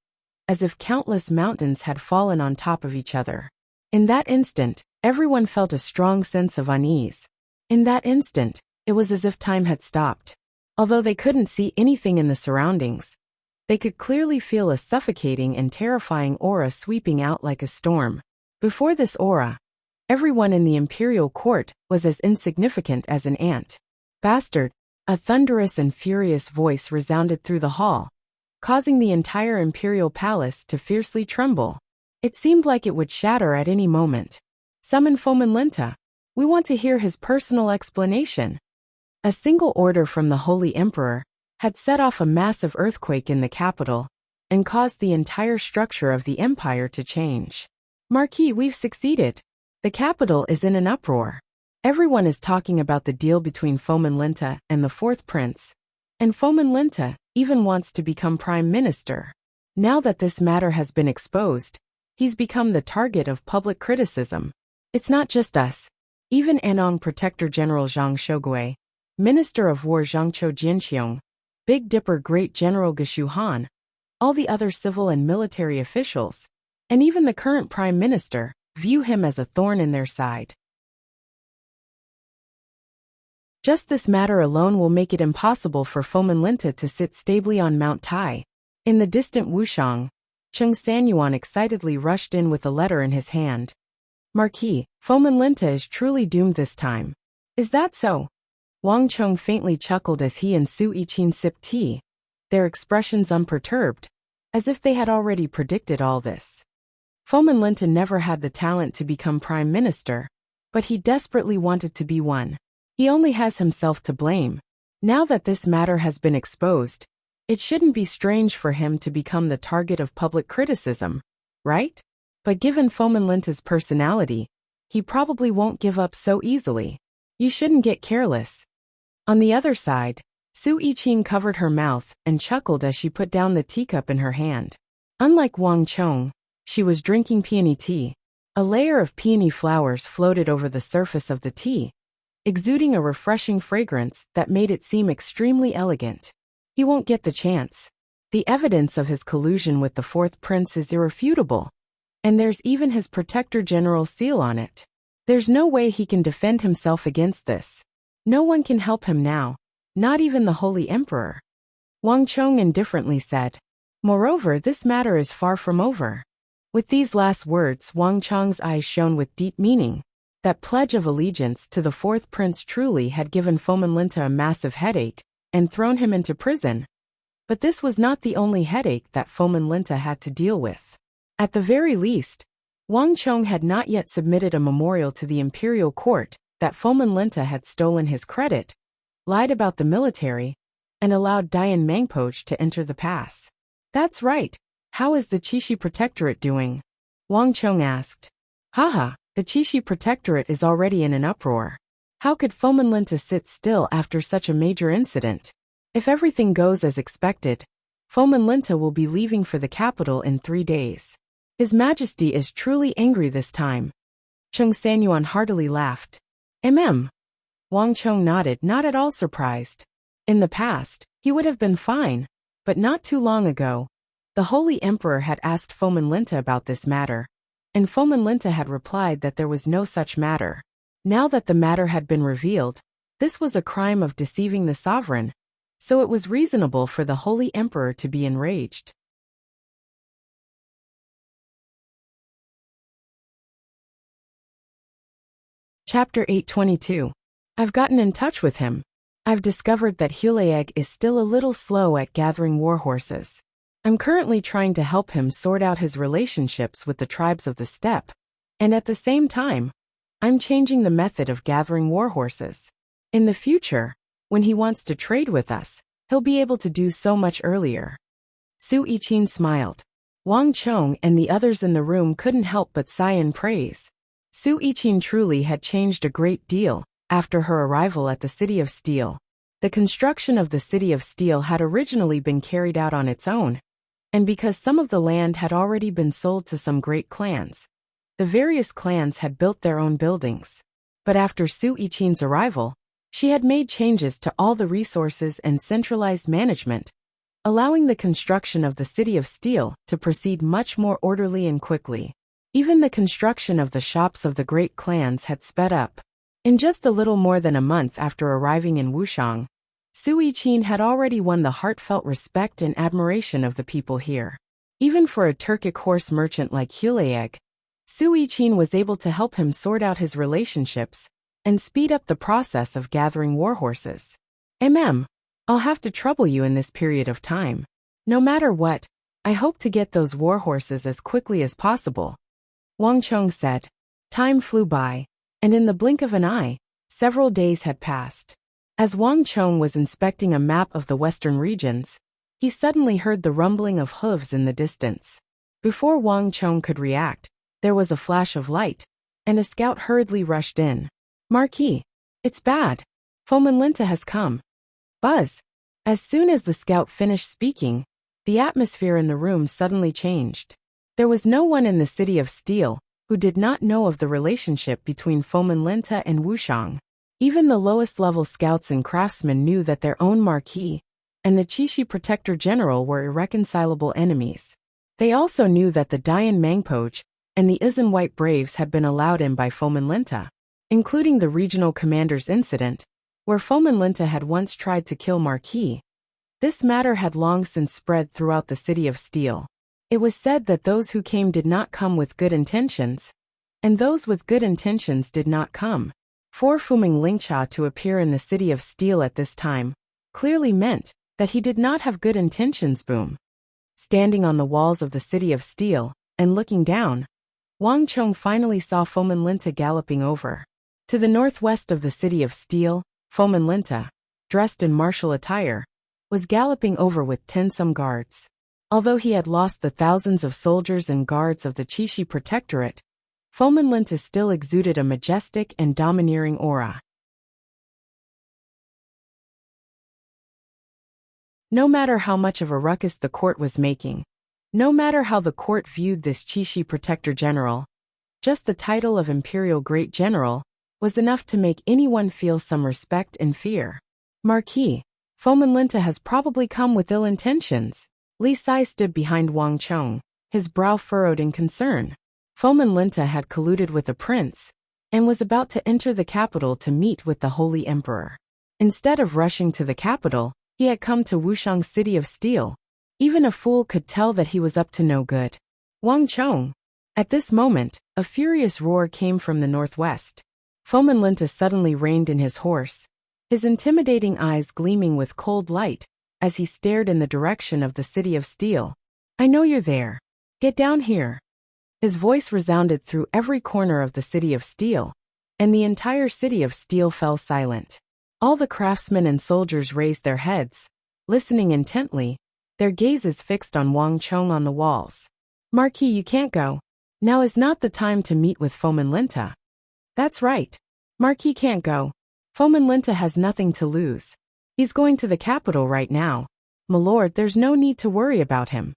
as if countless mountains had fallen on top of each other. In that instant, everyone felt a strong sense of unease. In that instant, it was as if time had stopped. Although they couldn't see anything in the surroundings, they could clearly feel a suffocating and terrifying aura sweeping out like a storm. Before this aura, everyone in the imperial court was as insignificant as an ant. Bastard! A thunderous and furious voice resounded through the hall, causing the entire imperial palace to fiercely tremble. It seemed like it would shatter at any moment. Summon Fomenlinta. We want to hear his personal explanation. A single order from the Holy Emperor had set off a massive earthquake in the capital and caused the entire structure of the empire to change. Marquis, we've succeeded. The capital is in an uproar. Everyone is talking about the deal between Fomenlinta and the 4th prince, and Fomenlinta even wants to become prime minister. Now that this matter has been exposed, he's become the target of public criticism. It's not just us. Even Anong Protector General Zhang Shogui, Minister of War Zhangqiu Jianxiong, Big Dipper Great General Geshu Han, all the other civil and military officials, and even the current prime minister, view him as a thorn in their side. Just this matter alone will make it impossible for Fomenlinta to sit stably on Mount Tai. In the distant Wuxiang, Chung Sanyuan excitedly rushed in with a letter in his hand. Marquis, Fomenlinta is truly doomed this time. Is that so? Wang Chong faintly chuckled as he and Su Yichin sipped tea, their expressions unperturbed, as if they had already predicted all this. Fomenlinta never had the talent to become prime minister, but he desperately wanted to be one. He only has himself to blame. Now that this matter has been exposed, it shouldn't be strange for him to become the target of public criticism, right? But given Fomenlinta's personality, he probably won't give up so easily. You shouldn't get careless. On the other side, Su Yiqing covered her mouth and chuckled as she put down the teacup in her hand. Unlike Wang Chong, she was drinking peony tea. A layer of peony flowers floated over the surface of the tea, exuding a refreshing fragrance that made it seem extremely elegant. He won't get the chance. The evidence of his collusion with the fourth prince is irrefutable, and there's even his protector general's seal on it. There's no way he can defend himself against this. No one can help him now, not even the Holy Emperor. Wang Chong indifferently said. Moreover, this matter is far from over. With these last words, Wang Chong's eyes shone with deep meaning. That pledge of allegiance to the fourth prince truly had given Fomenlinta a massive headache and thrown him into prison. But this was not the only headache that Fomenlinta had to deal with. At the very least, Wang Chong had not yet submitted a memorial to the imperial court that Fomenlinta had stolen his credit, lied about the military, and allowed Dian Mangpoch to enter the pass. That's right. How is the Qixi Protectorate doing? Wang Chong asked. Haha, the Qixi Protectorate is already in an uproar. How could Fomenlinta sit still after such a major incident? If everything goes as expected, Fomenlinta will be leaving for the capital in 3 days. His Majesty is truly angry this time. Chung Sanyuan heartily laughed. Wang Chong nodded, not at all surprised. In the past, he would have been fine, but not too long ago, the Holy Emperor had asked Fomenlinta about this matter, and Fomenlinta had replied that there was no such matter. Now that the matter had been revealed, this was a crime of deceiving the sovereign, so it was reasonable for the Holy Emperor to be enraged. Chapter 822. I've gotten in touch with him. I've discovered that Hulayeg is still a little slow at gathering warhorses. I'm currently trying to help him sort out his relationships with the tribes of the steppe, and at the same time, I'm changing the method of gathering warhorses. In the future, when he wants to trade with us, he'll be able to do so much earlier. Su Yiqing smiled. Wang Chong and the others in the room couldn't help but sigh in praise. Su Yiqing truly had changed a great deal after her arrival at the City of Steel. The construction of the City of Steel had originally been carried out on its own, and because some of the land had already been sold to some great clans, the various clans had built their own buildings. But after Su Yiqing's arrival, she had made changes to all the resources and centralized management, allowing the construction of the City of Steel to proceed much more orderly and quickly. Even the construction of the shops of the great clans had sped up. In just a little more than a month after arriving in Wuxiang, Su Yiqing had already won the heartfelt respect and admiration of the people here. Even for a Turkic horse merchant like Hulayeg, Su Yiqing was able to help him sort out his relationships and speed up the process of gathering warhorses. I'll have to trouble you in this period of time. No matter what, I hope to get those warhorses as quickly as possible. Wang Chong said. Time flew by, and in the blink of an eye, several days had passed. As Wang Chong was inspecting a map of the western regions, he suddenly heard the rumbling of hooves in the distance. Before Wang Chong could react, there was a flash of light, and a scout hurriedly rushed in. Marquis, it's bad. Fomenlinta has come. Buzz. As soon as the scout finished speaking, the atmosphere in the room suddenly changed. There was no one in the City of Steel who did not know of the relationship between Fomenlinta and Wuxiang. Even the lowest-level scouts and craftsmen knew that their own Marquis and the Qixi Protector General were irreconcilable enemies. They also knew that the Dian Mangpoch and the Izan White Braves had been allowed in by Fomenlinta, including the regional commander's incident, where Fomenlinta had once tried to kill Marquis. This matter had long since spread throughout the City of Steel. It was said that those who came did not come with good intentions, and those with good intentions did not come. For Fuming Lingcha to appear in the City of Steel at this time clearly meant that he did not have good intentions. Boom. Standing on the walls of the City of Steel and looking down, Wang Chong finally saw Fomenlinta galloping over. To the northwest of the City of Steel, Fomenlinta, dressed in martial attire, was galloping over with 10 guards. Although he had lost the thousands of soldiers and guards of the Qixi Protectorate, Fomenlinta still exuded a majestic and domineering aura. No matter how much of a ruckus the court was making, no matter how the court viewed this Qixi Protector General, just the title of Imperial Great General was enough to make anyone feel some respect and fear. Marquis, Fomenlinta has probably come with ill intentions. Li Sai stood behind Wang Chong, his brow furrowed in concern. Fomenlinta had colluded with a prince and was about to enter the capital to meet with the Holy Emperor. Instead of rushing to the capital, he had come to Wuxiang City of Steel. Even a fool could tell that he was up to no good. Wang Chong. At this moment, a furious roar came from the northwest. Fomenlinta suddenly reined in his horse, his intimidating eyes gleaming with cold light as he stared in the direction of the City of Steel. "I know you're there. Get down here." His voice resounded through every corner of the City of Steel, and the entire City of Steel fell silent. All the craftsmen and soldiers raised their heads, listening intently, their gazes fixed on Wang Chong on the walls. "Marquis, you can't go. Now is not the time to meet with Fomenlinta." "That's right. Marquis can't go. Fomenlinta has nothing to lose. He's going to the capital right now. Milord, there's no need to worry about him."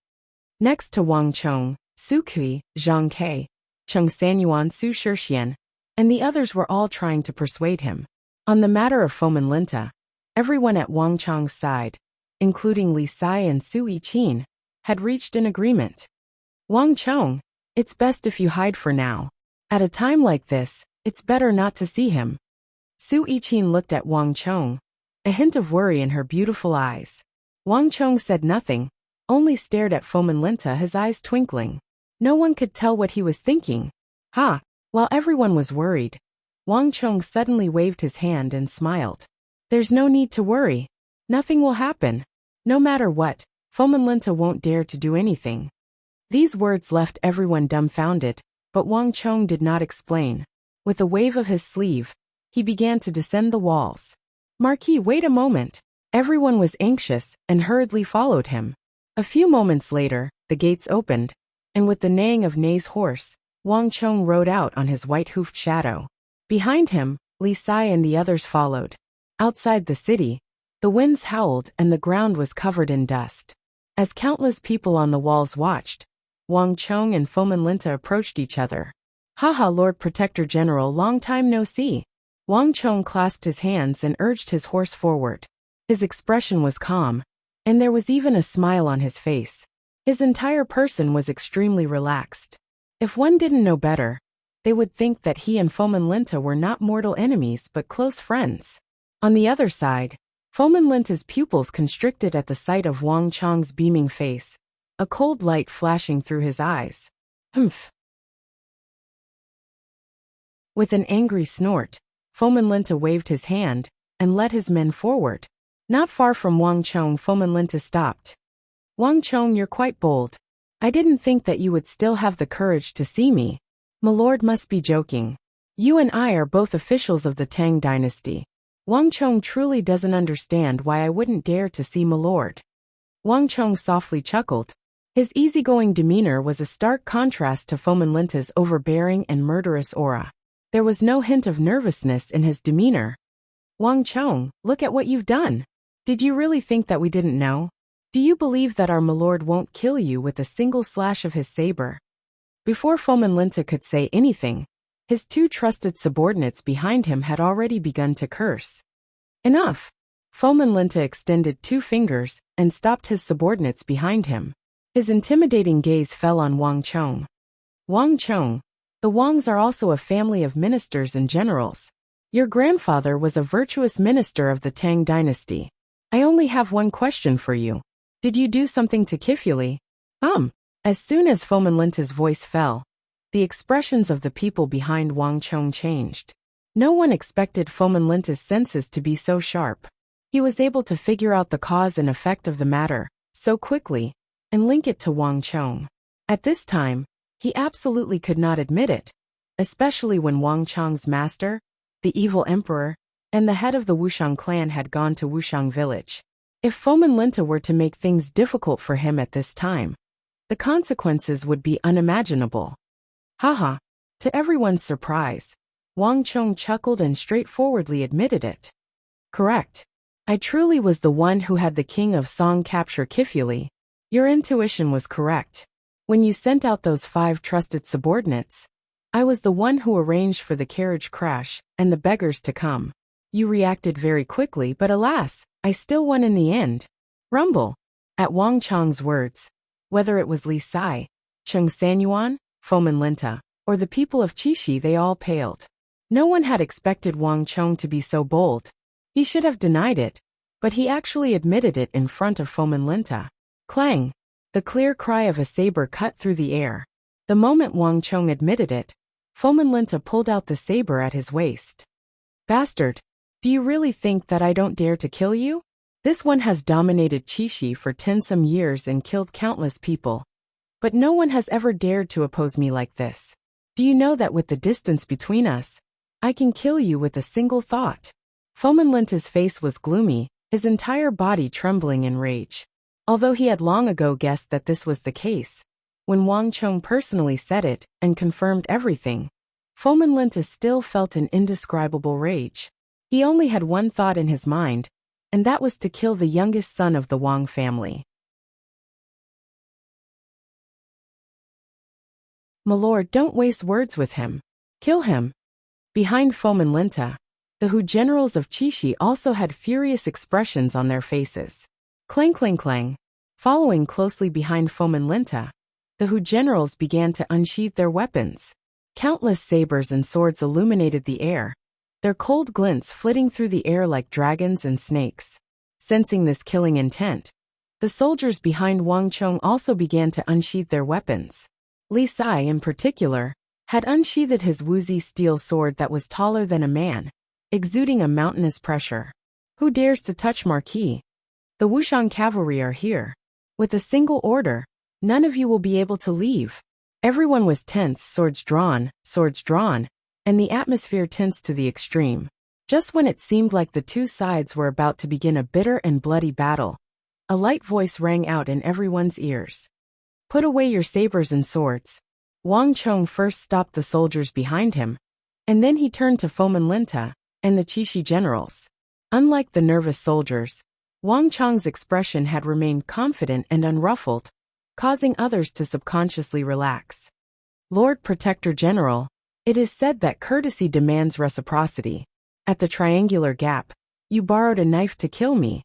Next to Wang Chong, Su Kui, Zhang Ke, Cheng Sanyuan, Su Shixian, and the others were all trying to persuade him. On the matter of Fomenlinta, everyone at Wang Chong's side, including Li Sai and Su Yiqin, had reached an agreement. "Wang Chong, it's best if you hide for now. At a time like this, it's better not to see him." Su Yiqin looked at Wang Chong, a hint of worry in her beautiful eyes. Wang Chong said nothing, only stared at Fomenlinta, his eyes twinkling. No one could tell what he was thinking. While everyone was worried, Wang Chong suddenly waved his hand and smiled. "There's no need to worry. Nothing will happen. No matter what, Fomenlinta won't dare to do anything." These words left everyone dumbfounded, but Wang Chong did not explain. With a wave of his sleeve, he began to descend the walls. "Marquis, wait a moment." Everyone was anxious and hurriedly followed him. A few moments later, the gates opened, and with the neighing of Nei's horse, Wang Chong rode out on his white-hoofed shadow. Behind him, Li Sai and the others followed. Outside the city, the winds howled and the ground was covered in dust. As countless people on the walls watched, Wang Chong and Fomenlinta approached each other. "Haha, Lord Protector General, long time no see." Wang Chong clasped his hands and urged his horse forward. His expression was calm, and there was even a smile on his face. His entire person was extremely relaxed. If one didn't know better, they would think that he and Fomenlinta were not mortal enemies but close friends. On the other side, Fomenlinta's pupils constricted at the sight of Wang Chong's beaming face, a cold light flashing through his eyes. "Humph." With an angry snort, Fomenlinta waved his hand and led his men forward. Not far from Wang Chong, Fomenlinta stopped. "Wang Chong, you're quite bold. I didn't think that you would still have the courage to see me. Milord must be joking. You and I are both officials of the Tang dynasty. Wang Chong truly doesn't understand why I wouldn't dare to see Milord." Wang Chong softly chuckled. His easygoing demeanor was a stark contrast to Fomenlinta's overbearing and murderous aura. There was no hint of nervousness in his demeanor. "Wang Chong, look at what you've done. Did you really think that we didn't know? Do you believe that our milord won't kill you with a single slash of his saber?" Before Fomenlinta could say anything, his two trusted subordinates behind him had already begun to curse. "Enough!" Fomenlinta extended 2 fingers and stopped his subordinates behind him. His intimidating gaze fell on Wang Chong. "Wang Chong, the Wangs are also a family of ministers and generals. Your grandfather was a virtuous minister of the Tang dynasty. I only have one question for you. Did you do something to Kifuli?" As soon as Fomenlinta's voice fell, the expressions of the people behind Wang Chong changed. No one expected Fomenlinta's senses to be so sharp. He was able to figure out the cause and effect of the matter so quickly and link it to Wang Chong. At this time, he absolutely could not admit it, especially when Wang Chong's master, the evil emperor, and the head of the Wuxiang clan had gone to Wuxiang village. If Fomin Linta were to make things difficult for him at this time, the consequences would be unimaginable. Haha. To everyone's surprise, Wang Chong chuckled and straightforwardly admitted it. Correct. I truly was the one who had the king of Song capture Kifuli. Your intuition was correct. When you sent out those 5 trusted subordinates, I was the one who arranged for the carriage crash and the beggars to come. You reacted very quickly, but alas, I still won in the end. Rumble. At Wang Chong's words, whether it was Li Sai, Cheng Sanyuan, Fomin Linta, or the people of Qixi, they all paled. No one had expected Wang Chong to be so bold. He should have denied it, but he actually admitted it in front of Fomin Linta. Clang! The clear cry of a saber cut through the air. The moment Wang Chong admitted it, Fomin Linta pulled out the saber at his waist. Bastard! Do you really think that I don't dare to kill you? This one has dominated Qixi for 10-some years and killed countless people. But no one has ever dared to oppose me like this. Do you know that with the distance between us, I can kill you with a single thought? Fomin Linta's face was gloomy, his entire body trembling in rage. Although he had long ago guessed that this was the case, when Wang Chong personally said it and confirmed everything, Fomin Linta still felt an indescribable rage. He only had one thought in his mind, and that was to kill the youngest son of the Wang family. My lord, don't waste words with him. Kill him. Behind Fomin Linta, the Hu generals of Qixi also had furious expressions on their faces. Clang clang clang. Following closely behind Fomin Linta, the Hu generals began to unsheath their weapons. Countless sabers and swords illuminated the air, their cold glints flitting through the air like dragons and snakes. Sensing this killing intent, the soldiers behind Wang Chong also began to unsheath their weapons. Li Sai, in particular, had unsheathed his Wuxia steel sword that was taller than a man, exuding a mountainous pressure. Who dares to touch Marquis? The Wuxiang cavalry are here. With a single order, none of you will be able to leave. Everyone was tense, swords drawn, and the atmosphere tense to the extreme. Just when it seemed like the two sides were about to begin a bitter and bloody battle, a light voice rang out in everyone's ears. Put away your sabers and swords. Wang Chong first stopped the soldiers behind him, and then he turned to Fomin Linta and the Qixi generals. Unlike the nervous soldiers, Wang Chong's expression had remained confident and unruffled, causing others to subconsciously relax. Lord Protector General, it is said that courtesy demands reciprocity. At the triangular gap, you borrowed a knife to kill me,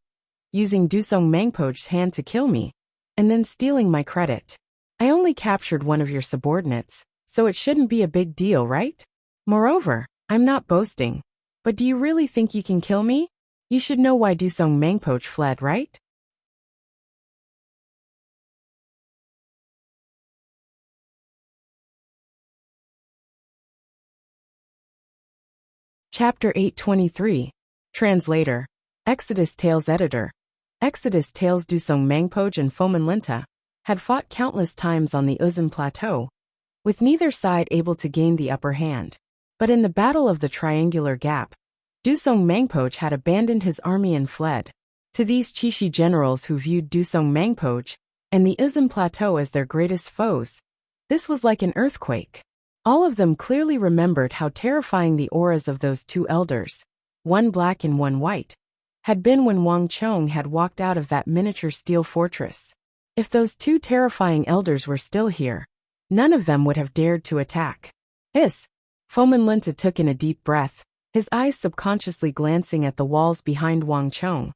using Dusong Mangpo's hand to kill me, and then stealing my credit. I only captured one of your subordinates, so it shouldn't be a big deal, right? Moreover, I'm not boasting. But do you really think you can kill me? You should know why Dusong Mangpo fled, right? Chapter 823. Translator. Exodus Tales Editor. Exodus Tales. Dusong Mangpo and Fomin Linta had fought countless times on the Uzan Plateau, with neither side able to gain the upper hand. But in the Battle of the Triangular Gap, Dusong Mangpo had abandoned his army and fled. To these Qixi generals who viewed Dusong Mangpo and the Uzan Plateau as their greatest foes, this was like an earthquake. All of them clearly remembered how terrifying the auras of those two elders, one black and one white, had been when Wang Chong had walked out of that miniature steel fortress. If those two terrifying elders were still here, none of them would have dared to attack. Hiss! Fomin Linta took in a deep breath, his eyes subconsciously glancing at the walls behind Wang Chong,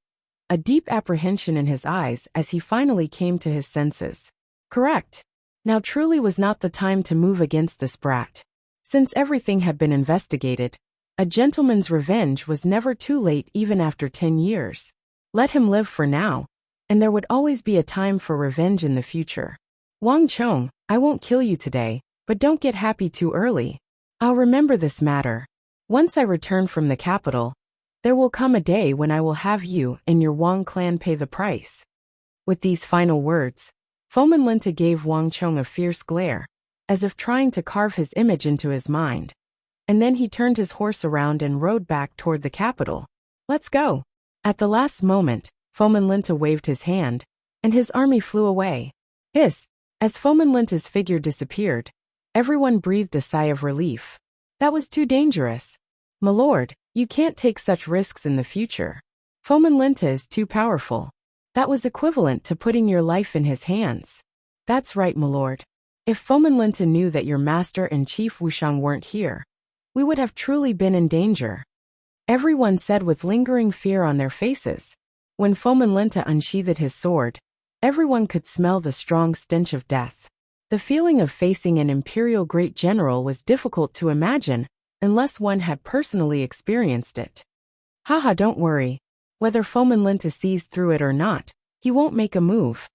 a deep apprehension in his eyes as he finally came to his senses. Correct. Now truly was not the time to move against this brat. Since everything had been investigated, a gentleman's revenge was never too late even after 10 years. Let him live for now, and there would always be a time for revenge in the future. Wang Chong, I won't kill you today, but don't get happy too early. I'll remember this matter. Once I return from the capital, there will come a day when I will have you and your Wang clan pay the price. With these final words, Fomin Linta gave Wang Chong a fierce glare, as if trying to carve his image into his mind. and then he turned his horse around and rode back toward the capital. Let's go. At the last moment, Fomin Linta waved his hand, and his army flew away. Hiss! As Fomin Linta's figure disappeared, everyone breathed a sigh of relief. That was too dangerous. My lord, you can't take such risks in the future. Fomin Linta is too powerful. That was equivalent to putting your life in his hands. That's right, my lord. If Fomin Linta knew that your master and Chief Wuxiang weren't here, we would have truly been in danger. Everyone said with lingering fear on their faces. When Fomin Linta unsheathed his sword, everyone could smell the strong stench of death. The feeling of facing an imperial great general was difficult to imagine, unless one had personally experienced it. Haha, don't worry. Whether Fomin Linta sees through it or not, he won't make a move.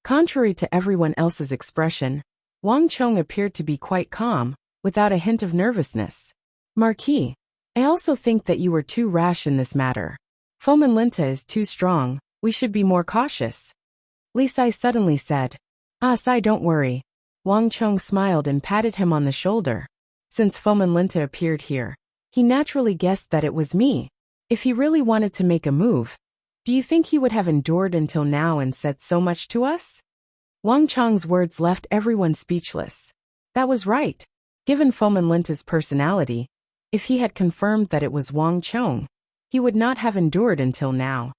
Contrary to everyone else's expression, Wang Chong appeared to be quite calm, without a hint of nervousness. Marquis, I also think that you were too rash in this matter. Fomin Linta is too strong, we should be more cautious. Li Sai suddenly said. Ah, Sai, don't worry. Wang Chong smiled and patted him on the shoulder. Since Fomin Linta appeared here, he naturally guessed that it was me. If he really wanted to make a move, do you think he would have endured until now and said so much to us? Wang Chong's words left everyone speechless. That was right. Given Fomin Linta's personality, if he had confirmed that it was Wang Chong, he would not have endured until now.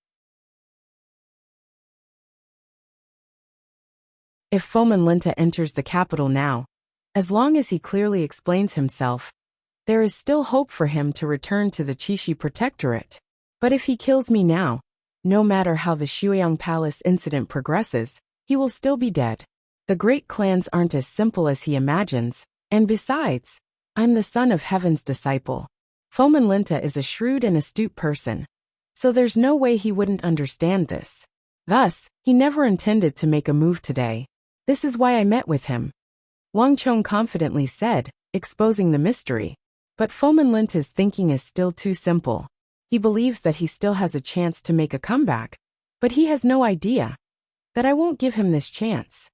If Fomin Linta enters the capital now, as long as he clearly explains himself, there is still hope for him to return to the Qixi Protectorate. But if he kills me now, no matter how the Shuiyang Palace incident progresses, he will still be dead. The great clans aren't as simple as he imagines, and besides, I'm the son of Heaven's disciple. Fomin Linta is a shrewd and astute person, so there's no way he wouldn't understand this. Thus, he never intended to make a move today. This is why I met with him. Wang Chong confidently said, exposing the mystery. But Fomin Linta's thinking is still too simple. He believes that he still has a chance to make a comeback, but he has no idea that I won't give him this chance.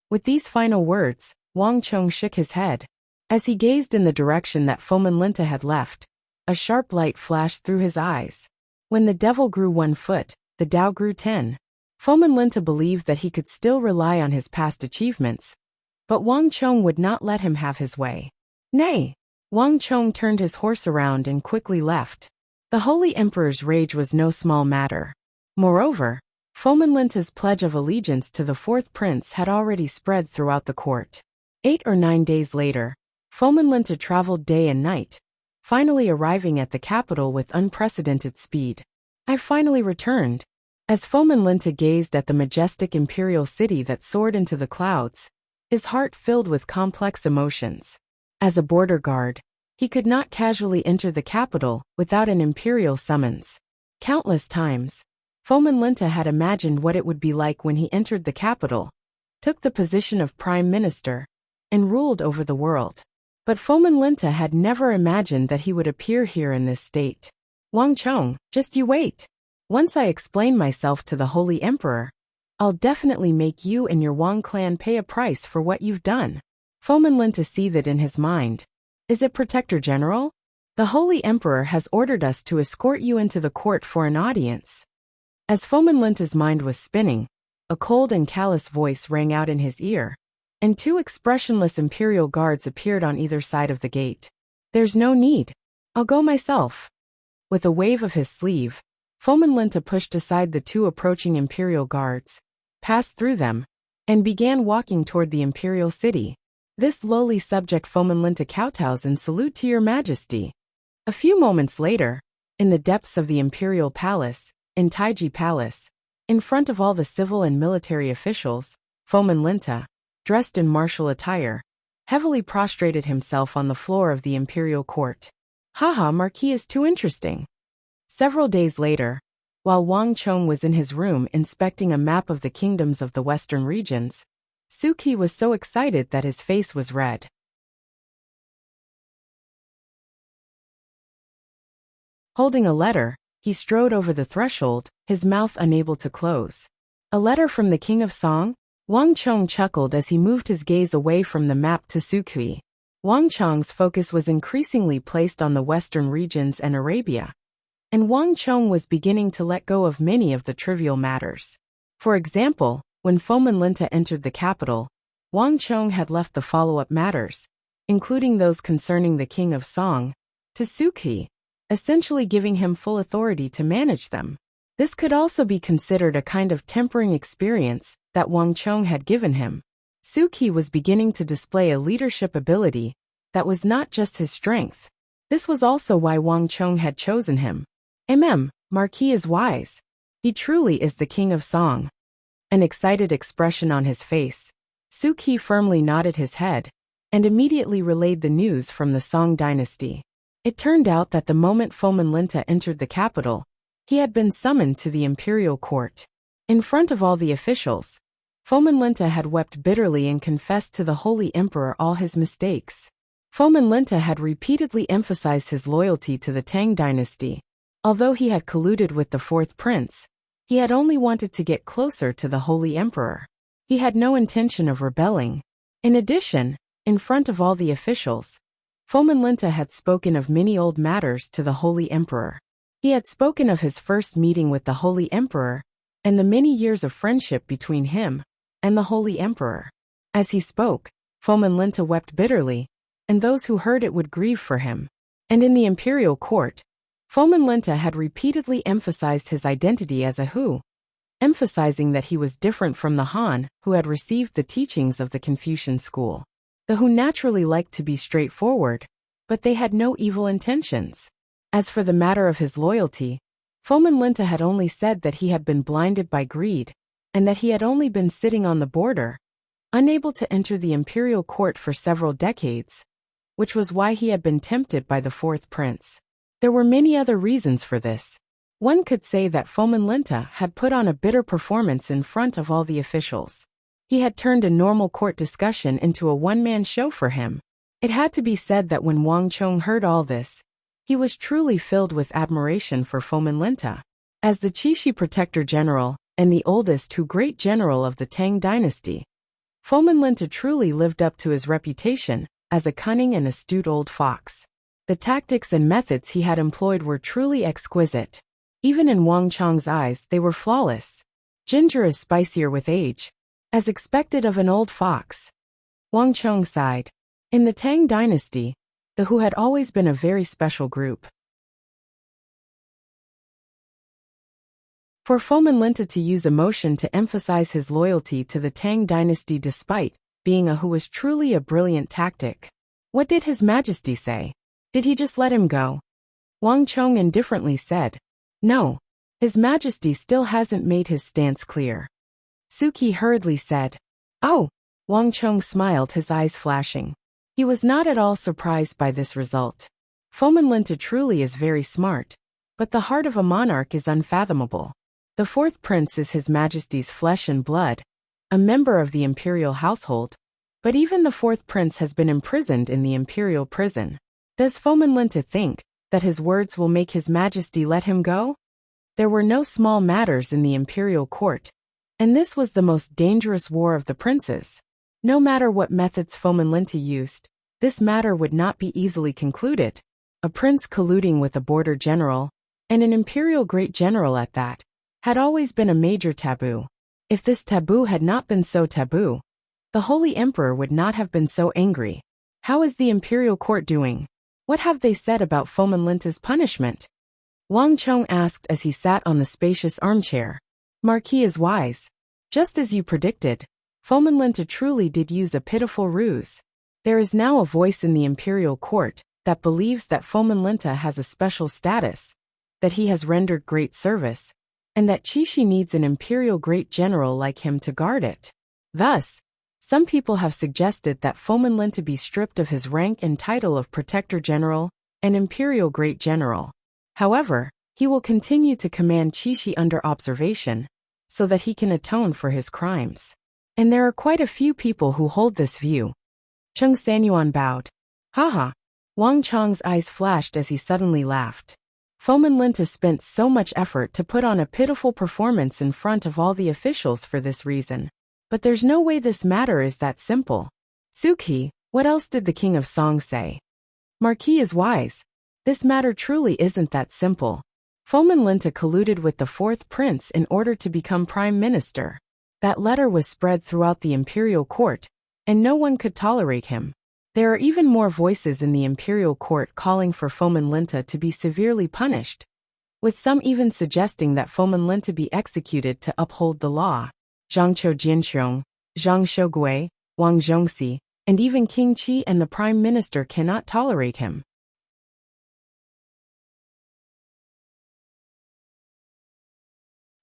With these final words, Wang Chong shook his head. As he gazed in the direction that Fomin Linta had left, a sharp light flashed through his eyes. When the devil grew 1 foot, the Tao grew 10. Fomin Linta believed that he could still rely on his past achievements, but Wang Chong would not let him have his way. Nay! Wang Chong turned his horse around and quickly left. The Holy Emperor's rage was no small matter. Moreover, Fomin Linta's pledge of allegiance to the fourth prince had already spread throughout the court. 8 or 9 days later, Fomin Linta traveled day and night, finally arriving at the capital with unprecedented speed. I've finally returned. As Fomin Linta gazed at the majestic imperial city that soared into the clouds, his heart filled with complex emotions. As a border guard, he could not casually enter the capital without an imperial summons. Countless times, Fomin Linta had imagined what it would be like when he entered the capital, took the position of prime minister, and ruled over the world. But Fomin Linta had never imagined that he would appear here in this state. Wang Chong, just you wait. Once I explain myself to the Holy Emperor, I'll definitely make you and your Wang clan pay a price for what you've done. Fomin Linta seethed in his mind. Is it Protector General? The Holy Emperor has ordered us to escort you into the court for an audience. As Fomin Linta's mind was spinning, a cold and callous voice rang out in his ear, and 2 expressionless imperial guards appeared on either side of the gate. There's no need. I'll go myself. With a wave of his sleeve, Fomin Linta pushed aside the 2 approaching imperial guards, passed through them, and began walking toward the imperial city. This lowly subject Fomin Linta kowtows in salute to your majesty. A few moments later, in the depths of the imperial palace, in Taiji Palace, in front of all the civil and military officials, Fomin Linta, dressed in martial attire, heavily prostrated himself on the floor of the imperial court. Haha, Marquis is too interesting. Several days later, while Wang Chong was in his room inspecting a map of the kingdoms of the western regions, Suki was so excited that his face was red. Holding a letter, he strode over the threshold, his mouth unable to close. A letter from the King of Song? Wang Chong chuckled as he moved his gaze away from the map to Suki. Wang Chong's focus was increasingly placed on the western regions and Arabia, and Wang Chong was beginning to let go of many of the trivial matters. For example, when Fomin Linta entered the capital, Wang Chong had left the follow-up matters, including those concerning the king of Song, to Suqi, essentially giving him full authority to manage them. This could also be considered a kind of tempering experience that Wang Chong had given him. Suqi was beginning to display a leadership ability that was not just his strength. This was also why Wang Chong had chosen him. Marquis is wise. He truly is the king of Song. An excited expression on his face, Suqi firmly nodded his head and immediately relayed the news from the Song dynasty. It turned out that the moment Fomin Linta entered the capital, he had been summoned to the imperial court. In front of all the officials, Fomin Linta had wept bitterly and confessed to the Holy Emperor all his mistakes. Fomin Linta had repeatedly emphasized his loyalty to the Tang dynasty. Although he had colluded with the fourth prince, he had only wanted to get closer to the Holy Emperor. He had no intention of rebelling. In addition, in front of all the officials, Fomin Linta had spoken of many old matters to the Holy Emperor. He had spoken of his first meeting with the Holy Emperor and the many years of friendship between him and the Holy Emperor. As he spoke, Fomin Linta wept bitterly, and those who heard it would grieve for him. And in the imperial court, Fomin Linta had repeatedly emphasized his identity as a Hu, emphasizing that he was different from the Han who had received the teachings of the Confucian school. The Hu naturally liked to be straightforward, but they had no evil intentions. As for the matter of his loyalty, Fomin Linta had only said that he had been blinded by greed, and that he had only been sitting on the border, unable to enter the imperial court for several decades, which was why he had been tempted by the fourth prince. There were many other reasons for this. One could say that Fomin Linta had put on a bitter performance in front of all the officials. He had turned a normal court discussion into a one-man show for him. It had to be said that when Wang Chong heard all this, he was truly filled with admiration for Fomin Linta. As the Qixi Protector General and the oldest Hu Great General of the Tang dynasty, Fomin Linta truly lived up to his reputation as a cunning and astute old fox. The tactics and methods he had employed were truly exquisite. Even in Wang Chong's eyes, they were flawless. Ginger is spicier with age, as expected of an old fox. Wang Chong sighed. In the Tang dynasty, the Hu had always been a very special group. For Fomin Linta to use emotion to emphasize his loyalty to the Tang dynasty despite being a Hu was truly a brilliant tactic. What did His Majesty say? Did he just let him go? Wang Chong indifferently said. No, His Majesty still hasn't made his stance clear. Suqi hurriedly said. Oh! Wang Chong smiled, his eyes flashing. He was not at all surprised by this result. Fomin Linta truly is very smart, but the heart of a monarch is unfathomable. The fourth prince is His Majesty's flesh and blood, a member of the imperial household, but even the fourth prince has been imprisoned in the imperial prison. Does Fomin Linta think that his words will make His Majesty let him go? There were no small matters in the imperial court, and this was the most dangerous war of the princes. No matter what methods Fomin Linta used, this matter would not be easily concluded. A prince colluding with a border general, and an imperial great general at that, had always been a major taboo. If this taboo had not been so taboo, the Holy Emperor would not have been so angry. How is the imperial court doing? What have they said about Fomin Linta's punishment? Wang Chong asked as he sat on the spacious armchair. Marquis is wise. Just as you predicted, Fomin Linta truly did use a pitiful ruse. There is now a voice in the imperial court that believes that Fomin Linta has a special status, that he has rendered great service, and that Qixi needs an imperial great general like him to guard it. Thus, some people have suggested that Fomin Linta be stripped of his rank and title of Protector General and Imperial Great General. However, he will continue to command Qixi under observation, so that he can atone for his crimes. And there are quite a few people who hold this view. Cheng Sanyuan bowed. Haha. Wang Chong's eyes flashed as he suddenly laughed. Fomin Linta spent so much effort to put on a pitiful performance in front of all the officials for this reason. But there's no way this matter is that simple. Suqi, What else did the king of Song say? Marquis is wise. This matter truly isn't that simple. Fomin Linta colluded with the fourth prince in order to become prime minister. That letter was spread throughout the imperial court, and no one could tolerate him. There are even more voices in the imperial court calling for Fomin Linta to be severely punished, with some even suggesting that Fomin Linta be executed to uphold the law. Zhangqiu Jinxiong, Zhang Shougui, Wang Zhongxi, and even King Qi and the prime minister cannot tolerate him.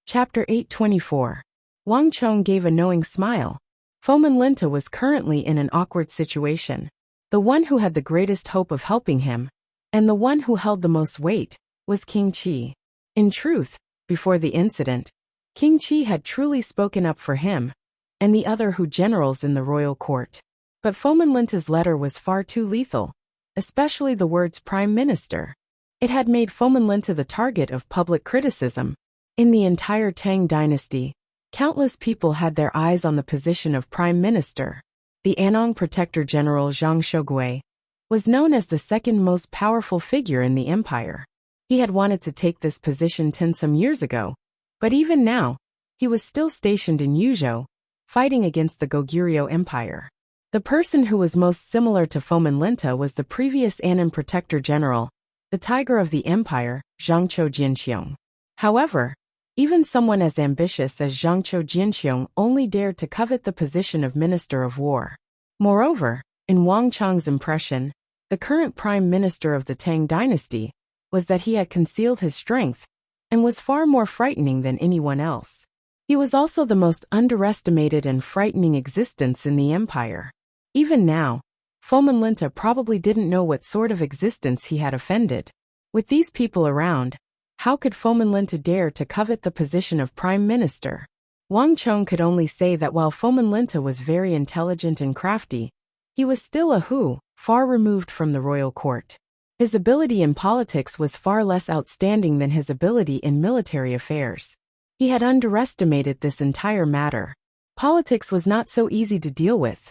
Chapter 824. Wang Chong gave a knowing smile. Fomin Linta was currently in an awkward situation. The one who had the greatest hope of helping him, and the one who held the most weight, was King Qi. In truth, before the incident, King Qi had truly spoken up for him, and the other generals in the royal court. But Fomin Linta's letter was far too lethal, especially the words prime minister. It had made Fomin Linta the target of public criticism. In the entire Tang dynasty, countless people had their eyes on the position of prime minister. The Anong Protector General Zhang Shougui was known as the second most powerful figure in the empire. He had wanted to take this position some years ago, but even now, he was still stationed in Yuzhou, fighting against the Goguryeo Empire. The person who was most similar to Fomin Linta was the previous Anong Protector General, the Tiger of the Empire, Zhangqiu Jinxiong. However, even someone as ambitious as Zhangqiu Jinxiong only dared to covet the position of Minister of War. Moreover, in Wang Chong's impression, the current prime minister of the Tang dynasty was that he had concealed his strength and was far more frightening than anyone else. He was also the most underestimated and frightening existence in the empire. Even now, Fomin Linta probably didn't know what sort of existence he had offended. With these people around, how could Fomin Linta dare to covet the position of prime minister? Wang Chong could only say that while Fomin Linta was very intelligent and crafty, he was still a Hu, far removed from the royal court. His ability in politics was far less outstanding than his ability in military affairs. He had underestimated this entire matter. Politics was not so easy to deal with.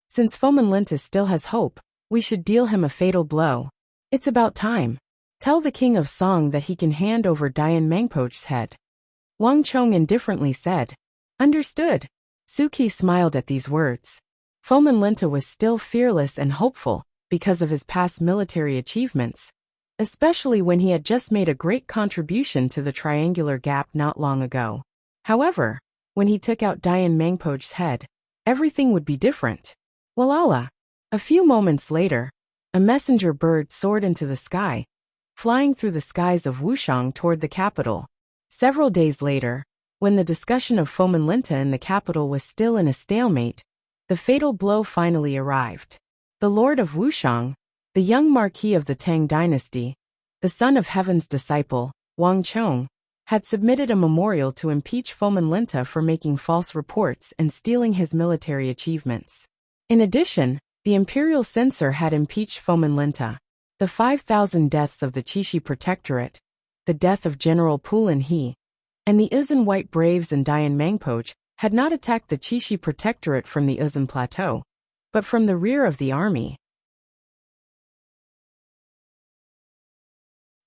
Since Fomin Linta still has hope, we should deal him a fatal blow. It's about time. Tell the king of Song that he can hand over Dian Mangpoch's head. Wang Chong indifferently said. Understood. Suki smiled at these words. Fomin Linta was still fearless and hopeful because of his past military achievements, especially when he had just made a great contribution to the triangular gap not long ago. However, when he took out Dian Mangpoch's head, everything would be different. Walala. A few moments later, a messenger bird soared into the sky, flying through the skies of Wuxiang toward the capital. Several days later, when the discussion of Fomin Linta in the capital was still in a stalemate, the fatal blow finally arrived. The Lord of Wuxiang, the young Marquis of the Tang dynasty, the son of Heaven's disciple, Wang Chong, had submitted a memorial to impeach Fomin Linta for making false reports and stealing his military achievements. In addition, the imperial censor had impeached Fomin Linta. The 5,000 deaths of the Qixi Protectorate, the death of General Pulin He, and the Izan White Braves and Dian Mangpoch had not attacked the Qixi Protectorate from the Izan Plateau, but from the rear of the army.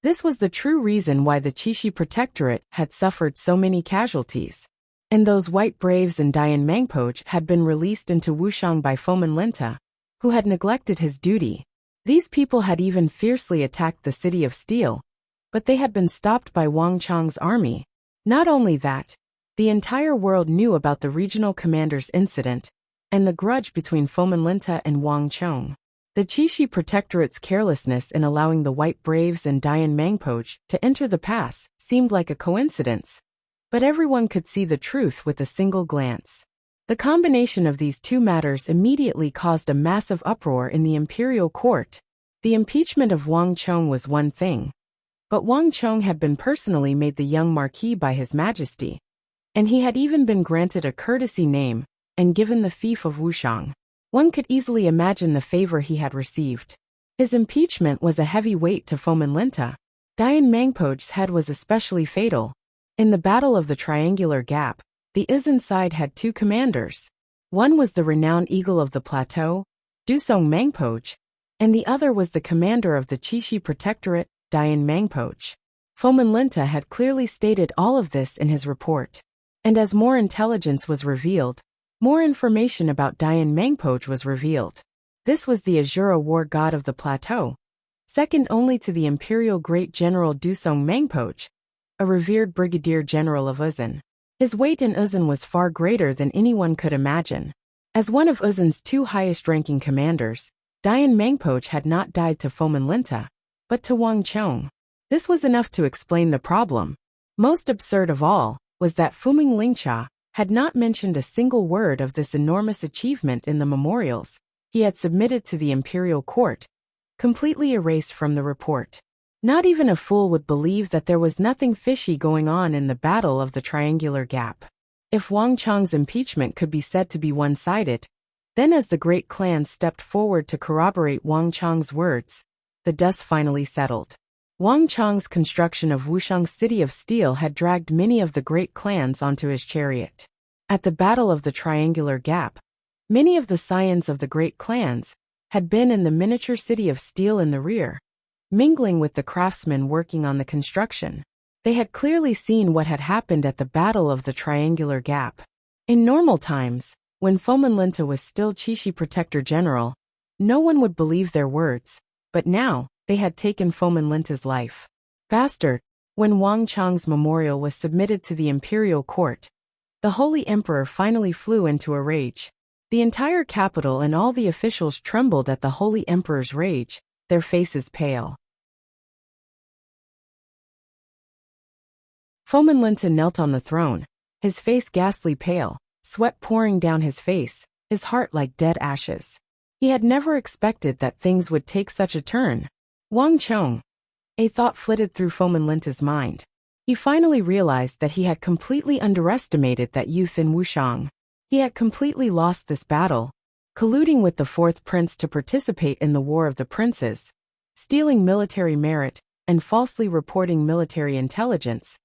This was the true reason why the Qixi Protectorate had suffered so many casualties. And those White Braves and Dian Mangpoch had been released into Wuxiang by Fomin Linta, who had neglected his duty. These people had even fiercely attacked the City of Steel, but they had been stopped by Wang Chong's army. Not only that, the entire world knew about the regional commander's incident and the grudge between Fomin Linta and Wang Chong. The Qixi Protectorate's carelessness in allowing the White Braves and Dian Mangpoch to enter the pass seemed like a coincidence, but everyone could see the truth with a single glance. The combination of these two matters immediately caused a massive uproar in the imperial court. The impeachment of Wang Chong was one thing, but Wang Chong had been personally made the young marquis by His Majesty, and he had even been granted a courtesy name and given the fief of Wuxiang. One could easily imagine the favor he had received. His impeachment was a heavy weight to Fomin Linta. Dian Mangpoch's head was especially fatal. In the Battle of the Triangular Gap, the Izan side had two commanders. One was the renowned Eagle of the Plateau, Dusong Mangpoch, and the other was the commander of the Qixi Protectorate, Dian Mangpoch. Fomin Linta had clearly stated all of this in his report. And as more intelligence was revealed, more information about Dian Mangpoch was revealed. This was the Azura war god of the plateau, second only to the imperial great general Dusong Mangpoch, a revered brigadier general of Uzun. His weight in Uzun was far greater than anyone could imagine. As one of Uzun's two highest-ranking commanders, Dian Mangpoch had not died to Fomin Linta, but to Wang Chong. This was enough to explain the problem. Most absurd of all was that Fuming Lingcha had not mentioned a single word of this enormous achievement in the memorials he had submitted to the imperial court, completely erased from the report. Not even a fool would believe that there was nothing fishy going on in the Battle of the Triangular Gap. If Wang Chong's impeachment could be said to be one-sided, then as the great clans stepped forward to corroborate Wang Chong's words, the dust finally settled. Wang Chong's construction of Wuxiang's city of steel had dragged many of the great clans onto his chariot. At the Battle of the Triangular Gap, many of the scions of the great clans had been in the miniature city of steel in the rear, mingling with the craftsmen working on the construction. They had clearly seen what had happened at the Battle of the Triangular Gap. In normal times, when Fomin Linta was still Qixi Protector General, no one would believe their words, but now, they had taken Fomin Linta's life. Bastard! When Wang Chong's memorial was submitted to the imperial court, the Holy Emperor finally flew into a rage. The entire capital and all the officials trembled at the Holy Emperor's rage, their faces pale. Fomin Linta knelt on the throne, his face ghastly pale, sweat pouring down his face, his heart like dead ashes. He had never expected that things would take such a turn. Wang Chong. A thought flitted through Fomin Linta's mind. He finally realized that he had completely underestimated that youth in Wuxiang. He had completely lost this battle, colluding with the fourth prince to participate in the War of the Princes, stealing military merit, and falsely reporting military intelligence,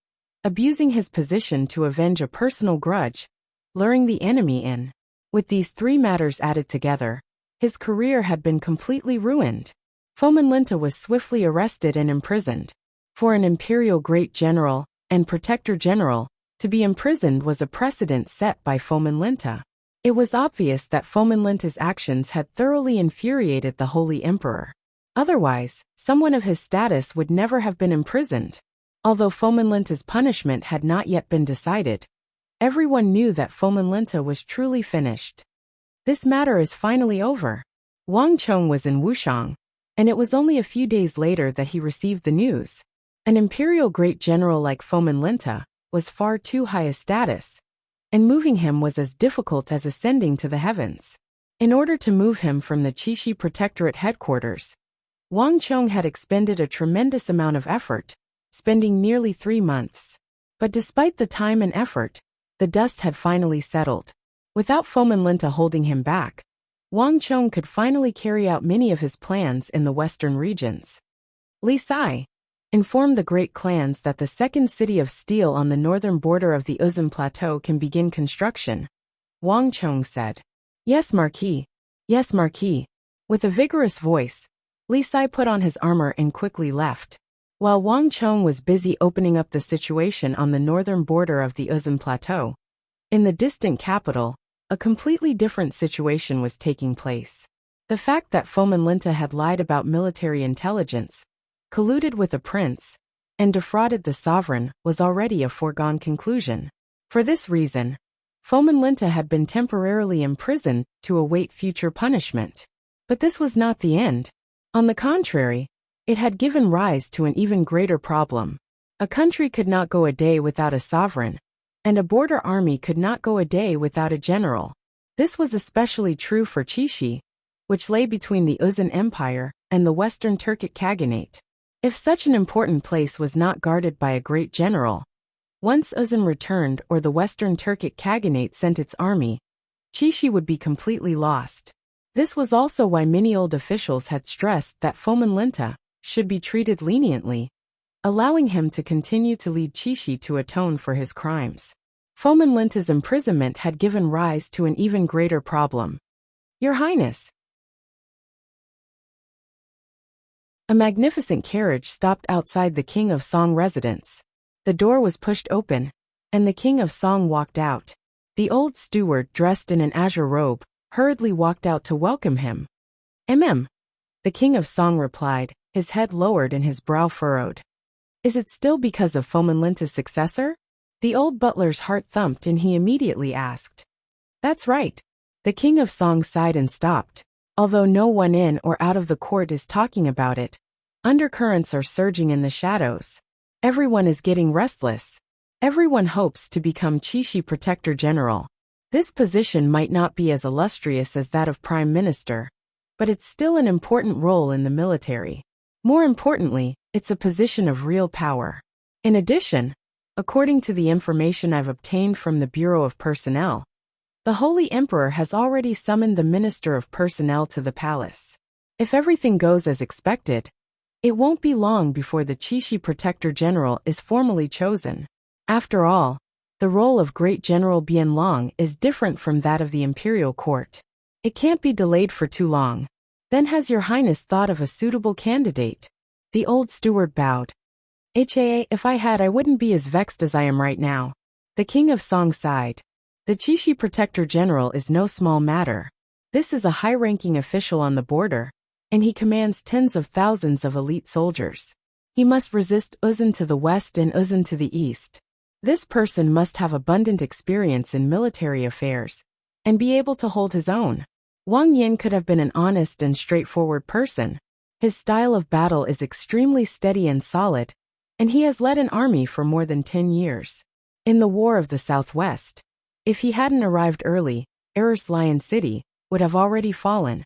abusing his position to avenge a personal grudge, luring the enemy in. With these three matters added together, his career had been completely ruined. Fomin Linta was swiftly arrested and imprisoned. For an imperial great general and protector general, to be imprisoned was a precedent set by Fomin Linta. It was obvious that Fomin Linta's actions had thoroughly infuriated the Holy Emperor. Otherwise, someone of his status would never have been imprisoned. Although Fomin Linta's punishment had not yet been decided, everyone knew that Fomin Linta was truly finished. This matter is finally over. Wang Chong was in Wuxiang, and it was only a few days later that he received the news. An imperial great general like Fomin Linta was far too high a status, and moving him was as difficult as ascending to the heavens. In order to move him from the Qixi Protectorate headquarters, Wang Chong had expended a tremendous amount of effort, spending nearly 3 months. But despite the time and effort, the dust had finally settled. Without Fomin Linta holding him back, Wang Chong could finally carry out many of his plans in the western regions. Li Sai informed the great clans that the second city of steel on the northern border of the Uzun Plateau can begin construction. Wang Chong said, "Yes, Marquis. Yes, Marquis." With a vigorous voice, Li Sai put on his armor and quickly left. While Wang Chong was busy opening up the situation on the northern border of the Uzun Plateau, in the distant capital, a completely different situation was taking place. The fact that Fomin Linta had lied about military intelligence, colluded with a prince, and defrauded the sovereign was already a foregone conclusion. For this reason, Fomin Linta had been temporarily imprisoned to await future punishment. But this was not the end. On the contrary, it had given rise to an even greater problem. A country could not go a day without a sovereign, and a border army could not go a day without a general. This was especially true for Qixi, which lay between the Uzun Empire and the Western Turkic Khaganate. If such an important place was not guarded by a great general, once Uzun returned or the Western Turkic Khaganate sent its army, Qixi would be completely lost. This was also why many old officials had stressed that Fomin Linta should be treated leniently, allowing him to continue to lead Qixi to atone for his crimes. Fomin Linta's imprisonment had given rise to an even greater problem. "Your Highness," A magnificent carriage stopped outside the King of Song residence. The door was pushed open, and the King of Song walked out. The old steward, dressed in an azure robe, hurriedly walked out to welcome him. The King of Song replied, his head lowered and his brow furrowed. Is it still because of Fomenlinta's successor? The old butler's heart thumped and he immediately asked. That's right. The King of Song sighed and stopped. Although no one in or out of the court is talking about it, undercurrents are surging in the shadows. Everyone is getting restless. Everyone hopes to become Chishi Protector General. This position might not be as illustrious as that of Prime Minister, but it's still an important role in the military. More importantly, it's a position of real power. In addition, according to the information I've obtained from the Bureau of Personnel, the Holy Emperor has already summoned the Minister of Personnel to the palace. If everything goes as expected, it won't be long before the Chishi Protector General is formally chosen. After all, the role of Great General Bianlong is different from that of the Imperial Court. It can't be delayed for too long. Then has Your Highness thought of a suitable candidate? The old steward bowed. If I had, I wouldn't be as vexed as I am right now. The King of Song sighed. The Chishi Protector General is no small matter. This is a high-ranking official on the border, and he commands tens of thousands of elite soldiers. He must resist Uzun to the west and Uzun to the east. This person must have abundant experience in military affairs, and be able to hold his own. Wang Yin could have been an honest and straightforward person. His style of battle is extremely steady and solid, and he has led an army for more than 10 years. In the War of the Southwest, if he hadn't arrived early, Er's Lion City would have already fallen,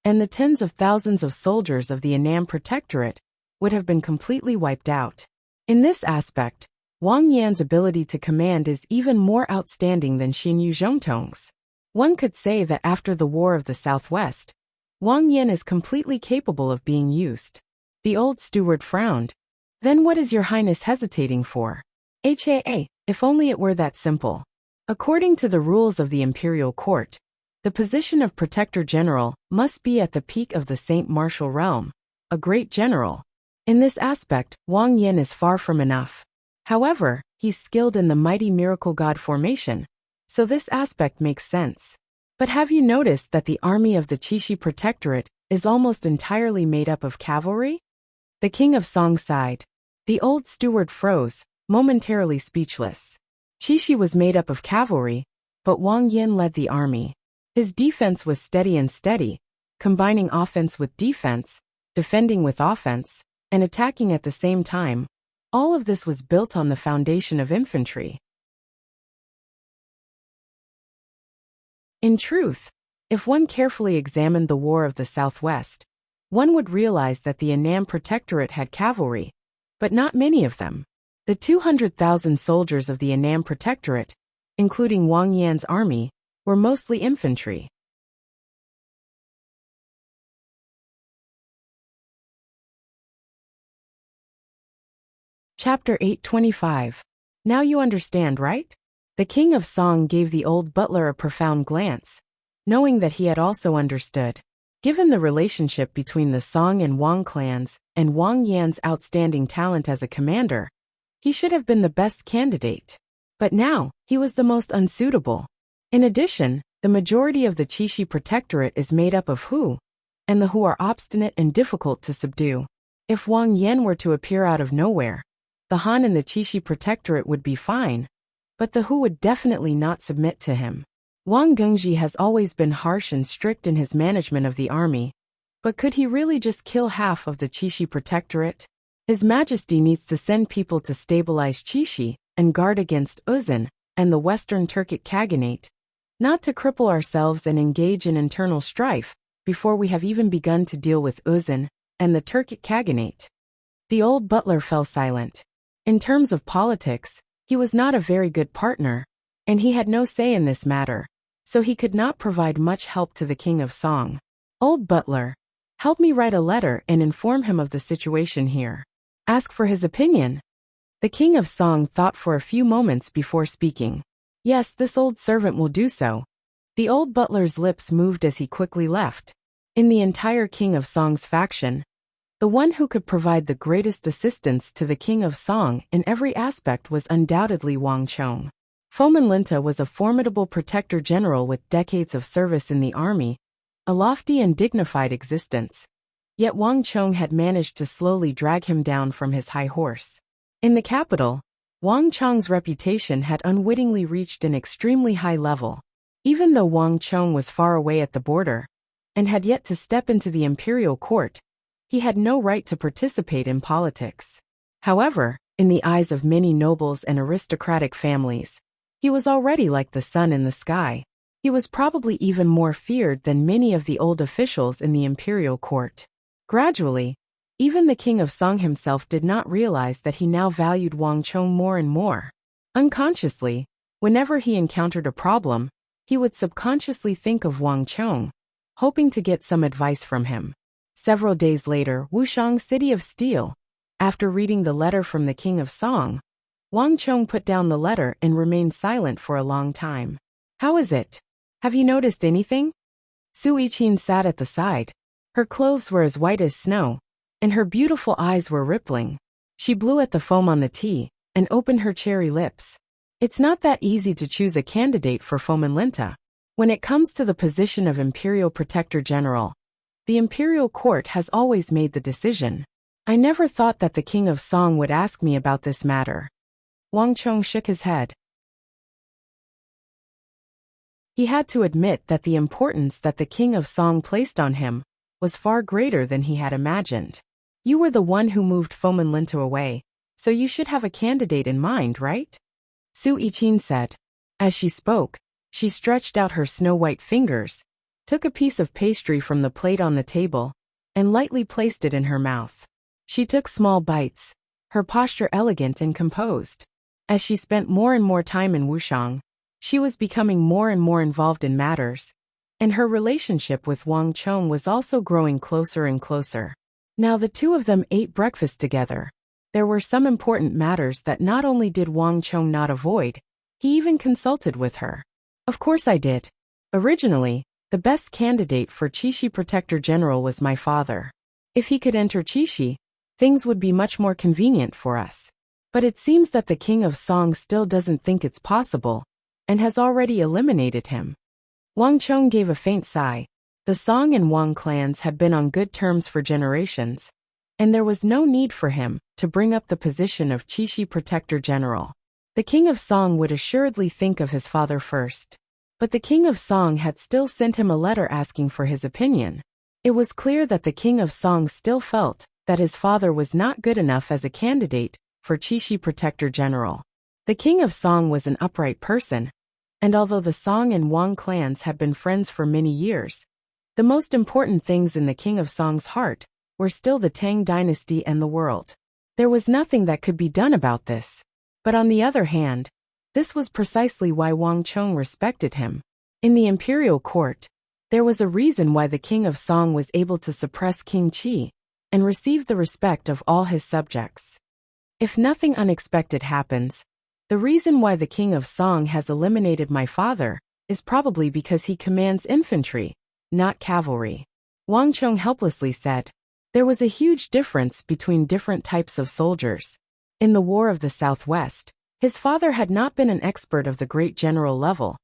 and the tens of thousands of soldiers of the Annam Protectorate would have been completely wiped out. In this aspect, Wang Yan's ability to command is even more outstanding than Xin Yu Zhongtong's. One could say that after the War of the Southwest, Wang Yan is completely capable of being used. The old steward frowned. Then what is Your Highness hesitating for? If only it were that simple. According to the rules of the Imperial Court, the position of Protector General must be at the peak of the Saint Martial realm, a great general. In this aspect, Wang Yan is far from enough. However, he's skilled in the mighty miracle god formation, so this aspect makes sense. But have you noticed that the army of the Chishi Protectorate is almost entirely made up of cavalry? The King of Song sighed. The old steward froze, momentarily speechless. Chishi was made up of cavalry, but Wang Yan led the army. His defense was steady and steady, combining offense with defense, defending with offense, and attacking at the same time. All of this was built on the foundation of infantry. In truth, if one carefully examined the War of the Southwest, one would realize that the Annam Protectorate had cavalry, but not many of them. The 200,000 soldiers of the Annam Protectorate, including Wang Yan's army, were mostly infantry. Chapter 825. Now you understand, right? The King of Song gave the old butler a profound glance, knowing that he had also understood. Given the relationship between the Song and Wang clans, and Wang Yan's outstanding talent as a commander, he should have been the best candidate. But now, he was the most unsuitable. In addition, the majority of the Chishi Protectorate is made up of Hu, and the Hu are obstinate and difficult to subdue. If Wang Yan were to appear out of nowhere, the Han and the Chishi Protectorate would be fine, but the Hu would definitely not submit to him. Wang Gengji has always been harsh and strict in his management of the army, but could he really just kill half of the Chishi Protectorate? His Majesty needs to send people to stabilize Chishi and guard against Uzun and the Western Turkic Khaganate, not to cripple ourselves and engage in internal strife before we have even begun to deal with Uzun and the Turkic Khaganate. The old butler fell silent. In terms of politics, he was not a very good partner, and he had no say in this matter, so he could not provide much help to the King of Song. Old butler, help me write a letter and inform him of the situation here. Ask for his opinion. The King of Song thought for a few moments before speaking. Yes, this old servant will do so. The old butler's lips moved as he quickly left. In the entire King of Song's faction, The one who could provide the greatest assistance to the King of Song in every aspect was undoubtedly Wang Chong. Fomin Linta was a formidable protector general with decades of service in the army, a lofty and dignified existence. Yet Wang Chong had managed to slowly drag him down from his high horse. In the capital, Wang Chong's reputation had unwittingly reached an extremely high level. Even though Wang Chong was far away at the border and had yet to step into the imperial court, he had no right to participate in politics. However, in the eyes of many nobles and aristocratic families, he was already like the sun in the sky. He was probably even more feared than many of the old officials in the imperial court. Gradually, even the King of Song himself did not realize that he now valued Wang Chong more and more. Unconsciously, whenever he encountered a problem, he would subconsciously think of Wang Chong, hoping to get some advice from him. Several days later, Wuxiang, City of Steel. After reading the letter from the King of Song, Wang Chong put down the letter and remained silent for a long time. "How is it? Have you noticed anything?" Su Yiqin sat at the side. Her clothes were as white as snow, and her beautiful eyes were rippling. She blew at the foam on the tea and opened her cherry lips. It's not that easy to choose a candidate for Fomin Linta. When it comes to the position of Imperial Protector General, the Imperial Court has always made the decision. I never thought that the King of Song would ask me about this matter. Wang Chong shook his head. He had to admit that the importance that the King of Song placed on him was far greater than he had imagined. You were the one who moved Fomin Linta away, so you should have a candidate in mind, right? Su Yiqin said. As she spoke, she stretched out her snow-white fingers, took a piece of pastry from the plate on the table, and lightly placed it in her mouth. She took small bites, her posture elegant and composed. As she spent more and more time in Wuxiang, she was becoming more and more involved in matters, and her relationship with Wang Chong was also growing closer and closer. Now the two of them ate breakfast together. There were some important matters that not only did Wang Chong not avoid, he even consulted with her. Of course I did. Originally, the best candidate for Qixi Protector General was my father. If he could enter Qixi, things would be much more convenient for us. But it seems that the King of Song still doesn't think it's possible, and has already eliminated him. Wang Chong gave a faint sigh. The Song and Wang clans had been on good terms for generations, and there was no need for him to bring up the position of Qixi Protector General. The King of Song would assuredly think of his father first. But the King of Song had still sent him a letter asking for his opinion. It was clear that the King of Song still felt that his father was not good enough as a candidate for Qixi Protector General. The King of Song was an upright person, and although the Song and Wang clans had been friends for many years, the most important things in the King of Song's heart were still the Tang dynasty and the world. There was nothing that could be done about this. But on the other hand, this was precisely why Wang Chong respected him. In the imperial court, there was a reason why the King of Song was able to suppress King Qi and receive the respect of all his subjects. If nothing unexpected happens, the reason why the King of Song has eliminated my father is probably because he commands infantry, not cavalry. Wang Chong helplessly said. There was a huge difference between different types of soldiers. In the War of the Southwest, his father had not been an expert of the great general level,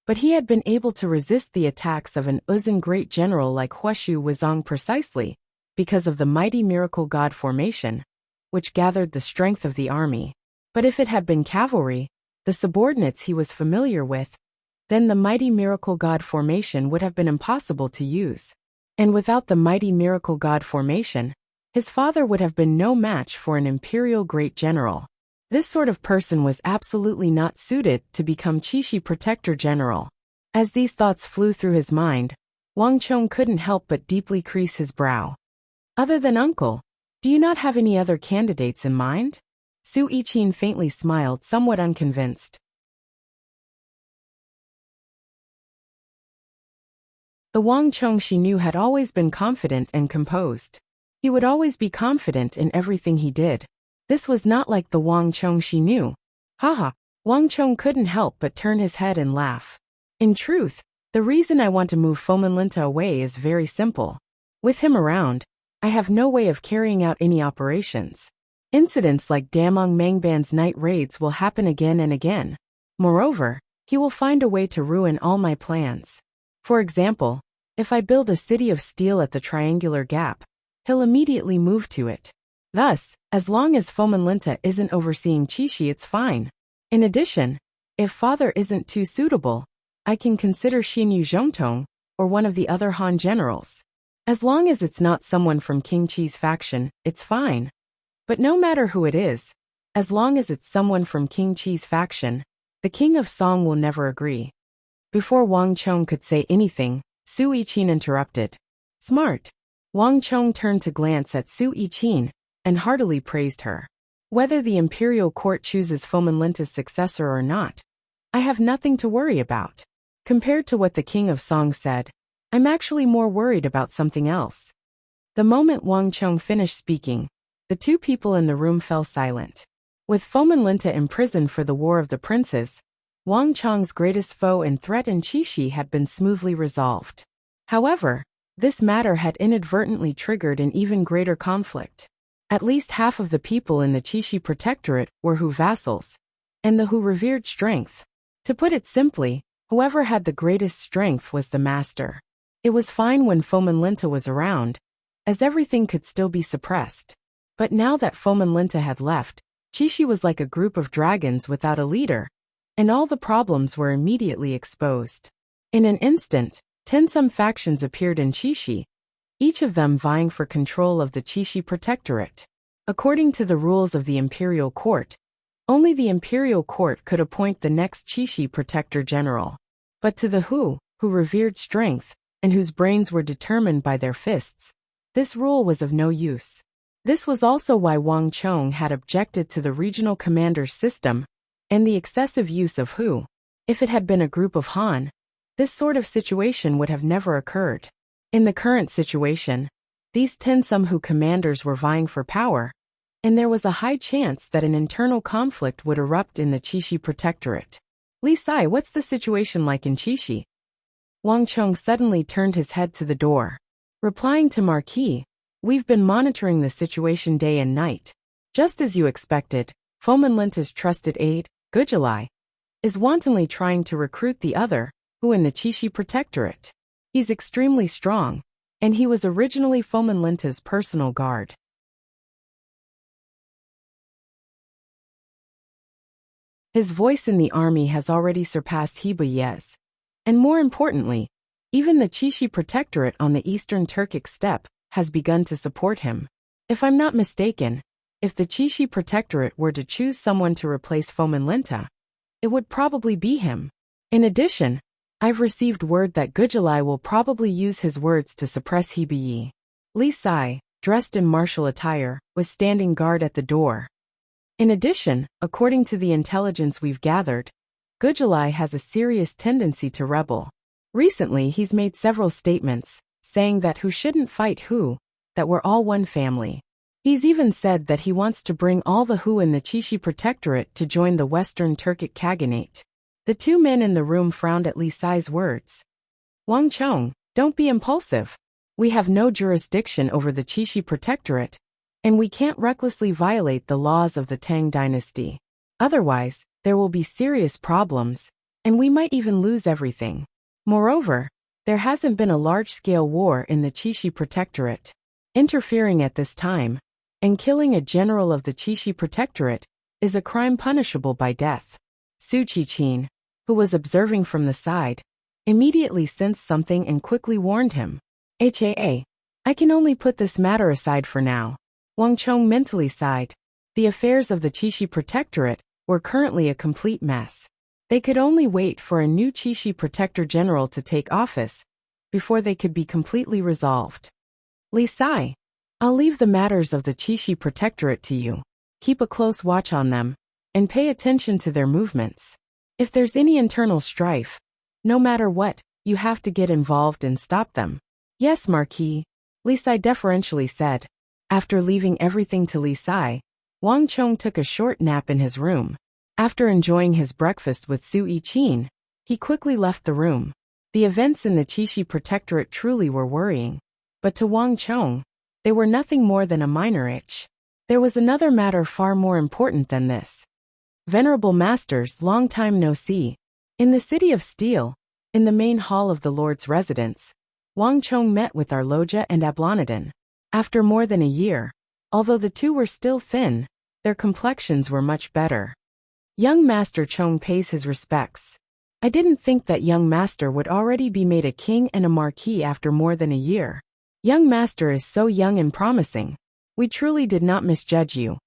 but he had been able to resist the attacks of an Uzun great general like Huashu Wuzong precisely because of the mighty miracle god formation, which gathered the strength of the army. But if it had been cavalry, the subordinates he was familiar with, then the mighty miracle god formation would have been impossible to use. And without the mighty miracle god formation, his father would have been no match for an imperial great general. This sort of person was absolutely not suited to become Qixi Protector General. As these thoughts flew through his mind, Wang Chong couldn't help but deeply crease his brow. Other than uncle, do you not have any other candidates in mind? Su Yiqin faintly smiled, somewhat unconvinced. The Wang Chong she knew had always been confident and composed. He would always be confident in everything he did. This was not like the Wang Chong she knew. Haha, Wang Chong couldn't help but turn his head and laugh. In truth, the reason I want to move Fomin Linta away is very simple. With him around, I have no way of carrying out any operations. Incidents like Damong Mangban's night raids will happen again and again. Moreover, he will find a way to ruin all my plans. For example, if I build a city of steel at the Triangular Gap, he'll immediately move to it. Thus, as long as Fomenlinta isn't overseeing Qixi, it's fine. In addition, if father isn't too suitable, I can consider Xinyu Zhongtong or one of the other Han generals. As long as it's not someone from King Qi's faction, it's fine. But no matter who it is, as long as it's someone from King Qi's faction, the King of Song will never agree. Before Wang Chong could say anything, Su Yiqin interrupted. Smart. Wang Chong turned to glance at Su Yiqin and heartily praised her. Whether the imperial court chooses Fomenlinta's successor or not, I have nothing to worry about. Compared to what the King of Song said, I'm actually more worried about something else. The moment Wang Chong finished speaking, the two people in the room fell silent. With Fomenlinta imprisoned for the War of the Princes, Wang Chong's greatest foe and threat in Qixi had been smoothly resolved. However, this matter had inadvertently triggered an even greater conflict. At least half of the people in the Qixi Protectorate were Hu vassals, and the Hu revered strength. To put it simply, whoever had the greatest strength was the master. It was fine when Fomenlinta was around, as everything could still be suppressed. But now that Fomenlinta had left, Qixi was like a group of dragons without a leader, and all the problems were immediately exposed. In an instant, 10 factions appeared in Qixi, each of them vying for control of the Qixi Protectorate. According to the rules of the Imperial Court, only the Imperial Court could appoint the next Qixi Protector General. But to the who revered strength, and whose brains were determined by their fists, this rule was of no use. This was also why Wang Chong had objected to the regional commander's system and the excessive use of Hu. If it had been a group of Han, this sort of situation would have never occurred. In the current situation, these 10 Hu commanders were vying for power, and there was a high chance that an internal conflict would erupt in the Qixi Protectorate. Li Sai, what's the situation like in Qixi? Wang Chong suddenly turned his head to the door. Replying to Marquis, we've been monitoring the situation day and night. Just as you expected, Fomenlinta's trusted aide, Gujilai, is wantonly trying to recruit the other, who in the Qixi Protectorate. He's extremely strong, and he was originally Fomenlinta's personal guard. His voice in the army has already surpassed Hibayez. And more importantly, even the Qixi Protectorate on the eastern Turkic steppe has begun to support him. If I'm not mistaken, if the Qixi Protectorate were to choose someone to replace Fomenlinta, it would probably be him. In addition, I've received word that Gujilai will probably use his words to suppress Hibayi. Li Sai, dressed in martial attire, was standing guard at the door. In addition, according to the intelligence we've gathered, Gujilai has a serious tendency to rebel. Recently he's made several statements, saying that Hu shouldn't fight Hu, that we're all one family. He's even said that he wants to bring all the Hu in the Qixi Protectorate to join the Western Turkic Khaganate. The two men in the room frowned at Li Sai's words. Wang Chong, don't be impulsive. We have no jurisdiction over the Qixi Protectorate, and we can't recklessly violate the laws of the Tang dynasty. Otherwise, there will be serious problems, and we might even lose everything. Moreover, there hasn't been a large-scale war in the Qixi Protectorate. Interfering at this time, and killing a general of the Qixi Protectorate, is a crime punishable by death. Su Qiqin, who was observing from the side, immediately sensed something and quickly warned him. I can only put this matter aside for now. Wang Chong mentally sighed. The affairs of the Qixi Protectorate were currently a complete mess. They could only wait for a new Qixi Protector General to take office before they could be completely resolved. Li Sai, I'll leave the matters of the Qixi Protectorate to you. Keep a close watch on them, and pay attention to their movements. If there's any internal strife, no matter what, you have to get involved and stop them. Yes, Marquis, Li Sai deferentially said. After leaving everything to Li Sai, Wang Chong took a short nap in his room. After enjoying his breakfast with Su Yiqin, he quickly left the room. The events in the Qixi Protectorate truly were worrying, but to Wang Chong, They were nothing more than a minor itch. There was another matter far more important than this. Venerable Masters, long time no see. In the City of Steel, in the main hall of the Lord's residence, Wang Chong met with our Loja and Ablonidin. After more than a year, although the two were still thin, their complexions were much better. Young Master Chong pays his respects. I didn't think that young master would already be made a king and a marquis after more than a year. Young master is so young and promising. We truly did not misjudge you.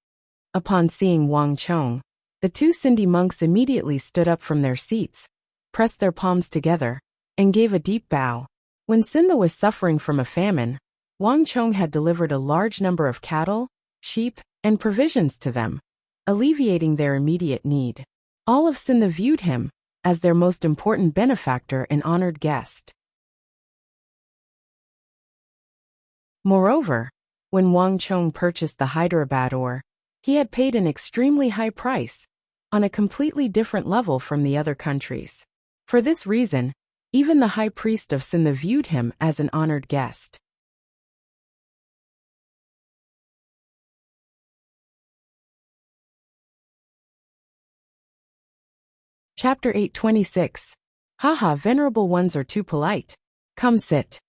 Upon seeing Wang Chong, the two Sindhi monks immediately stood up from their seats, pressed their palms together, and gave a deep bow. When Sindhi was suffering from a famine, Wang Chong had delivered a large number of cattle, sheep, and provisions to them, alleviating their immediate need. All of Sindhi viewed him as their most important benefactor and honored guest. Moreover, when Wang Chong purchased the Hyderabad ore, he had paid an extremely high price, on a completely different level from the other countries. For this reason, even the high priest of Sindhi viewed him as an honored guest. Chapter 826. Haha, venerable ones are too polite. Come sit.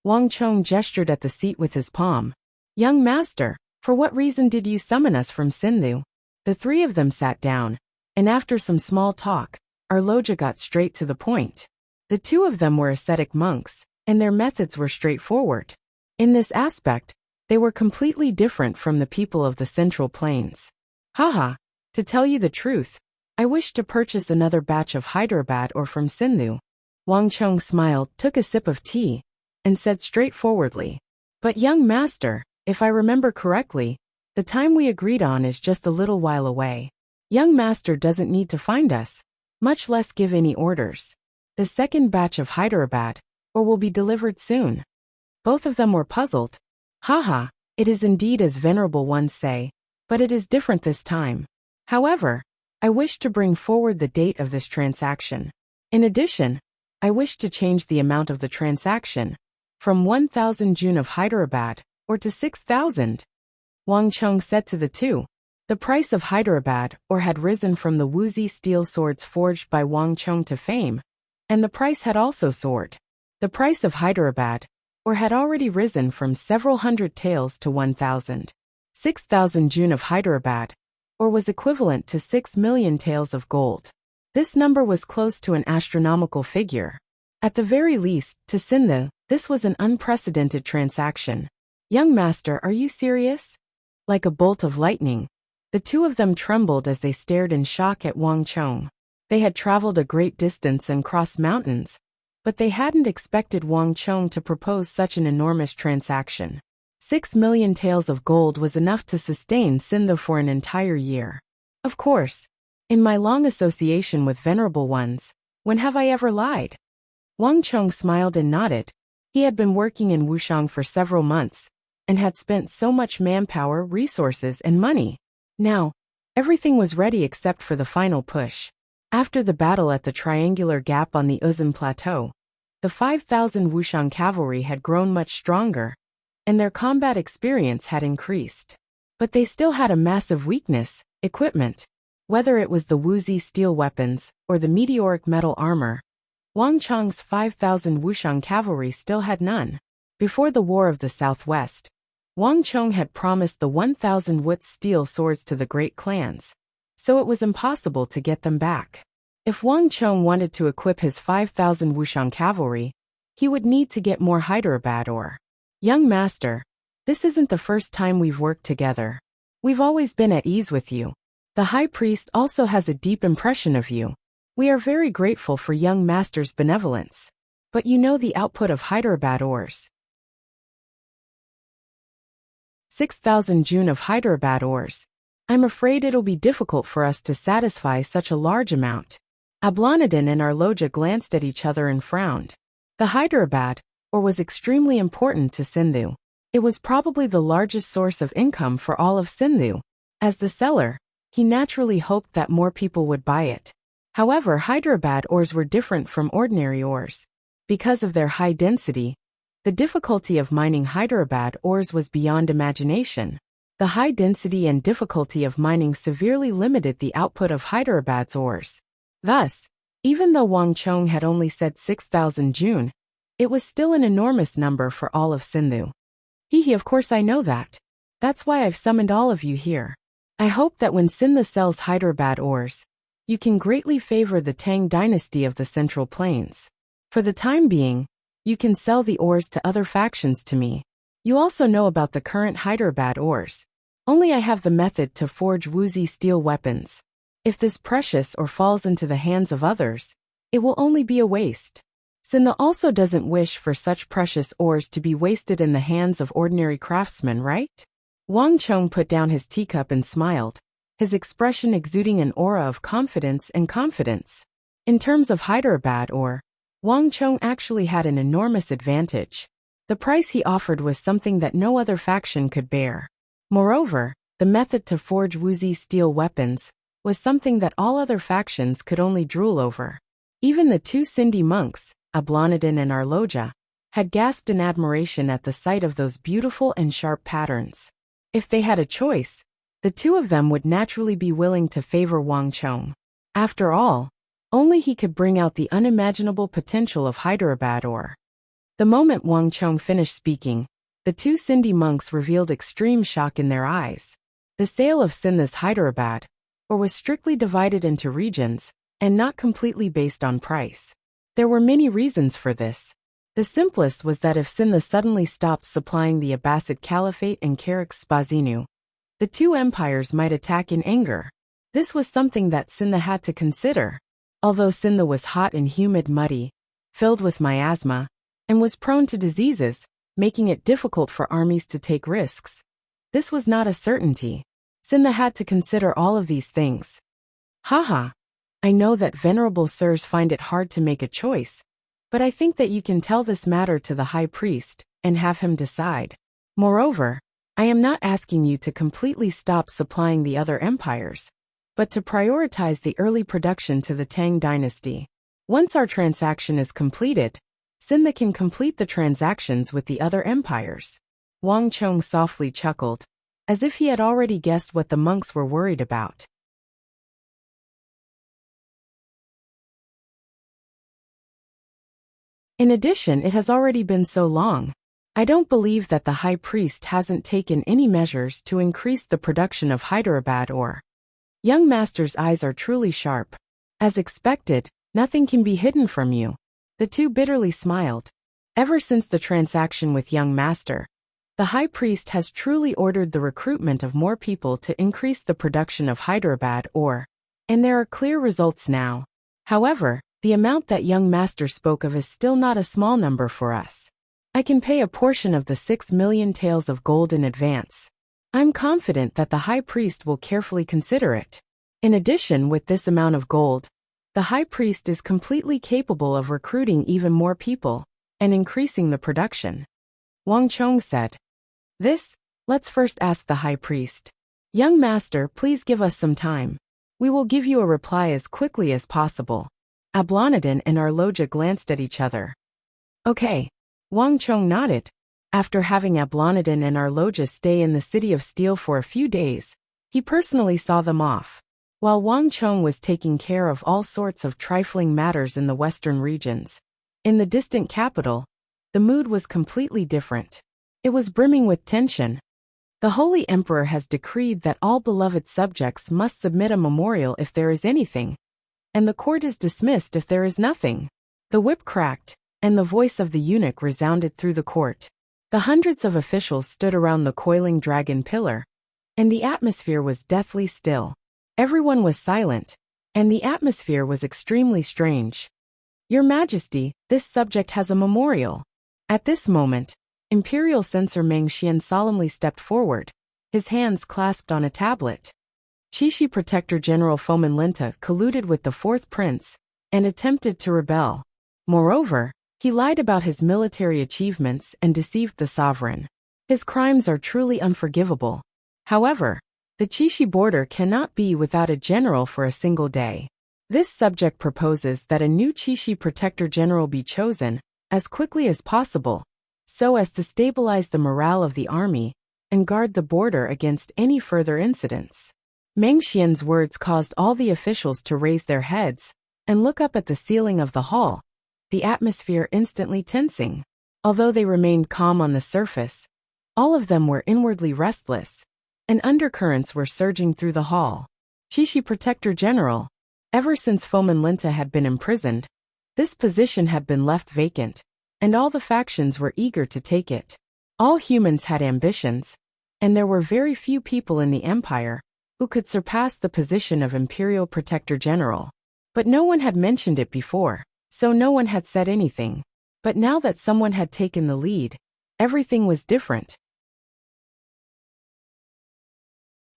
Wang Chong gestured at the seat with his palm. Young master, for what reason did you summon us from Sindhu? The three of them sat down, and after some small talk, our Loja got straight to the point. The two of them were ascetic monks, and their methods were straightforward. In this aspect, they were completely different from the people of the Central Plains. Haha, to tell you the truth, I wish to purchase another batch of Hyderabad ore from Sindhu. Wang Chong smiled, took a sip of tea, and said straightforwardly, but young master, if I remember correctly, the time we agreed on is just a little while away. Young master doesn't need to find us, much less give any orders. The second batch of Hyderabad ore will be delivered soon. Both of them were puzzled. Haha, it is indeed as venerable ones say, but it is different this time. However, I wish to bring forward the date of this transaction. In addition, I wish to change the amount of the transaction from 1,000 June of Hyderabad ore to 6,000. Wang Chong said to the two. The price of Hyderabad ore had risen from the Wuxia steel swords forged by Wang Chong to fame, and the price had also soared. The price of Hyderabad ore had already risen from several hundred taels to 1,000. 6,000 June of Hyderabad ore was equivalent to 6 million taels of gold. This number was close to an astronomical figure. At the very least, to Sindhi, this was an unprecedented transaction. Young master, are you serious? Like a bolt of lightning, the two of them trembled as they stared in shock at Wang Chong. They had traveled a great distance and crossed mountains, but they hadn't expected Wang Chong to propose such an enormous transaction. 6 million taels of gold was enough to sustain Sindhi for an entire year. Of course, in my long association with venerable ones, when have I ever lied? Wang Chong smiled and nodded. He had been working in Wuxia for several months, and had spent so much manpower, resources, and money. Now, everything was ready except for the final push. After the battle at the triangular gap on the Uzun Plateau, the 5,000 Wuxia cavalry had grown much stronger, and their combat experience had increased. But they still had a massive weakness: equipment. Whether it was the Wuxia steel weapons or the meteoric metal armor, Wang Chong's 5,000 Wuxia cavalry still had none. Before the War of the Southwest, Wang Chong had promised the 1,000 Wuxia steel swords to the great clans, so it was impossible to get them back. If Wang Chong wanted to equip his 5,000 Wuxia cavalry, he would need to get more Hyderabad ore. Young master, this isn't the first time we've worked together. We've always been at ease with you. The high priest also has a deep impression of you. We are very grateful for young master's benevolence. But you know the output of Hyderabad ores. 6,000 June of Hyderabad ores. I'm afraid it'll be difficult for us to satisfy such a large amount. Ablonidin and our Loja glanced at each other and frowned. The Hyderabad ore was extremely important to Sindhu. It was probably the largest source of income for all of Sindhu. As the seller, he naturally hoped that more people would buy it. However, Hyderabad ores were different from ordinary ores. Because of their high density, The difficulty of mining Hyderabad ores was beyond imagination. The high density and difficulty of mining severely limited the output of Hyderabad's ores. Thus, even though Wang Chong had only said 6,000 June, it was still an enormous number for all of Sindhu. Of course I know that. That's why I've summoned all of you here. I hope that when Sindhu sells Hyderabad ores, you can greatly favor the Tang dynasty of the Central Plains. For the time being, you can sell the ores to other factions to me. You also know about the current Hyderabad ores. Only I have the method to forge Wuxia steel weapons. If this precious ore falls into the hands of others, it will only be a waste. Sindhu also doesn't wish for such precious ores to be wasted in the hands of ordinary craftsmen, right? Wang Chong put down his teacup and smiled, his expression exuding an aura of confidence and confidence. In terms of Hyderabad ore, Wang Chong actually had an enormous advantage. The price he offered was something that no other faction could bear. Moreover, the method to forge Wuxia steel weapons was something that all other factions could only drool over. Even the two Sindhi monks, Ablanadin and Arloja, had gasped in admiration at the sight of those beautiful and sharp patterns. If they had a choice, the two of them would naturally be willing to favor Wang Chong. After all, only he could bring out the unimaginable potential of Hyderabad ore. The moment Wang Chong finished speaking, the two Sindhi monks revealed extreme shock in their eyes. The sale of Sindhu's Hyderabad ore was strictly divided into regions, and not completely based on price. There were many reasons for this. The simplest was that if Sindhu suddenly stopped supplying the Abbasid Caliphate and Karak Spazinu, the two empires might attack in anger. This was something that Sindhu had to consider. Although Sindhu was hot and humid, muddy, filled with miasma, and was prone to diseases, making it difficult for armies to take risks, this was not a certainty. Sindhu had to consider all of these things. Haha. I know that venerable sirs find it hard to make a choice, but I think that you can tell this matter to the high priest and have him decide. Moreover, I am not asking you to completely stop supplying the other empires, but to prioritize the early production to the Tang dynasty. Once our transaction is completed, Sindhu can complete the transactions with the other empires. Wang Chong softly chuckled, as if he had already guessed what the monks were worried about. In addition, it has already been so long. I don't believe that the high priest hasn't taken any measures to increase the production of Hyderabad ore. Young master's eyes are truly sharp. As expected, nothing can be hidden from you. The two bitterly smiled. Ever since the transaction with young master, the high priest has truly ordered the recruitment of more people to increase the production of Hyderabad ore, and there are clear results now. However, the amount that young master spoke of is still not a small number for us. I can pay a portion of the 6 million taels of gold in advance. I'm confident that the high priest will carefully consider it. In addition, with this amount of gold, the high priest is completely capable of recruiting even more people and increasing the production. Wang Chong said. Let's first ask the high priest. Young master, please give us some time. We will give you a reply as quickly as possible. Ablanadin and Arloja glanced at each other. Okay. Wang Chong nodded. After having Ablanadin and Arloja stay in the city of Steel for a few days, he personally saw them off. While Wang Chong was taking care of all sorts of trifling matters in the western regions, in the distant capital, the mood was completely different. It was brimming with tension. The Holy Emperor has decreed that all beloved subjects must submit a memorial if there is anything, and the court is dismissed if there is nothing. The whip cracked, and the voice of the eunuch resounded through the court. The hundreds of officials stood around the coiling dragon pillar, and the atmosphere was deathly still. Everyone was silent, and the atmosphere was extremely strange. Your Majesty, this subject has a memorial. At this moment, Imperial Censor Meng Xian solemnly stepped forward, his hands clasped on a tablet. Chishi Protector General Foman Linta colluded with the fourth prince and attempted to rebel. Moreover, he lied about his military achievements and deceived the sovereign. His crimes are truly unforgivable. However, the Chishi border cannot be without a general for a single day. This subject proposes that a new Chishi Protector General be chosen as quickly as possible, so as to stabilize the morale of the army and guard the border against any further incidents. Meng Xian's words caused all the officials to raise their heads and look up at the ceiling of the hall, the atmosphere instantly tensing. Although they remained calm on the surface, all of them were inwardly restless, and undercurrents were surging through the hall. Qixi Protector General. Ever since Fomin Linta had been imprisoned, this position had been left vacant, and all the factions were eager to take it. All humans had ambitions, and there were very few people in the empire who could surpass the position of Imperial Protector General. But no one had mentioned it before, so no one had said anything. But now that someone had taken the lead, everything was different.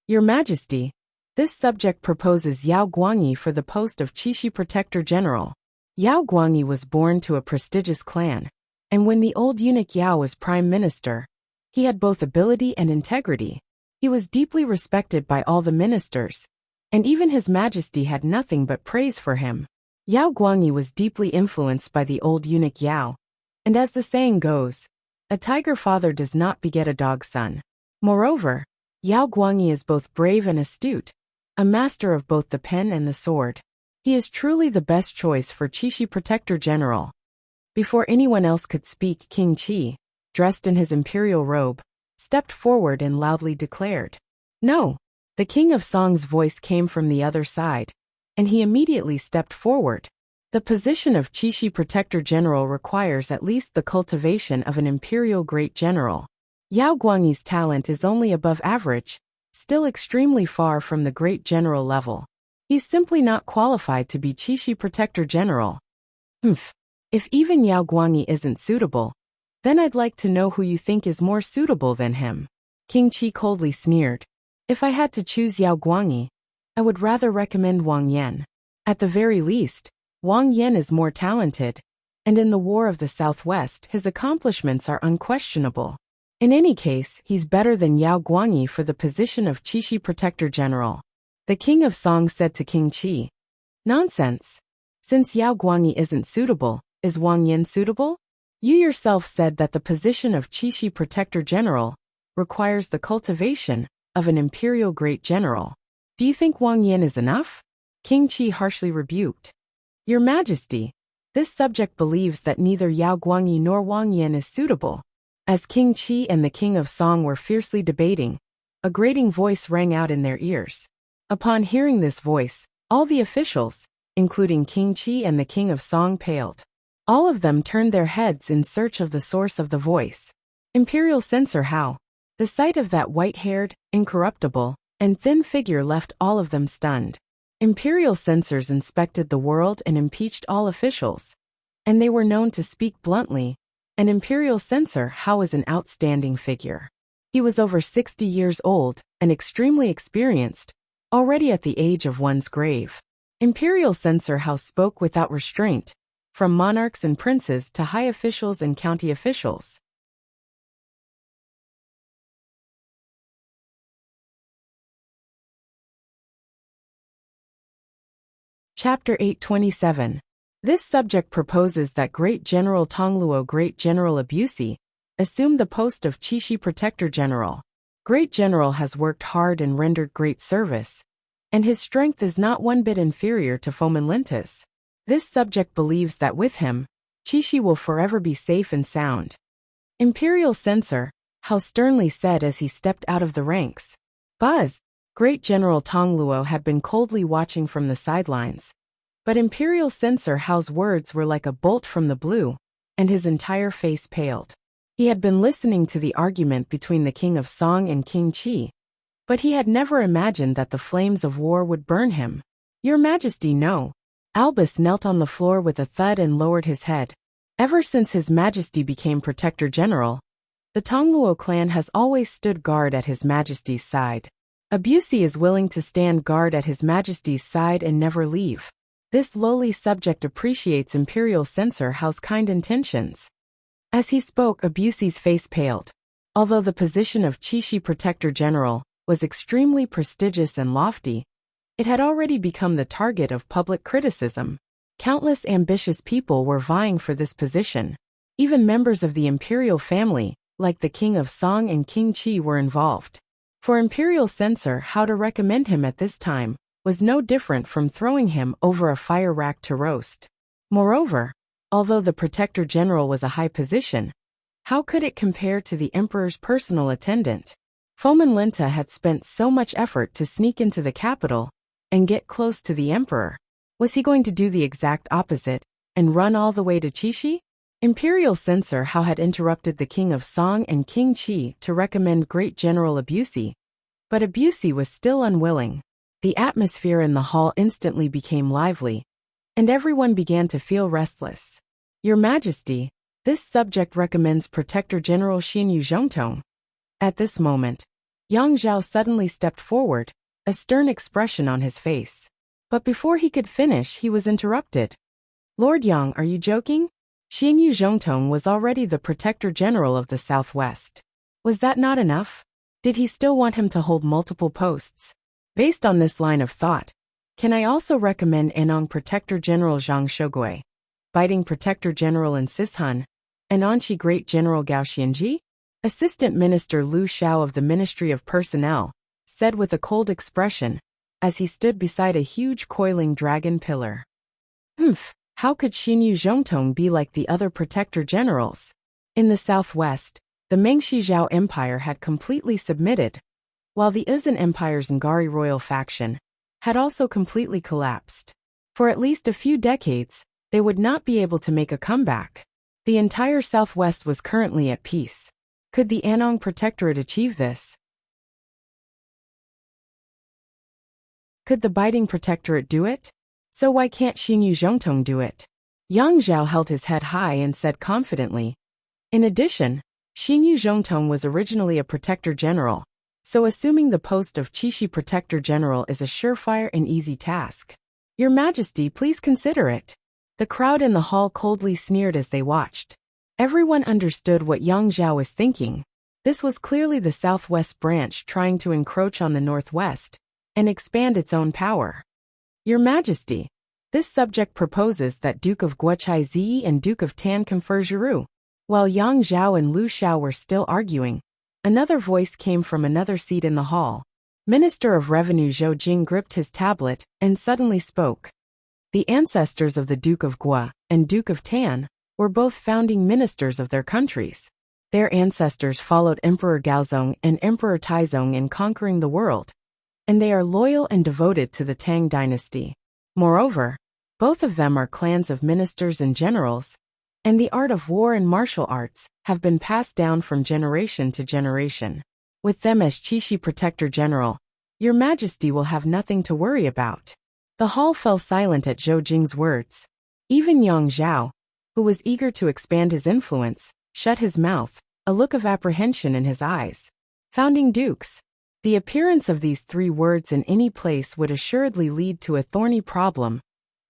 Your Majesty, this subject proposes Yao Guangyi for the post of Qixi Protector General. Yao Guangyi was born to a prestigious clan, and when the old eunuch Yao was prime minister, he had both ability and integrity. He was deeply respected by all the ministers, and even His Majesty had nothing but praise for him. Yao Guangyi was deeply influenced by the old eunuch Yao, and as the saying goes, a tiger father does not beget a dog son. Moreover, Yao Guangyi is both brave and astute, a master of both the pen and the sword. He is truly the best choice for Qixi Protector General. Before anyone else could speak, King Qi, dressed in his imperial robe, stepped forward and loudly declared, "No!" The King of Song's voice came from the other side, and he immediately stepped forward. The position of Qixi Protector General requires at least the cultivation of an imperial great general. Yao Guangyi's talent is only above average, still extremely far from the great general level. He's simply not qualified to be Qixi Protector General. If even Yao Guangyi isn't suitable, then I'd like to know who you think is more suitable than him. King Qi coldly sneered. If I had to choose Yao Guangyi, I would rather recommend Wang Yan. At the very least, Wang Yan is more talented, and in the War of the Southwest his accomplishments are unquestionable. In any case, he's better than Yao Guangyi for the position of Qixi Protector General. The King of Song said to King Qi, "Nonsense. Since Yao Guangyi isn't suitable, is Wang Yan suitable? You yourself said that the position of Qixi Protector General requires the cultivation of an imperial great general. Do you think Wang Yan is enough?" King Qi harshly rebuked. "Your Majesty, this subject believes that neither Yao Guangyi nor Wang Yan is suitable." As King Qi and the King of Song were fiercely debating, a grating voice rang out in their ears. Upon hearing this voice, all the officials, including King Qi and the King of Song, paled. All of them turned their heads in search of the source of the voice. Imperial Censor Hao. The sight of that white-haired, incorruptible, and thin figure left all of them stunned. Imperial censors inspected the world and impeached all officials, and they were known to speak bluntly. An Imperial Censor Hao was an outstanding figure. He was over 60 years old and extremely experienced, already at the age of one's grave. Imperial Censor Hao spoke without restraint, from monarchs and princes to high officials and county officials. Chapter 827. This subject proposes that Great General Tongluo Great General Abusi assume the post of Qixi Protector General. Great General has worked hard and rendered great service, and his strength is not one bit inferior to Fomin Linta's. This subject believes that with him, Qixi will forever be safe and sound. Imperial Censor Hao sternly said as he stepped out of the ranks. Buzz! Great General Tongluo had been coldly watching from the sidelines. But Imperial Censor Hao's words were like a bolt from the blue, and his entire face paled. He had been listening to the argument between the King of Song and King Qi, but he had never imagined that the flames of war would burn him. "Your Majesty, no." Albus knelt on the floor with a thud and lowered his head. Ever since His Majesty became Protector General, the Tongluo clan has always stood guard at His Majesty's side. Abusi is willing to stand guard at His Majesty's side and never leave. This lowly subject appreciates Imperial Censor Hao's kind intentions. As he spoke, Abusi's face paled. Although the position of Qixi Protector General was extremely prestigious and lofty, it had already become the target of public criticism. Countless ambitious people were vying for this position. Even members of the imperial family, like the King of Song and King Qi, were involved. For imperial censor, how to recommend him at this time was no different from throwing him over a fire rack to roast. Moreover, although the Protector General was a high position, how could it compare to the emperor's personal attendant? Fomin Linta had spent so much effort to sneak into the capital and get close to the emperor. Was he going to do the exact opposite and run all the way to Qixi? Imperial censor Hao had interrupted the King of Song and King Qi to recommend Great General Abusi, but Abusi was still unwilling. The atmosphere in the hall instantly became lively, and everyone began to feel restless. Your Majesty, this subject recommends Protector General Xinyu Zhongtong. At this moment, Yang Zhao suddenly stepped forward, a stern expression on his face. But before he could finish, he was interrupted. Lord Yang, are you joking? Xinyu Zhongtong was already the Protector General of the Southwest. Was that not enough? Did he still want him to hold multiple posts? Based on this line of thought, can I also recommend Anong Protector General Zhang Shogui, Biting Protector General in Sishan, and Anqi Great General Gao Xianji? Assistant Minister Liu Xiao of the Ministry of Personnel said with a cold expression, as he stood beside a huge coiling dragon pillar. How could Xinyu Zhongtong be like the other protector generals? In the southwest, the Mengxi Zhao Empire had completely submitted, while the Izan Empire's Ngari royal faction had also completely collapsed. For at least a few decades, they would not be able to make a comeback. The entire southwest was currently at peace. Could the Anong Protectorate achieve this? Could the Biting Protectorate do it? So why can't Xinyu Zhongtong do it? Yang Zhao held his head high and said confidently. In addition, Xinyu Zhongtong was originally a Protector General, so assuming the post of Qixi Protector General is a surefire and easy task. Your Majesty, please consider it. The crowd in the hall coldly sneered as they watched. Everyone understood what Yang Zhao was thinking. This was clearly the southwest branch trying to encroach on the northwest and expand its own power. Your Majesty, this subject proposes that Duke of Guochai Ziyi and Duke of Tan confer juru. While Yang Zhao and Liu Xiao were still arguing, another voice came from another seat in the hall. Minister of Revenue Zhou Jing gripped his tablet and suddenly spoke. The ancestors of the Duke of Guo and Duke of Tan were both founding ministers of their countries. Their ancestors followed Emperor Gaozong and Emperor Taizong in conquering the world, and they are loyal and devoted to the Tang dynasty. Moreover, both of them are clans of ministers and generals, and the art of war and martial arts have been passed down from generation to generation. With them as Qixi Protector General, Your Majesty will have nothing to worry about. The hall fell silent at Zhou Jing's words. Even Yang Zhao, who was eager to expand his influence, shut his mouth, a look of apprehension in his eyes. Founding dukes. The appearance of these three words in any place would assuredly lead to a thorny problem,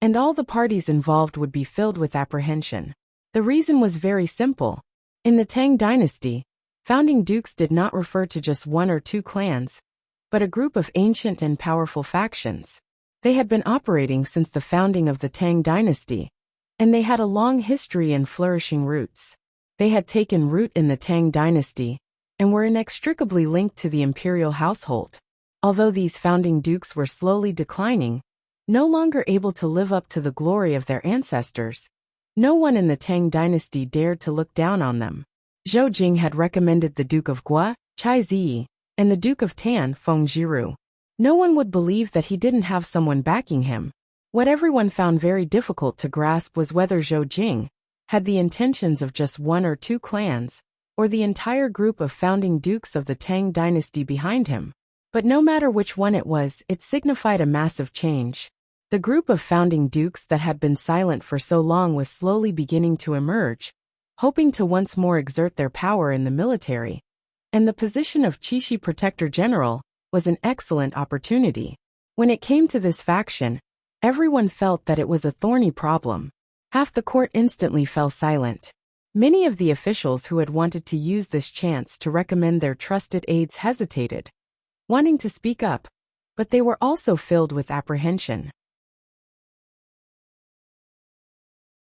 and all the parties involved would be filled with apprehension. The reason was very simple. In the Tang dynasty, founding dukes did not refer to just one or two clans, but a group of ancient and powerful factions. They had been operating since the founding of the Tang dynasty, and they had a long history and flourishing roots. They had taken root in the Tang dynasty, and were inextricably linked to the imperial household. Although these founding dukes were slowly declining, no longer able to live up to the glory of their ancestors, no one in the Tang dynasty dared to look down on them. Zhou Jing had recommended the Duke of Guo, Chai Ziyi, and the Duke of Tan, Feng Jiru. No one would believe that he didn't have someone backing him. What everyone found very difficult to grasp was whether Zhou Jing had the intentions of just one or two clans, or the entire group of founding dukes of the Tang dynasty behind him. But no matter which one it was, it signified a massive change. The group of founding dukes that had been silent for so long was slowly beginning to emerge, hoping to once more exert their power in the military. And the position of Qixi Protector General was an excellent opportunity. When it came to this faction, everyone felt that it was a thorny problem. Half the court instantly fell silent. Many of the officials who had wanted to use this chance to recommend their trusted aides hesitated, wanting to speak up, but they were also filled with apprehension.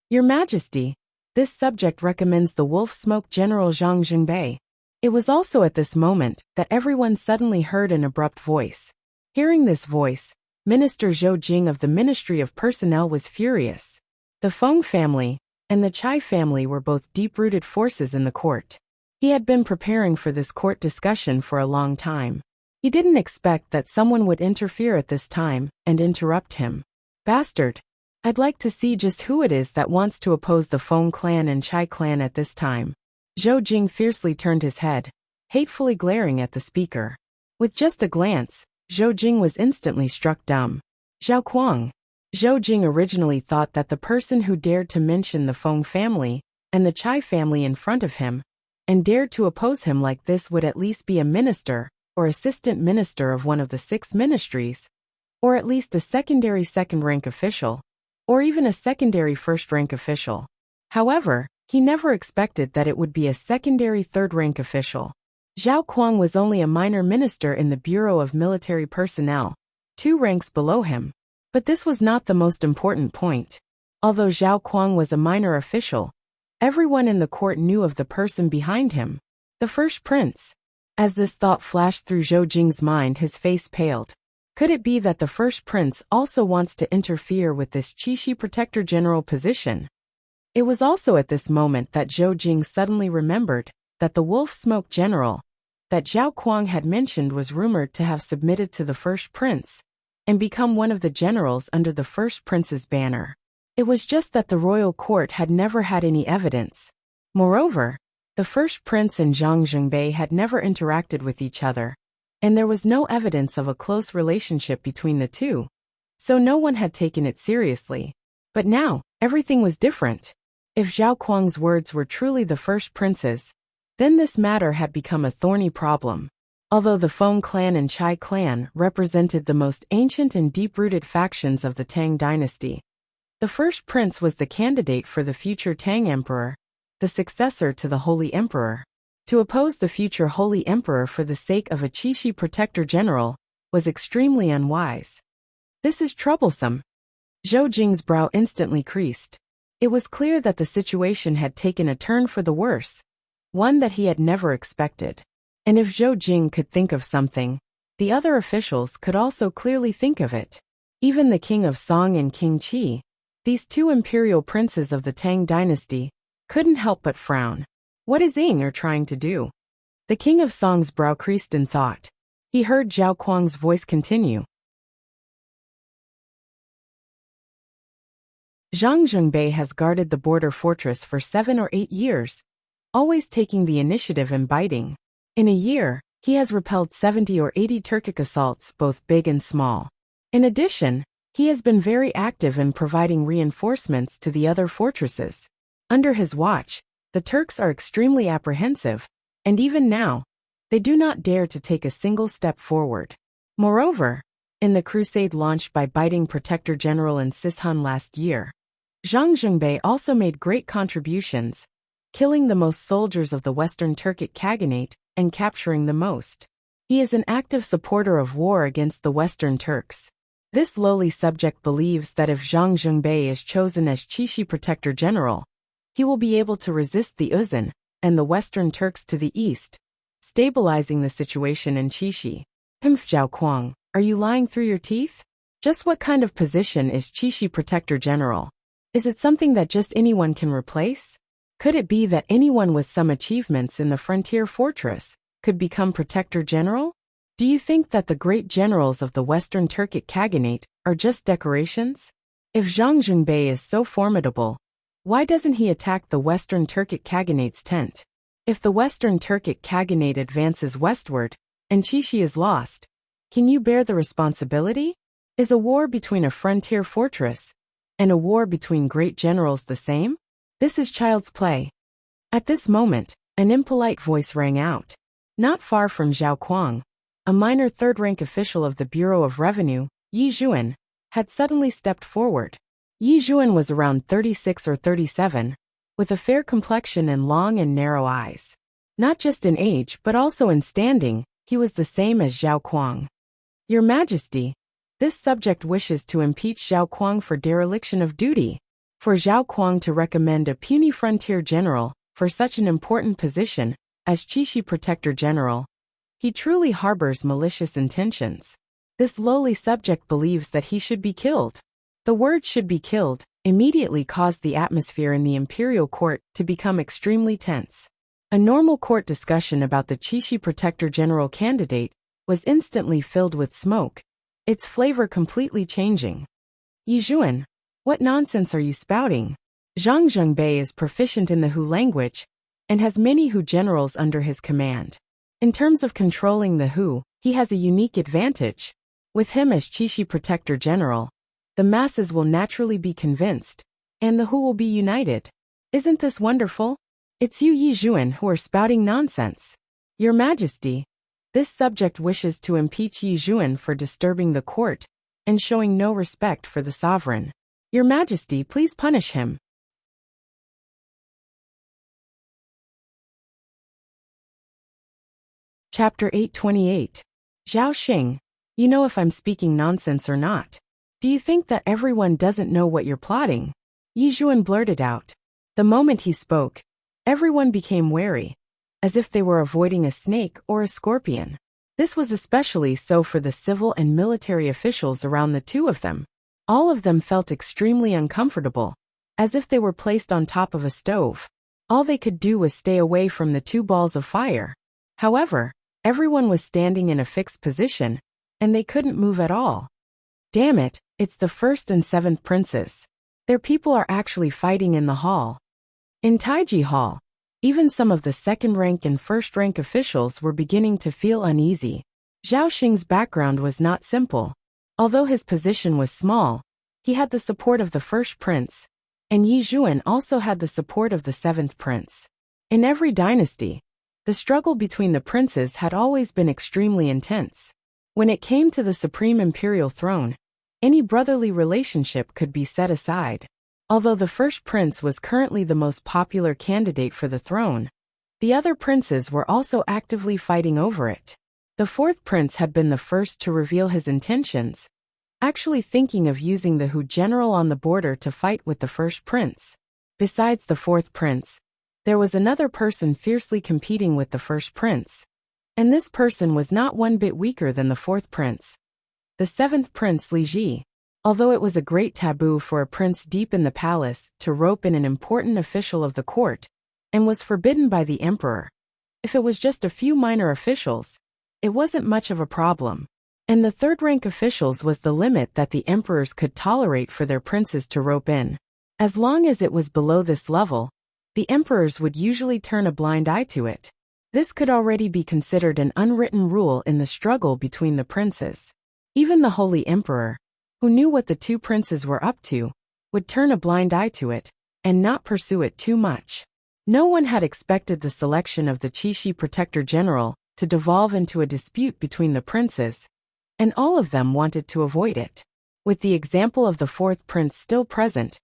Your Majesty, This subject recommends the wolf smoke General Zhang Zhengbei. It was also at this moment that everyone suddenly heard an abrupt voice. Hearing this voice, Minister Zhou Jing of the Ministry of Personnel was furious. The Feng family and the Chai family were both deep-rooted forces in the court. He had been preparing for this court discussion for a long time. He didn't expect that someone would interfere at this time and interrupt him. Bastard! I'd like to see just who it is that wants to oppose the Feng clan and Chai clan at this time. Zhou Jing fiercely turned his head, hatefully glaring at the speaker. With just a glance, Zhou Jing was instantly struck dumb. Zhao Kuang. Zhou Jing originally thought that the person who dared to mention the Feng family and the Chai family in front of him and dared to oppose him like this would at least be a minister or assistant minister of one of the 6 ministries, or at least a secondary second-rank official, or even a secondary first-rank official. However, he never expected that it would be a secondary third-rank official. Zhao Kuang was only a minor minister in the Bureau of Military Personnel, 2 ranks below him. But this was not the most important point. Although Zhao Kuang was a minor official, everyone in the court knew of the person behind him, the first prince. As this thought flashed through Zhou Jing's mind, his face paled. Could it be that the first prince also wants to interfere with this Qixi Protector General position? It was also at this moment that Zhou Jing suddenly remembered that the wolf smoke general that Zhao Kuang had mentioned was rumored to have submitted to the first prince and become one of the generals under the first prince's banner. It was just that the royal court had never had any evidence. Moreover, the first prince and Zhang Zhengbei had never interacted with each other, and there was no evidence of a close relationship between the two, so no one had taken it seriously. But now, everything was different. If Zhao Kuang's words were truly the first prince's, then this matter had become a thorny problem. Although the Feng clan and Chai clan represented the most ancient and deep-rooted factions of the Tang dynasty, the first prince was the candidate for the future Tang emperor, the successor to the Holy Emperor. To oppose the future Holy Emperor for the sake of a Qixi Protector General was extremely unwise. This is troublesome. Zhou Jing's brow instantly creased. It was clear that the situation had taken a turn for the worse, one that he had never expected. And if Zhou Jing could think of something, the other officials could also clearly think of it. Even the King of Song and King Qi, these 2 imperial princes of the Tang dynasty, couldn't help but frown. What is Ying trying to do? The King of Song's brow creased in thought. He heard Zhao Kuang's voice continue. Zhang Zhengbei has guarded the border fortress for 7 or 8 years, always taking the initiative and biting. In a year, he has repelled 70 or 80 Turkic assaults, both big and small. In addition, he has been very active in providing reinforcements to the other fortresses. Under his watch, the Turks are extremely apprehensive, and even now, they do not dare to take a single step forward. Moreover, in the crusade launched by biting Protector General in Sishan last year, Zhang Zhengbei also made great contributions, killing the most soldiers of the Western Turkic Khaganate and capturing the most. He is an active supporter of war against the Western Turks. This lowly subject believes that if Zhang Zhengbei is chosen as Qixi Protector General, he will be able to resist the Uzan and the Western Turks to the east, stabilizing the situation in Qixi. Zhao Kuang, are you lying through your teeth? Just what kind of position is Qixi Protector General? Is it something that just anyone can replace? Could it be that anyone with some achievements in the frontier fortress could become Protector General? Do you think that the great generals of the Western Turkic Khaganate are just decorations? If Zhang Zhengbei is so formidable, why doesn't he attack the Western Turkic Khaganate's tent? If the Western Turkic Khaganate advances westward, and Qixi is lost, can you bear the responsibility? Is a war between a frontier fortress and a war between great generals the same? This is child's play. At this moment, an impolite voice rang out. Not far from Zhao Kuang, a minor third-rank official of the Bureau of Revenue, Yi Zhuan, had suddenly stepped forward. Yi Zhuan was around 36 or 37, with a fair complexion and long and narrow eyes. Not just in age but also in standing, he was the same as Zhao Kuang. Your Majesty, this subject wishes to impeach Zhao Kuang for dereliction of duty. For Zhao Kuang to recommend a puny frontier general for such an important position as Qixi Protector General, he truly harbors malicious intentions. This lowly subject believes that he should be killed. The word "should be killed" immediately caused the atmosphere in the imperial court to become extremely tense. A normal court discussion about the Qixi Protector General candidate was instantly filled with smoke, its flavor completely changing. Yi Zhuan, what nonsense are you spouting? Zhang Zhengbei is proficient in the Hu language and has many Hu generals under his command. In terms of controlling the Hu, he has a unique advantage. With him as Qixi Protector General, the masses will naturally be convinced, and the Hu will be united. Isn't this wonderful? It's you, Yi Zhuan, who are spouting nonsense. Your Majesty, this subject wishes to impeach Yi Zhuan for disturbing the court and showing no respect for the sovereign. Your Majesty, please punish him. Chapter 828. Zhao Xing, you know if I'm speaking nonsense or not. Do you think that everyone doesn't know what you're plotting? Yi Zhuan blurted out. The moment he spoke, everyone became wary, as if they were avoiding a snake or a scorpion. This was especially so for the civil and military officials around the two of them. All of them felt extremely uncomfortable, as if they were placed on top of a stove. All they could do was stay away from the two balls of fire. However, everyone was standing in a fixed position, and they couldn't move at all. Damn it, it's the 1st and 7th princes. Their people are actually fighting in the hall. In Taiji Hall, even some of the 2nd-rank and 1st-rank officials were beginning to feel uneasy. Zhao Xing's background was not simple. Although his position was small, he had the support of the 1st prince, and Yi Zhuan also had the support of the 7th prince. In every dynasty, the struggle between the princes had always been extremely intense. When it came to the supreme imperial throne, any brotherly relationship could be set aside. Although the 1st prince was currently the most popular candidate for the throne, the other princes were also actively fighting over it. The 4th prince had been the first to reveal his intentions, actually thinking of using the Hu general on the border to fight with the 1st prince. Besides the 4th prince, there was another person fiercely competing with the 1st prince, and this person was not one bit weaker than the 4th prince. The 7th prince Li Ji. Although it was a great taboo for a prince deep in the palace to rope in an important official of the court, and was forbidden by the emperor, if it was just a few minor officials, it wasn't much of a problem. And the 3rd-rank officials was the limit that the emperors could tolerate for their princes to rope in. As long as it was below this level, the emperors would usually turn a blind eye to it. This could already be considered an unwritten rule in the struggle between the princes. Even the Holy Emperor, who knew what the two princes were up to, would turn a blind eye to it, and not pursue it too much. No one had expected the selection of the Qixi Protector General to devolve into a dispute between the princes, and all of them wanted to avoid it. With the example of the 4th prince still present,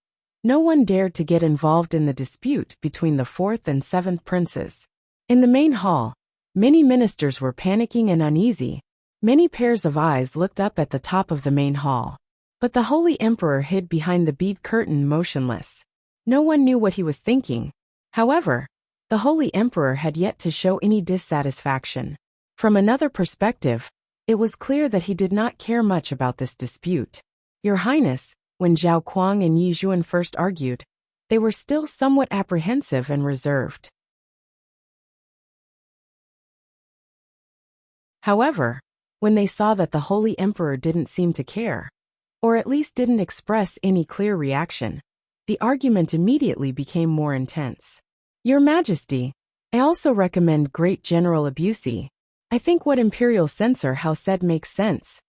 no one dared to get involved in the dispute between the 4th and 7th princes. In the main hall, many ministers were panicking and uneasy. Many pairs of eyes looked up at the top of the main hall. But the Holy Emperor hid behind the bead curtain motionless. No one knew what he was thinking. However, the Holy Emperor had yet to show any dissatisfaction. From another perspective, it was clear that he did not care much about this dispute. Your Highness, when Zhao Kuang and Yi Zhuan first argued, they were still somewhat apprehensive and reserved. However, when they saw that the Holy Emperor didn't seem to care, or at least didn't express any clear reaction, the argument immediately became more intense. Your Majesty, I also recommend Great General Abusi. I think what Imperial Censor Hao said makes sense.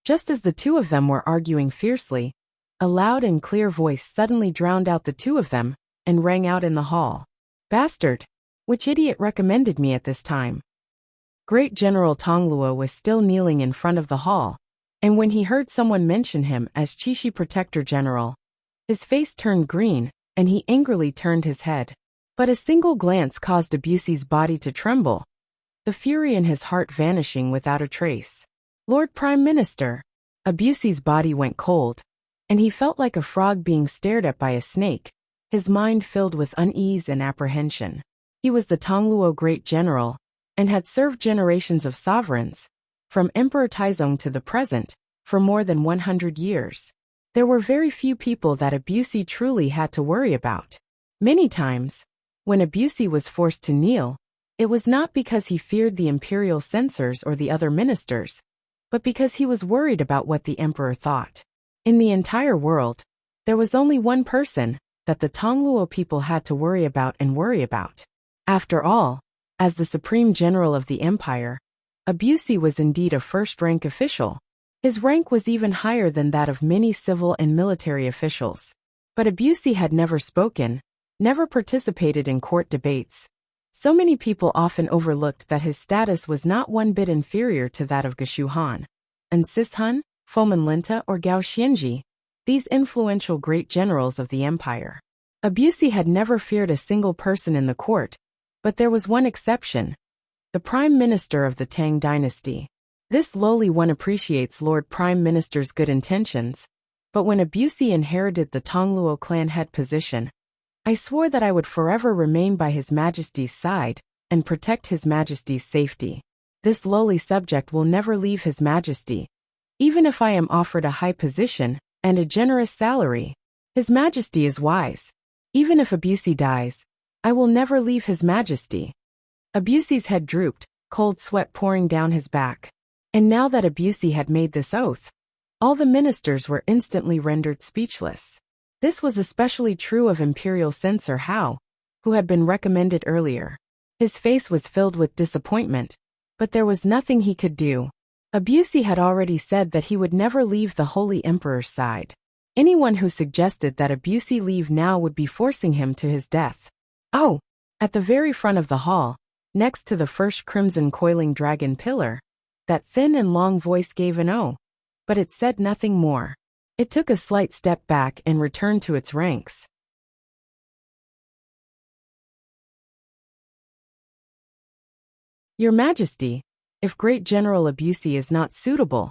Just as the two of them were arguing fiercely, a loud and clear voice suddenly drowned out the two of them and rang out in the hall. Bastard! Which idiot recommended me at this time? Great General Tonglua was still kneeling in front of the hall, and when he heard someone mention him as Qixi Protector General, his face turned green, and he angrily turned his head. But a single glance caused Abusi's body to tremble, the fury in his heart vanishing without a trace. Lord Prime Minister. Abusi's body went cold, and he felt like a frog being stared at by a snake, his mind filled with unease and apprehension. He was the Tongluo great general, and had served generations of sovereigns, from Emperor Taizong to the present, for more than 100 years. There were very few people that Abusi truly had to worry about. Many times, when Abusi was forced to kneel, it was not because he feared the imperial censors or the other ministers, but because he was worried about what the emperor thought. In the entire world, there was only one person that the Tongluo people had to worry about. After all, as the supreme general of the empire, Abusi was indeed a first-rank official. His rank was even higher than that of many civil and military officials. But Abusi had never spoken, never participated in court debates. So many people often overlooked that his status was not one bit inferior to that of Geshu Han, and Sishun, Fomen Linta or Gao Xianji, these influential great generals of the empire. Abusi had never feared a single person in the court, but there was one exception: the prime minister of the Tang dynasty. This lowly one appreciates Lord Prime Minister's good intentions, but when Abusi inherited the Tongluo clan head position, I swore that I would forever remain by His Majesty's side and protect His Majesty's safety. This lowly subject will never leave His Majesty, even if I am offered a high position and a generous salary. His Majesty is wise. Even if Abusi dies, I will never leave His Majesty. Abusi's head drooped, cold sweat pouring down his back. And now that Abusi had made this oath, all the ministers were instantly rendered speechless. This was especially true of Imperial Censor Hao, who had been recommended earlier. His face was filled with disappointment, but there was nothing he could do. Abusi had already said that he would never leave the Holy Emperor's side. Anyone who suggested that Abusi leave now would be forcing him to his death. Oh! At the very front of the hall, next to the first crimson coiling dragon pillar, that thin and long voice gave an "oh," but it said nothing more. It took a slight step back and returned to its ranks. Your Majesty, if Great General Abusi is not suitable,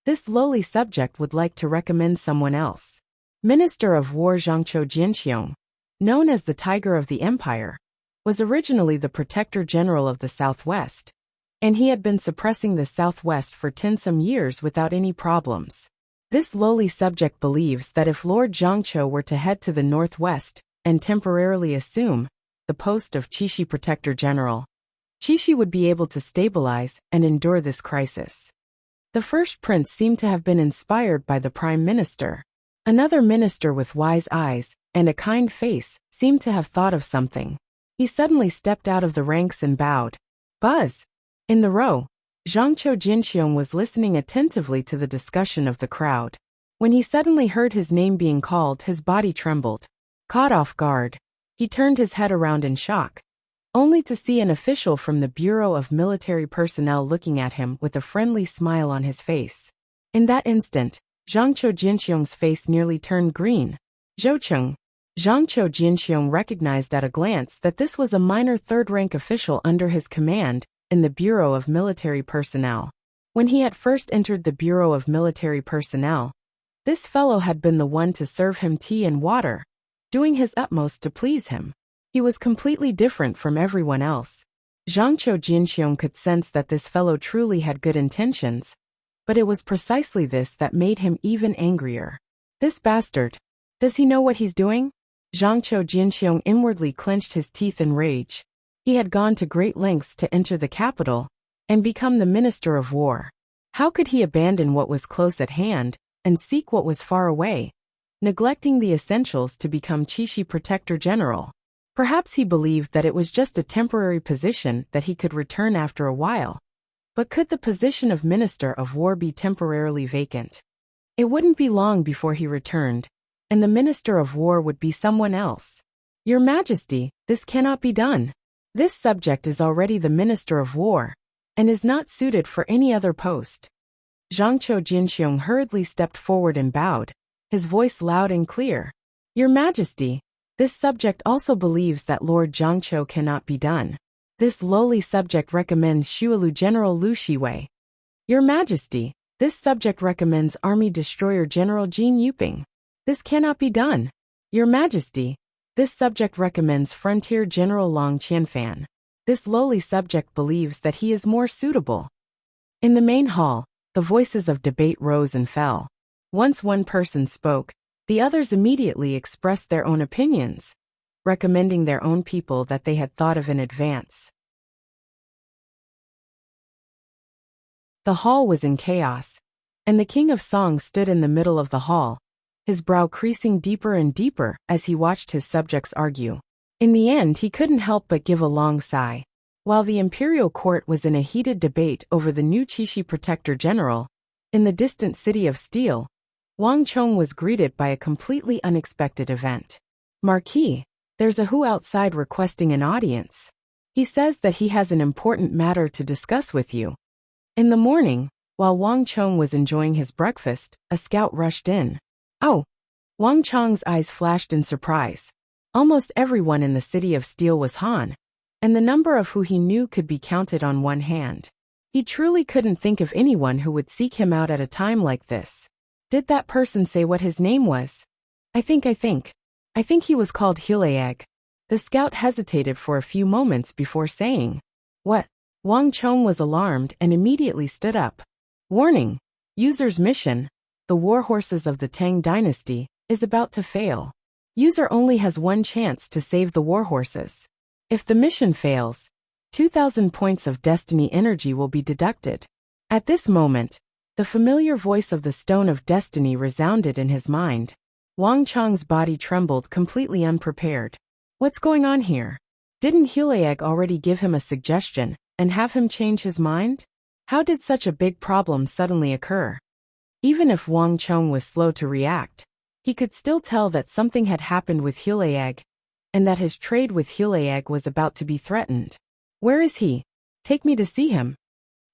this lowly subject would like to recommend someone else. Minister of War Zhangqiu Jianxiong, known as the Tiger of the Empire, was originally the Protector General of the Southwest, and he had been suppressing the Southwest for 10-some years without any problems. This lowly subject believes that if Lord Zhangqiu were to head to the northwest and temporarily assume the post of Qixi Protector General, Qixi would be able to stabilize and endure this crisis. The first prince seemed to have been inspired by the Prime Minister. Another minister with wise eyes and a kind face seemed to have thought of something. He suddenly stepped out of the ranks and bowed. Buzz! In the row, Zhangqiu Jinxiong was listening attentively to the discussion of the crowd. When he suddenly heard his name being called, his body trembled. Caught off guard, he turned his head around in shock, only to see an official from the Bureau of Military Personnel looking at him with a friendly smile on his face. In that instant, Zhangqiu Jinxiong's face nearly turned green. Zhoucheng. Zhangqiu Jinxiong recognized at a glance that this was a minor third-rank official under his command in the Bureau of Military Personnel. When he had first entered the Bureau of Military Personnel, this fellow had been the one to serve him tea and water, doing his utmost to please him. He was completely different from everyone else. Zhangqiu Jinxiong could sense that this fellow truly had good intentions, but it was precisely this that made him even angrier. This bastard! Does he know what he's doing? Zhangqiu Jinxiong inwardly clenched his teeth in rage. He had gone to great lengths to enter the capital and become the Minister of War. How could he abandon what was close at hand and seek what was far away, neglecting the essentials to become Qixi Protector General? Perhaps he believed that it was just a temporary position that he could return after a while. But could the position of Minister of War be temporarily vacant? It wouldn't be long before he returned, and the Minister of War would be someone else. Your Majesty, this cannot be done. This subject is already the Minister of War, and is not suited for any other post. Zhangqiu Jinxiong hurriedly stepped forward and bowed, his voice loud and clear. Your Majesty, this subject also believes that Lord Zhangqiu cannot be done. This lowly subject recommends Shualu General Lu Shiwei. Your Majesty, this subject recommends Army Destroyer General Jin Yuping. This cannot be done. Your Majesty, this subject recommends Frontier General Long Qianfan. This lowly subject believes that he is more suitable. In the main hall, the voices of debate rose and fell. Once one person spoke, the others immediately expressed their own opinions, recommending their own people that they had thought of in advance. The hall was in chaos, and the King of Song stood in the middle of the hall, his brow creasing deeper and deeper as he watched his subjects argue. In the end, he couldn't help but give a long sigh. While the imperial court was in a heated debate over the new Qixi Protector General, in the distant city of Steel, Wang Chong was greeted by a completely unexpected event. Marquis, there's a Hu outside requesting an audience. He says that he has an important matter to discuss with you. In the morning, while Wang Chong was enjoying his breakfast, a scout rushed in. Oh! Wang Chong's eyes flashed in surprise. Almost everyone in the city of Steel was Han, and the number of who he knew could be counted on one hand. He truly couldn't think of anyone who would seek him out at a time like this. Did that person say what his name was? I think he was called Hileag. The scout hesitated for a few moments before saying, What? Wang Chong was alarmed and immediately stood up. Warning! User's mission, the war horses of the Tang dynasty, is about to fail. User only has one chance to save the war horses. If the mission fails, 2,000 points of destiny energy will be deducted. At this moment, the familiar voice of the Stone of Destiny resounded in his mind. Wang Chong's body trembled, completely unprepared. What's going on here? Didn't Hileag already give him a suggestion and have him change his mind? How did such a big problem suddenly occur? Even if Wang Chong was slow to react, he could still tell that something had happened with Hileag, and that his trade with Hileag was about to be threatened. Where is he? Take me to see him.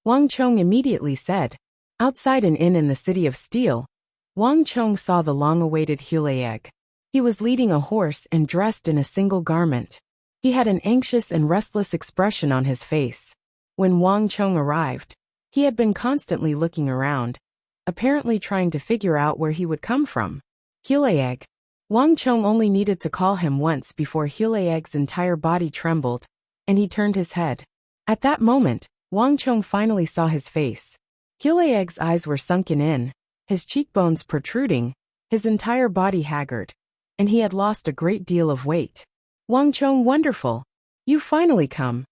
Wang Chong immediately said. Outside an inn in the city of Steel, Wang Chong saw the long-awaited Hileag. He was leading a horse and dressed in a single garment. He had an anxious and restless expression on his face. When Wang Chong arrived, he had been constantly looking around, apparently trying to figure out where he would come from. Hileag. Wang Chong only needed to call him once before Hileag's entire body trembled, and he turned his head. At that moment, Wang Chong finally saw his face. Hileag's eyes were sunken in, his cheekbones protruding, his entire body haggard, and he had lost a great deal of weight. Wang Chong, wonderful! You finally come.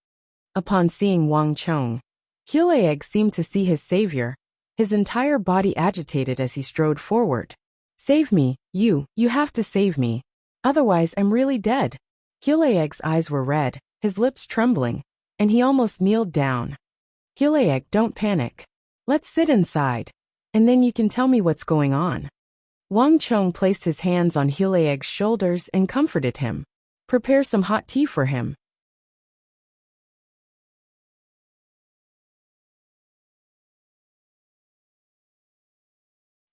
Upon seeing Wang Chong, Hileag seemed to see his savior, his entire body agitated as he strode forward. Save me, you have to save me. Otherwise I'm really dead. Hileag's eyes were red, his lips trembling, and he almost kneeled down. Hileag, don't panic. Let's sit inside, and then you can tell me what's going on. Wang Chong placed his hands on Hileag's shoulders and comforted him. Prepare some hot tea for him.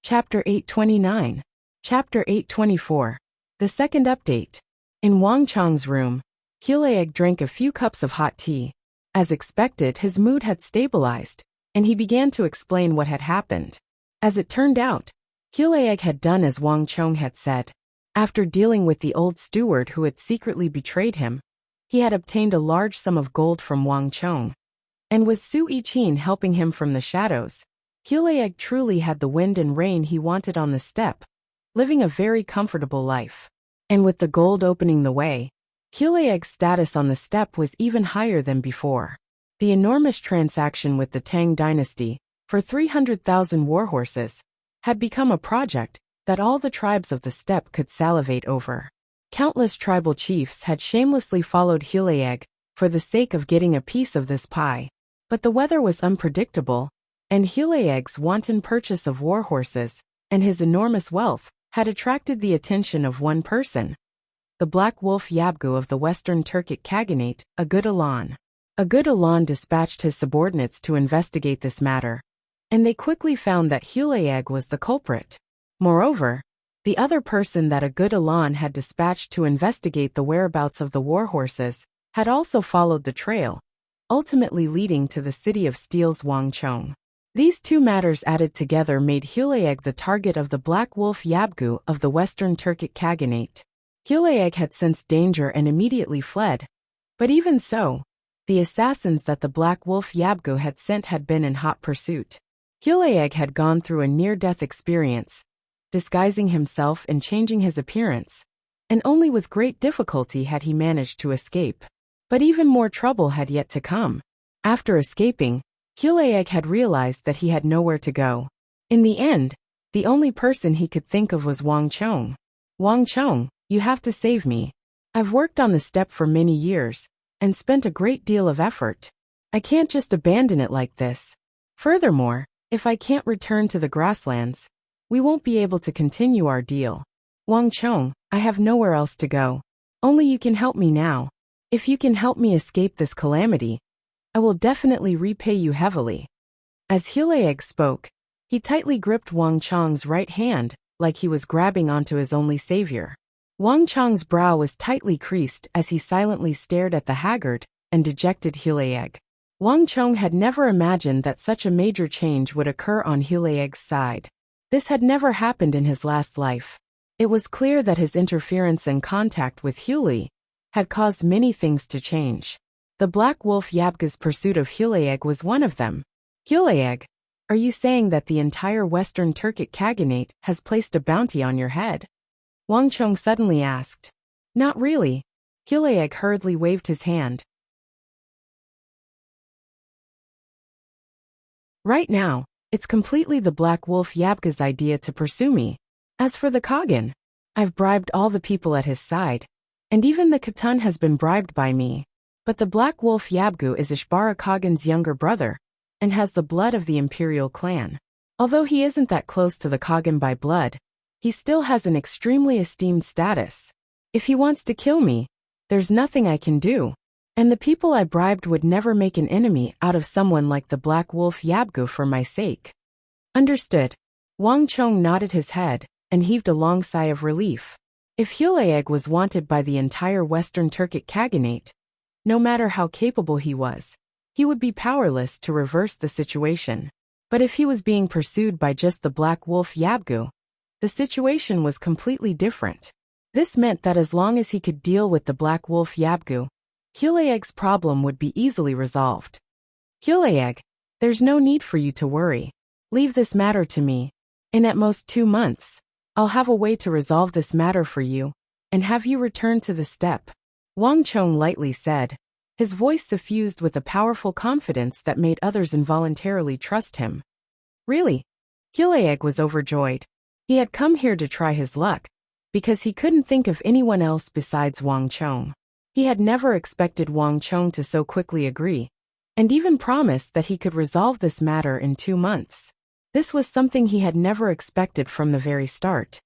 Chapter 829. Chapter 824. The second update. In Wang Chong's room, Hileag drank a few cups of hot tea. As expected, his mood had stabilized, and he began to explain what had happened. As it turned out, Hileag had done as Wang Chong had said. After dealing with the old steward who had secretly betrayed him, he had obtained a large sum of gold from Wang Chong. And with Su Yiqin helping him from the shadows, Hileag truly had the wind and rain he wanted on the steppe, living a very comfortable life. And with the gold opening the way, Hileag's status on the steppe was even higher than before. The enormous transaction with the Tang dynasty, for 300,000 warhorses, had become a project that all the tribes of the steppe could salivate over. Countless tribal chiefs had shamelessly followed Hileag for the sake of getting a piece of this pie. But the weather was unpredictable, and Hileag's wanton purchase of warhorses and his enormous wealth had attracted the attention of one person, the Black Wolf Yabgu of the Western Turkic Khaganate, Agud Alan. Agud Alan dispatched his subordinates to investigate this matter, and they quickly found that Hileag was the culprit. Moreover, the other person that Agud Alan had dispatched to investigate the whereabouts of the warhorses had also followed the trail, ultimately leading to the city of Steel's Wang Chong. These two matters added together made Hulayeg the target of the Black Wolf Yabgu of the Western Turkic Khaganate. Hulayeg had sensed danger and immediately fled. But even so, the assassins that the Black Wolf Yabgu had sent had been in hot pursuit. Hulayeg had gone through a near-death experience, disguising himself and changing his appearance, and only with great difficulty had he managed to escape. But even more trouble had yet to come. After escaping, Hulayeg had realized that he had nowhere to go. In the end, the only person he could think of was Wang Chong. Wang Chong, you have to save me. I've worked on the steppe for many years, and spent a great deal of effort. I can't just abandon it like this. Furthermore, if I can't return to the grasslands, we won't be able to continue our deal. Wang Chong, I have nowhere else to go. Only you can help me now. If you can help me escape this calamity, I will definitely repay you heavily. As Hulayeg spoke, he tightly gripped Wang Chong's right hand, like he was grabbing onto his only savior. Wang Chong's brow was tightly creased as he silently stared at the haggard and dejected Hulayeg. Wang Chong had never imagined that such a major change would occur on Hulayeg's side. This had never happened in his last life. It was clear that his interference and contact with Huli had caused many things to change. The Black Wolf Yabgu's pursuit of Hulayeg was one of them. Hulayeg, are you saying that the entire Western Turkic Khaganate has placed a bounty on your head? Wang Chong suddenly asked. Not really. Hulayeg hurriedly waved his hand. Right now, it's completely the Black Wolf Yabgu's idea to pursue me. As for the Khagan, I've bribed all the people at his side, and even the Khatan has been bribed by me. But the Black Wolf Yabgu is Ishbara Khagan's younger brother, and has the blood of the imperial clan. Although he isn't that close to the Khagan by blood, he still has an extremely esteemed status. If he wants to kill me, there's nothing I can do. And the people I bribed would never make an enemy out of someone like the Black Wolf Yabgu for my sake. Understood. Wang Chong nodded his head and heaved a long sigh of relief. If Hulayeg was wanted by the entire Western Turkic Khaganate, no matter how capable he was, he would be powerless to reverse the situation. But if he was being pursued by just the Black Wolf Yabgu, the situation was completely different. This meant that as long as he could deal with the Black Wolf Yabgu, Hulayeg's problem would be easily resolved. Hulayeg, there's no need for you to worry. Leave this matter to me. In at most 2 months, I'll have a way to resolve this matter for you, and have you return to the steppe. Wang Chong lightly said, his voice suffused with a powerful confidence that made others involuntarily trust him. Really? Hulayeg was overjoyed. He had come here to try his luck, because he couldn't think of anyone else besides Wang Chong. He had never expected Wang Chong to so quickly agree, and even promised that he could resolve this matter in 2 months. This was something he had never expected from the very start.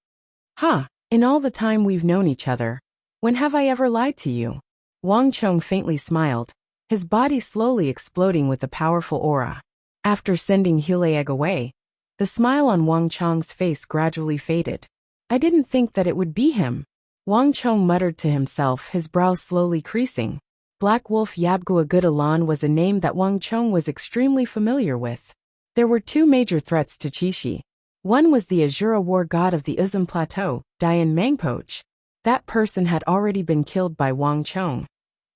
In all the time we've known each other, when have I ever lied to you? Wang Chong faintly smiled, his body slowly exploding with a powerful aura. After sending Hulayeg away, the smile on Wang Chong's face gradually faded. I didn't think that it would be him. Wang Chong muttered to himself, his brows slowly creasing. Black Wolf Yabgu Agudalan was a name that Wang Chong was extremely familiar with. There were 2 major threats to Chishi. One was the Azura war god of the Uzum Plateau, Dian Mangpoch. That person had already been killed by Wang Chong.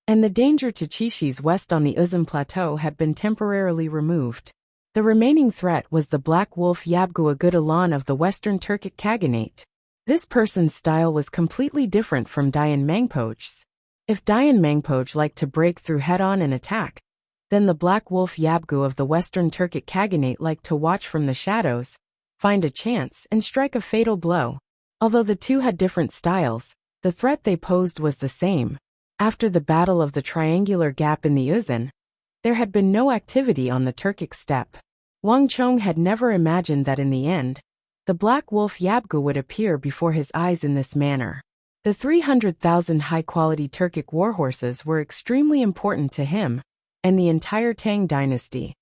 And the danger to Chishi's west on the Uzum Plateau had been temporarily removed. The remaining threat was the Black Wolf Yabgu Agudalan of the Western Turkic Khaganate. This person's style was completely different from Dian Mangpoch's. If Dian Mangpoch liked to break through head-on and attack, then the Black Wolf Yabgu of the Western Turkic Khaganate liked to watch from the shadows, find a chance, and strike a fatal blow. Although the two had different styles, the threat they posed was the same. After the Battle of the Triangular Gap in the Uzun, there had been no activity on the Turkic steppe. Wang Chong had never imagined that in the end, the Black Wolf Yabgu would appear before his eyes in this manner. The 300,000 high-quality Turkic warhorses were extremely important to him and the entire Tang dynasty.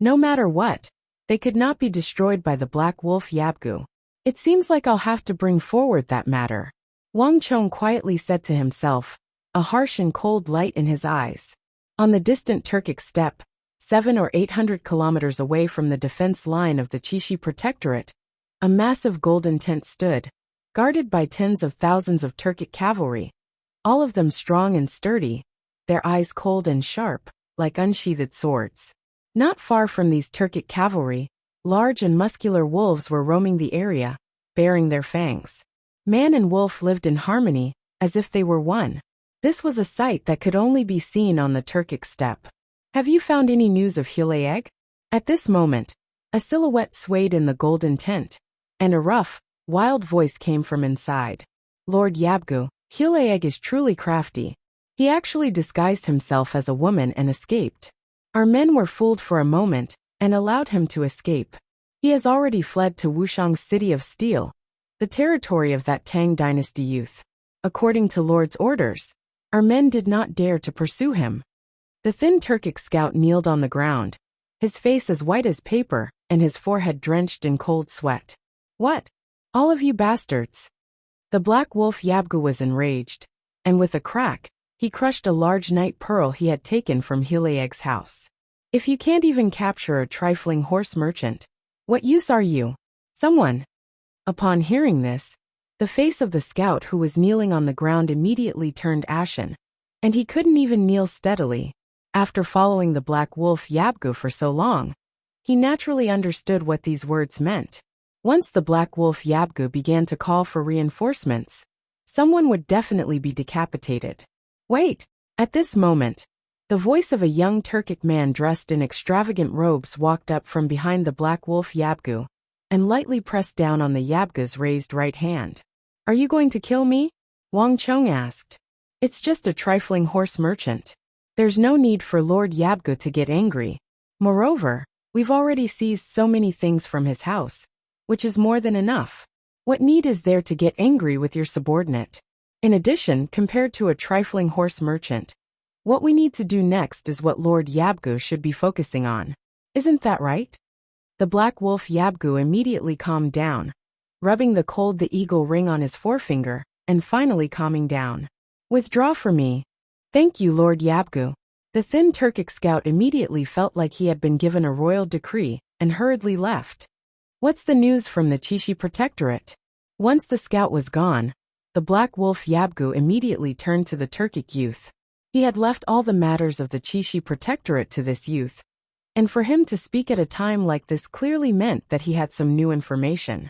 No matter what, they could not be destroyed by the Black Wolf Yabgu. It seems like I'll have to bring forward that matter, Wang Chong quietly said to himself, a harsh and cold light in his eyes. On the distant Turkic steppe, 700 or 800 kilometers away from the defense line of the Chishi Protectorate, a massive golden tent stood, guarded by tens of thousands of Turkic cavalry, all of them strong and sturdy, their eyes cold and sharp, like unsheathed swords. Not far from these Turkic cavalry, large and muscular wolves were roaming the area, baring their fangs. Man and wolf lived in harmony, as if they were one. This was a sight that could only be seen on the Turkic steppe. Have you found any news of Hilayeg? At this moment, a silhouette swayed in the golden tent, and a rough, wild voice came from inside. Lord Yabgu, Hilayeg is truly crafty. He actually disguised himself as a woman and escaped. Our men were fooled for a moment, and allowed him to escape. He has already fled to Wuxiang's city of steel, the territory of that Tang dynasty youth. According to Lord's orders, our men did not dare to pursue him. The thin Turkic scout kneeled on the ground, his face as white as paper, and his forehead drenched in cold sweat. What? All of you bastards! The black wolf Yabgu was enraged, and with a crack, he crushed a large night pearl he had taken from Hilayeg's house. If you can't even capture a trifling horse merchant, what use are you? Someone! Upon hearing this, the face of the scout who was kneeling on the ground immediately turned ashen, and he couldn't even kneel steadily. After following the black wolf Yabgu for so long, he naturally understood what these words meant. Once the black wolf Yabgu began to call for reinforcements, someone would definitely be decapitated. Wait! At this moment, the voice of a young Turkic man dressed in extravagant robes walked up from behind the black wolf Yabgu, and lightly pressed down on the Yabgu's raised right hand. Are you going to kill me? Wang Chong asked. It's just a trifling horse merchant. There's no need for Lord Yabgu to get angry. Moreover, we've already seized so many things from his house, which is more than enough. What need is there to get angry with your subordinate? In addition, compared to a trifling horse merchant, what we need to do next is what Lord Yabgu should be focusing on. Isn't that right? The black wolf Yabgu immediately calmed down, rubbing the cold the eagle ring on his forefinger, and finally calming down. Withdraw for me. Thank you, Lord Yabgu. The thin Turkic scout immediately felt like he had been given a royal decree, and hurriedly left. What's the news from the Chishi Protectorate? Once the scout was gone, the black wolf Yabgu immediately turned to the Turkic youth. He had left all the matters of the Chishi Protectorate to this youth, and for him to speak at a time like this clearly meant that he had some new information.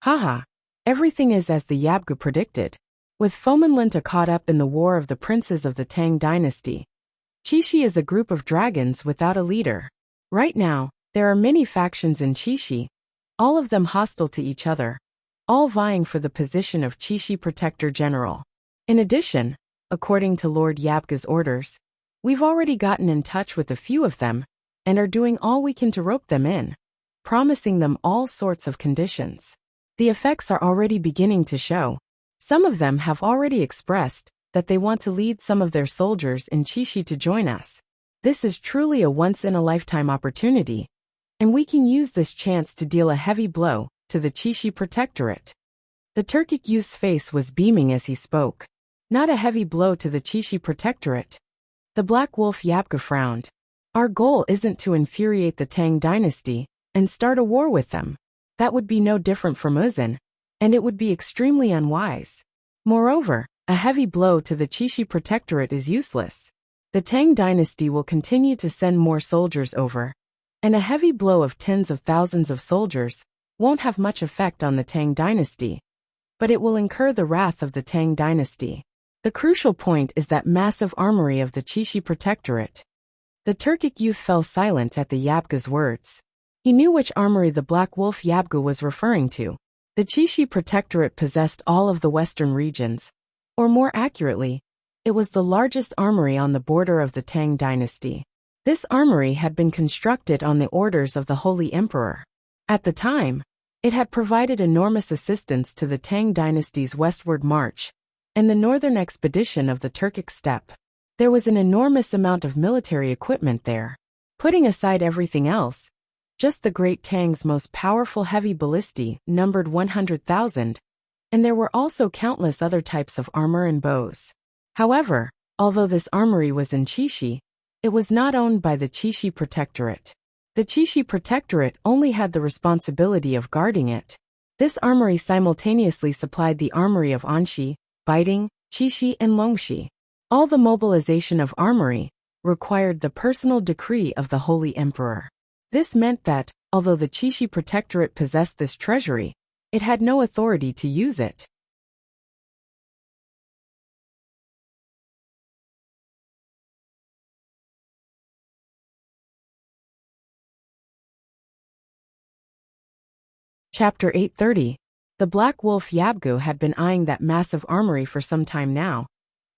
Haha, everything is as the Yabgu predicted. With Fomenlinta caught up in the war of the princes of the Tang dynasty, Chishi is a group of dragons without a leader. Right now, there are many factions in Chishi, all of them hostile to each other, all vying for the position of Chishi Protector General. In addition, according to Lord Yabgu's orders, we've already gotten in touch with a few of them, and are doing all we can to rope them in, promising them all sorts of conditions. The effects are already beginning to show. Some of them have already expressed that they want to lead some of their soldiers in Chishi to join us. This is truly a once-in-a-lifetime opportunity, and we can use this chance to deal a heavy blow to the Chishi Protectorate. The Turkic youth's face was beaming as he spoke. Not a heavy blow to the Chishi Protectorate. The black wolf Yabgu frowned. Our goal isn't to infuriate the Tang dynasty and start a war with them. That would be no different from Uzan, and it would be extremely unwise. Moreover, a heavy blow to the Chishi Protectorate is useless. The Tang dynasty will continue to send more soldiers over, and a heavy blow of tens of thousands of soldiers won't have much effect on the Tang dynasty, but it will incur the wrath of the Tang dynasty. The crucial point is that massive armory of the Chishi Protectorate. The Turkic youth fell silent at the Yabgu's words. He knew which armory the black wolf Yabgu was referring to. The Chishi Protectorate possessed all of the western regions, or more accurately, it was the largest armory on the border of the Tang dynasty. This armory had been constructed on the orders of the Holy Emperor. At the time, it had provided enormous assistance to the Tang dynasty's westward march and the northern expedition of the Turkic steppe. There was an enormous amount of military equipment there. Putting aside everything else, just the Great Tang's most powerful heavy ballistae numbered 100,000, and there were also countless other types of armor and bows. However, although this armory was in Qixi, it was not owned by the Qixi Protectorate. The Qixi Protectorate only had the responsibility of guarding it. This armory simultaneously supplied the armory of Anxi, Baiting, Qixi, and Longxi. All the mobilization of armory required the personal decree of the Holy Emperor. This meant that, although the Qixi Protectorate possessed this treasury, it had no authority to use it. Chapter 830. The Black Wolf Yabgu had been eyeing that massive armory for some time now,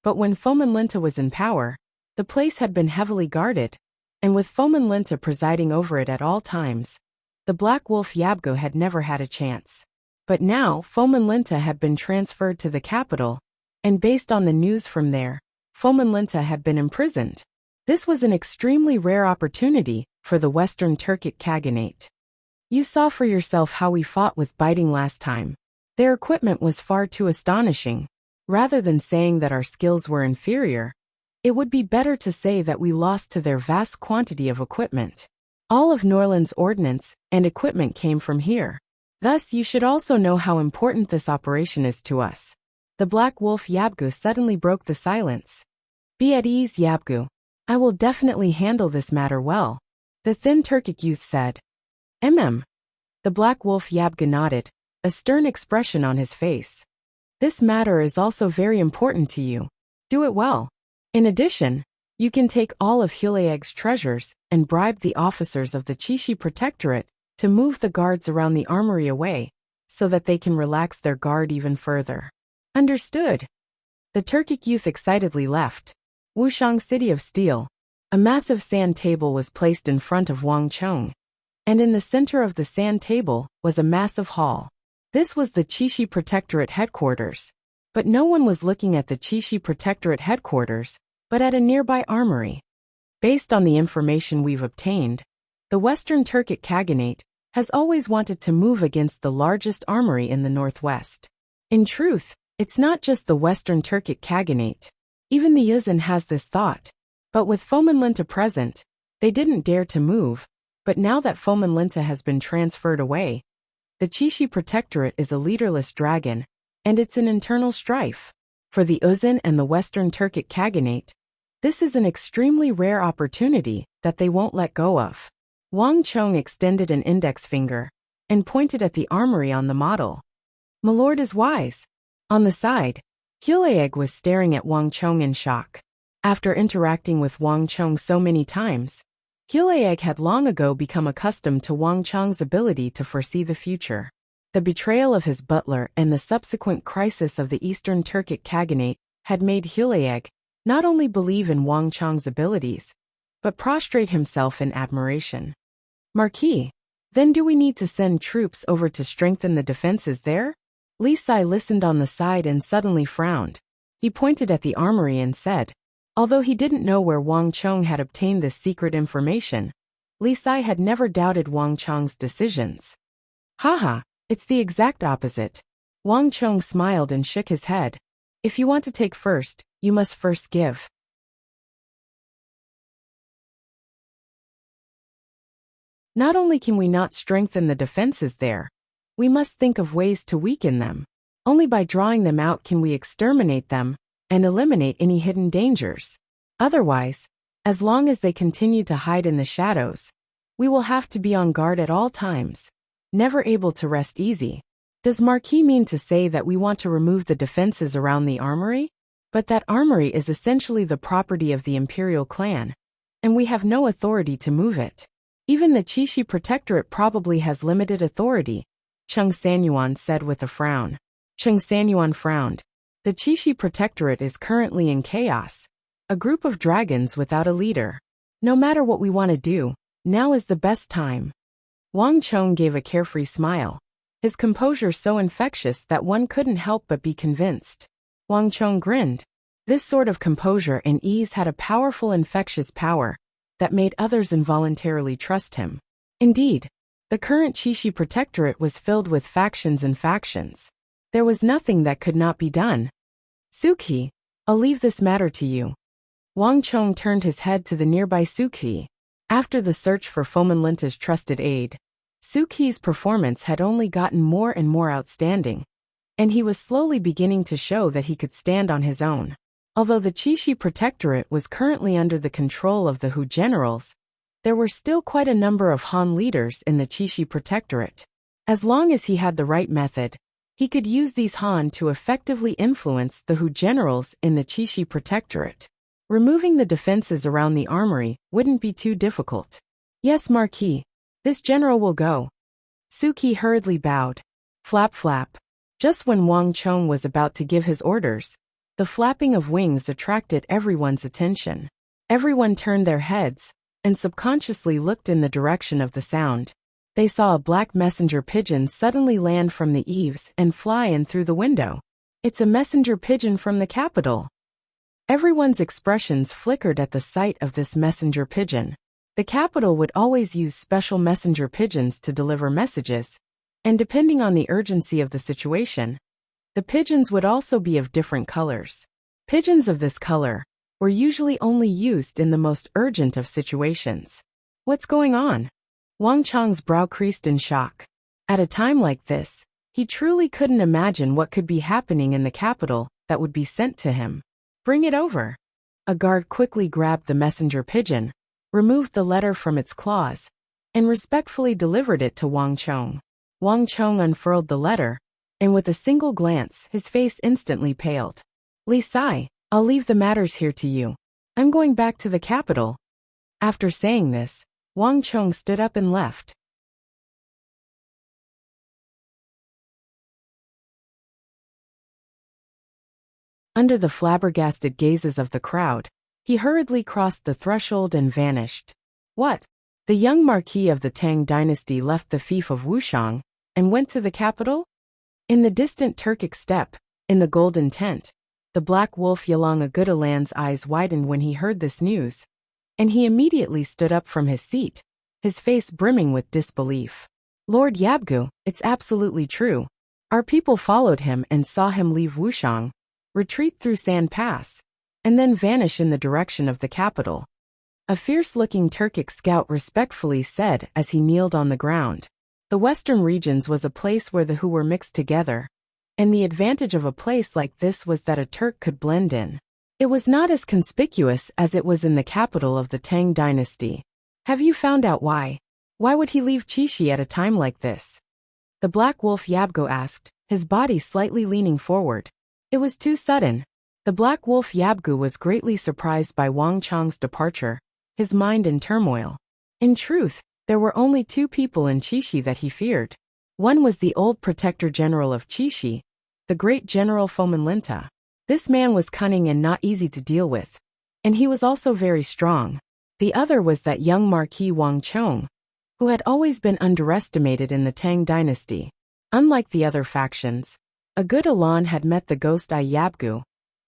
but when Fomin Linta was in power, the place had been heavily guarded, and with Fomin Linta presiding over it at all times, the Black Wolf Yabgu had never had a chance. But now Fomin Linta had been transferred to the capital, and based on the news from there, Fomin Linta had been imprisoned. This was an extremely rare opportunity for the Western Turkic Khaganate. You saw for yourself how we fought with Baiting last time. Their equipment was far too astonishing. Rather than saying that our skills were inferior, it would be better to say that we lost to their vast quantity of equipment. All of Norland's ordnance and equipment came from here. Thus you should also know how important this operation is to us. The Black Wolf Yabgu suddenly broke the silence. Be at ease, Yabgu. I will definitely handle this matter well, the thin Turkic youth said. The Black Wolf Yabgu nodded, a stern expression on his face. This matter is also very important to you. Do it well. In addition, you can take all of Hulayeg's treasures and bribe the officers of the Qixi Protectorate to move the guards around the armory away, so that they can relax their guard even further. Understood. The Turkic youth excitedly left. Wuxiang City of Steel. A massive sand table was placed in front of Wang Chong, and in the center of the sand table was a massive hall. This was the Qixi Protectorate headquarters. But no one was looking at the Qixi Protectorate headquarters, but at a nearby armory. Based on the information we've obtained, the Western Turkic Khaganate has always wanted to move against the largest armory in the northwest. In truth, it's not just the Western Turkic Khaganate. Even the Yuzhan has this thought. But with Fomin Linta present, they didn't dare to move. But now that Fomin Linta has been transferred away, the Qixi Protectorate is a leaderless dragon, and it's an internal strife. For the Yuzhan and the Western Turkic Khaganate, this is an extremely rare opportunity that they won't let go of. Wang Chong extended an index finger and pointed at the armory on the model. My lord is wise. On the side, Hulayeg was staring at Wang Chong in shock. After interacting with Wang Chong so many times, Hulayeg had long ago become accustomed to Wang Chong's ability to foresee the future. The betrayal of his butler and the subsequent crisis of the Eastern Turkic Khaganate had made Hulayeg not only believe in Wang Chong's abilities, but prostrate himself in admiration. Marquis, then do we need to send troops over to strengthen the defenses there? Li Sai listened on the side and suddenly frowned. He pointed at the armory and said, although he didn't know where Wang Chong had obtained this secret information, Li Sai had never doubted Wang Chong's decisions. Haha, it's the exact opposite. Wang Chong smiled and shook his head. If you want to take first, you must first give. Not only can we not strengthen the defenses there, we must think of ways to weaken them. Only by drawing them out can we exterminate them and eliminate any hidden dangers. Otherwise, as long as they continue to hide in the shadows, we will have to be on guard at all times, never able to rest easy. Does Marquis mean to say that we want to remove the defenses around the armory? But that armory is essentially the property of the imperial clan, and we have no authority to move it. Even the Qixi Protectorate probably has limited authority, Chung Sanyuan said with a frown. Chung Sanyuan frowned. The Qixi Protectorate is currently in chaos, a group of dragons without a leader. No matter what we want to do, now is the best time. Wang Chong gave a carefree smile, his composure so infectious that one couldn't help but be convinced. Wang Chong grinned. This sort of composure and ease had a powerful infectious power that made others involuntarily trust him. Indeed, the current Qixi Protectorate was filled with factions and factions. There was nothing that could not be done. Suki, I'll leave this matter to you. Wang Chong turned his head to the nearby Suki. After the search for Fomenlinta's trusted aide, Suki's performance had only gotten more and more outstanding, and he was slowly beginning to show that he could stand on his own. Although the Qixi Protectorate was currently under the control of the Hu generals, there were still quite a number of Han leaders in the Qixi Protectorate. As long as he had the right method, he could use these Han to effectively influence the Hu generals in the Qixi Protectorate. Removing the defenses around the armory wouldn't be too difficult. Yes, Marquis. This general will go. Suki hurriedly bowed. Flap flap. Just when Wang Chong was about to give his orders, the flapping of wings attracted everyone's attention. Everyone turned their heads and subconsciously looked in the direction of the sound. They saw a black messenger pigeon suddenly land from the eaves and fly in through the window. It's a messenger pigeon from the capital. Everyone's expressions flickered at the sight of this messenger pigeon. The capital would always use special messenger pigeons to deliver messages, and depending on the urgency of the situation, the pigeons would also be of different colors. Pigeons of this color were usually only used in the most urgent of situations. What's going on? Wang Chong's brow creased in shock. At a time like this, he truly couldn't imagine what could be happening in the capital that would be sent to him. Bring it over. A guard quickly grabbed the messenger pigeon, removed the letter from its claws, and respectfully delivered it to Wang Chong. Wang Chong unfurled the letter, and with a single glance, his face instantly paled. Li Sai, I'll leave the matters here to you. I'm going back to the capital. After saying this, Wang Chong stood up and left. Under the flabbergasted gazes of the crowd, he hurriedly crossed the threshold and vanished. What? The young Marquis of the Tang dynasty left the fief of Wuxiang and went to the capital? In the distant Turkic steppe, in the golden tent, the black wolf Yalang Agudalan's eyes widened when he heard this news, and he immediately stood up from his seat, his face brimming with disbelief. Lord Yabgu, it's absolutely true. Our people followed him and saw him leave Wuxiang, retreat through Sand Pass, and then vanish in the direction of the capital. A fierce-looking Turkic scout respectfully said as he kneeled on the ground. The western regions was a place where the Hu were mixed together, and the advantage of a place like this was that a Turk could blend in. It was not as conspicuous as it was in the capital of the Tang dynasty. Have you found out why? Why would he leave Qixi at a time like this? The black wolf Yabgo asked, his body slightly leaning forward. It was too sudden. The black wolf Yabgu was greatly surprised by Wang Chong's departure, his mind in turmoil. In truth, there were only two people in Qixi that he feared. One was the old protector general of Qixi, the great General Fomenlinta. This man was cunning and not easy to deal with, and he was also very strong. The other was that young Marquis Wang Chong, who had always been underestimated in the Tang dynasty. Unlike the other factions, a good Elan had met the ghost Eye Yabgu,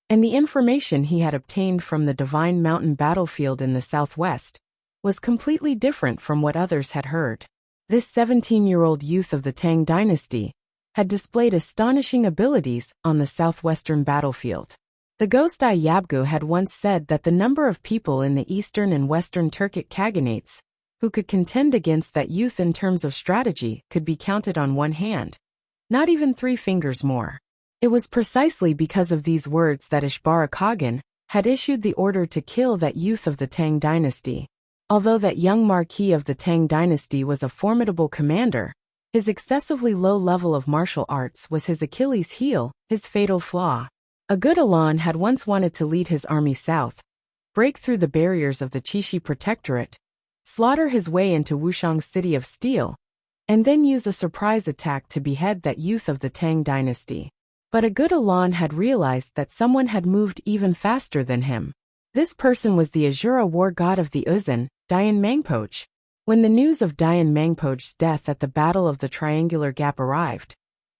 and the information he had obtained from the Divine Mountain battlefield in the southwest was completely different from what others had heard. This 17-year-old youth of the Tang dynasty had displayed astonishing abilities on the southwestern battlefield. The ghost Eye Yabgu had once said that the number of people in the eastern and western Turkic Khaganates who could contend against that youth in terms of strategy could be counted on one hand. Not even 3 fingers more. It was precisely because of these words that Ishbara Khagan had issued the order to kill that youth of the Tang dynasty. Although that young Marquis of the Tang dynasty was a formidable commander, his excessively low level of martial arts was his Achilles heel, his fatal flaw. A good Elan had once wanted to lead his army south, break through the barriers of the Qixi Protectorate, slaughter his way into Wuxiang's city of steel, and then use a surprise attack to behead that youth of the Tang dynasty. But a good Elan had realized that someone had moved even faster than him. This person was the Azura war god of the Uzan, Dian Mangpoch. When the news of Dian Mangpoch's death at the Battle of the Triangular Gap arrived,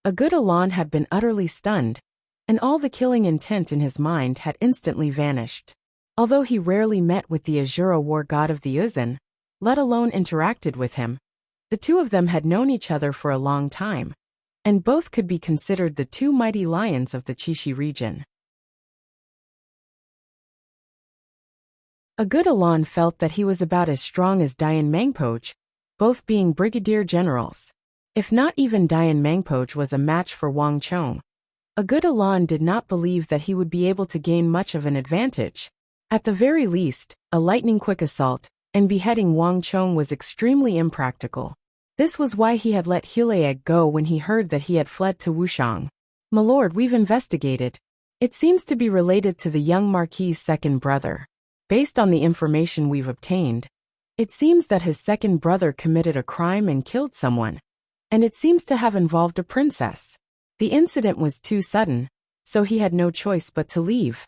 a good Elan had been utterly stunned, and all the killing intent in his mind had instantly vanished. Although he rarely met with the Azura war god of the Uzan, let alone interacted with him, the two of them had known each other for a long time. and both could be considered the two mighty lions of the Qixi region. A good Elan felt that he was about as strong as Dian Mangpoj, both being brigadier generals. If not even Dian Mangpoj was a match for Wang Chong, a good Elan did not believe that he would be able to gain much of an advantage. At the very least, a lightning-quick assault and beheading Wang Chong was extremely impractical. This was why he had let Hulieg go when he heard that he had fled to Wuxiang. "My lord, we've investigated. It seems to be related to the young Marquis's second brother. Based on the information we've obtained, it seems that his second brother committed a crime and killed someone, and it seems to have involved a princess. The incident was too sudden, so he had no choice but to leave."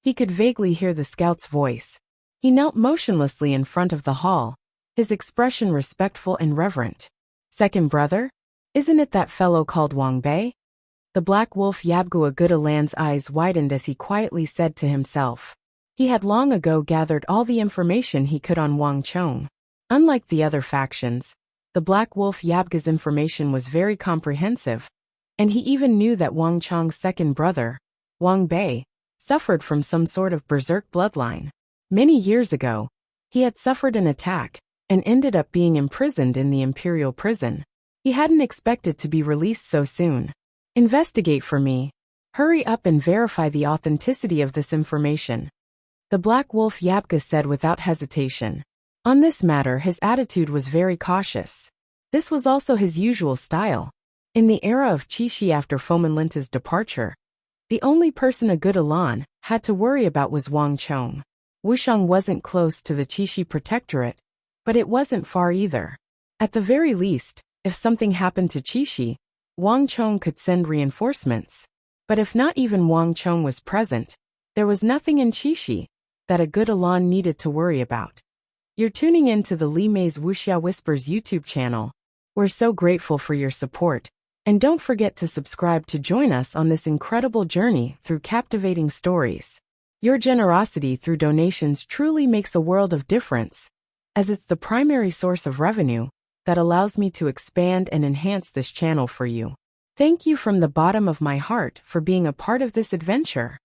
He could vaguely hear the scout's voice. He knelt motionlessly in front of the hall, his expression respectful and reverent. "Second brother? Isn't it that fellow called Wang Bei?" The black wolf Yabgua Goodalan's eyes widened as he quietly said to himself. He had long ago gathered all the information he could on Wang Chong. Unlike the other factions, the black wolf Yabgua's information was very comprehensive, and he even knew that Wang Chong's second brother, Wang Bei, suffered from some sort of berserk bloodline. Many years ago, he had suffered an attack and ended up being imprisoned in the imperial prison. He hadn't expected to be released so soon. "Investigate for me. Hurry up and verify the authenticity of this information," the black wolf Yabgua said without hesitation. On this matter, his attitude was very cautious. This was also his usual style. In the era of Qixi after Fomenlinta's departure, the only person a good Elan had to worry about was Wang Chong. Wuxiang wasn't close to the Qixi protectorate, but it wasn't far either. At the very least, if something happened to Qixi, Wang Chong could send reinforcements. But if not even Wang Chong was present, there was nothing in Qixi that a good Elan needed to worry about. You're tuning in to the Li Mei's Wuxia Whispers YouTube channel. We're so grateful for your support, and don't forget to subscribe to join us on this incredible journey through captivating stories. Your generosity through donations truly makes a world of difference, as it's the primary source of revenue that allows me to expand and enhance this channel for you. Thank you from the bottom of my heart for being a part of this adventure.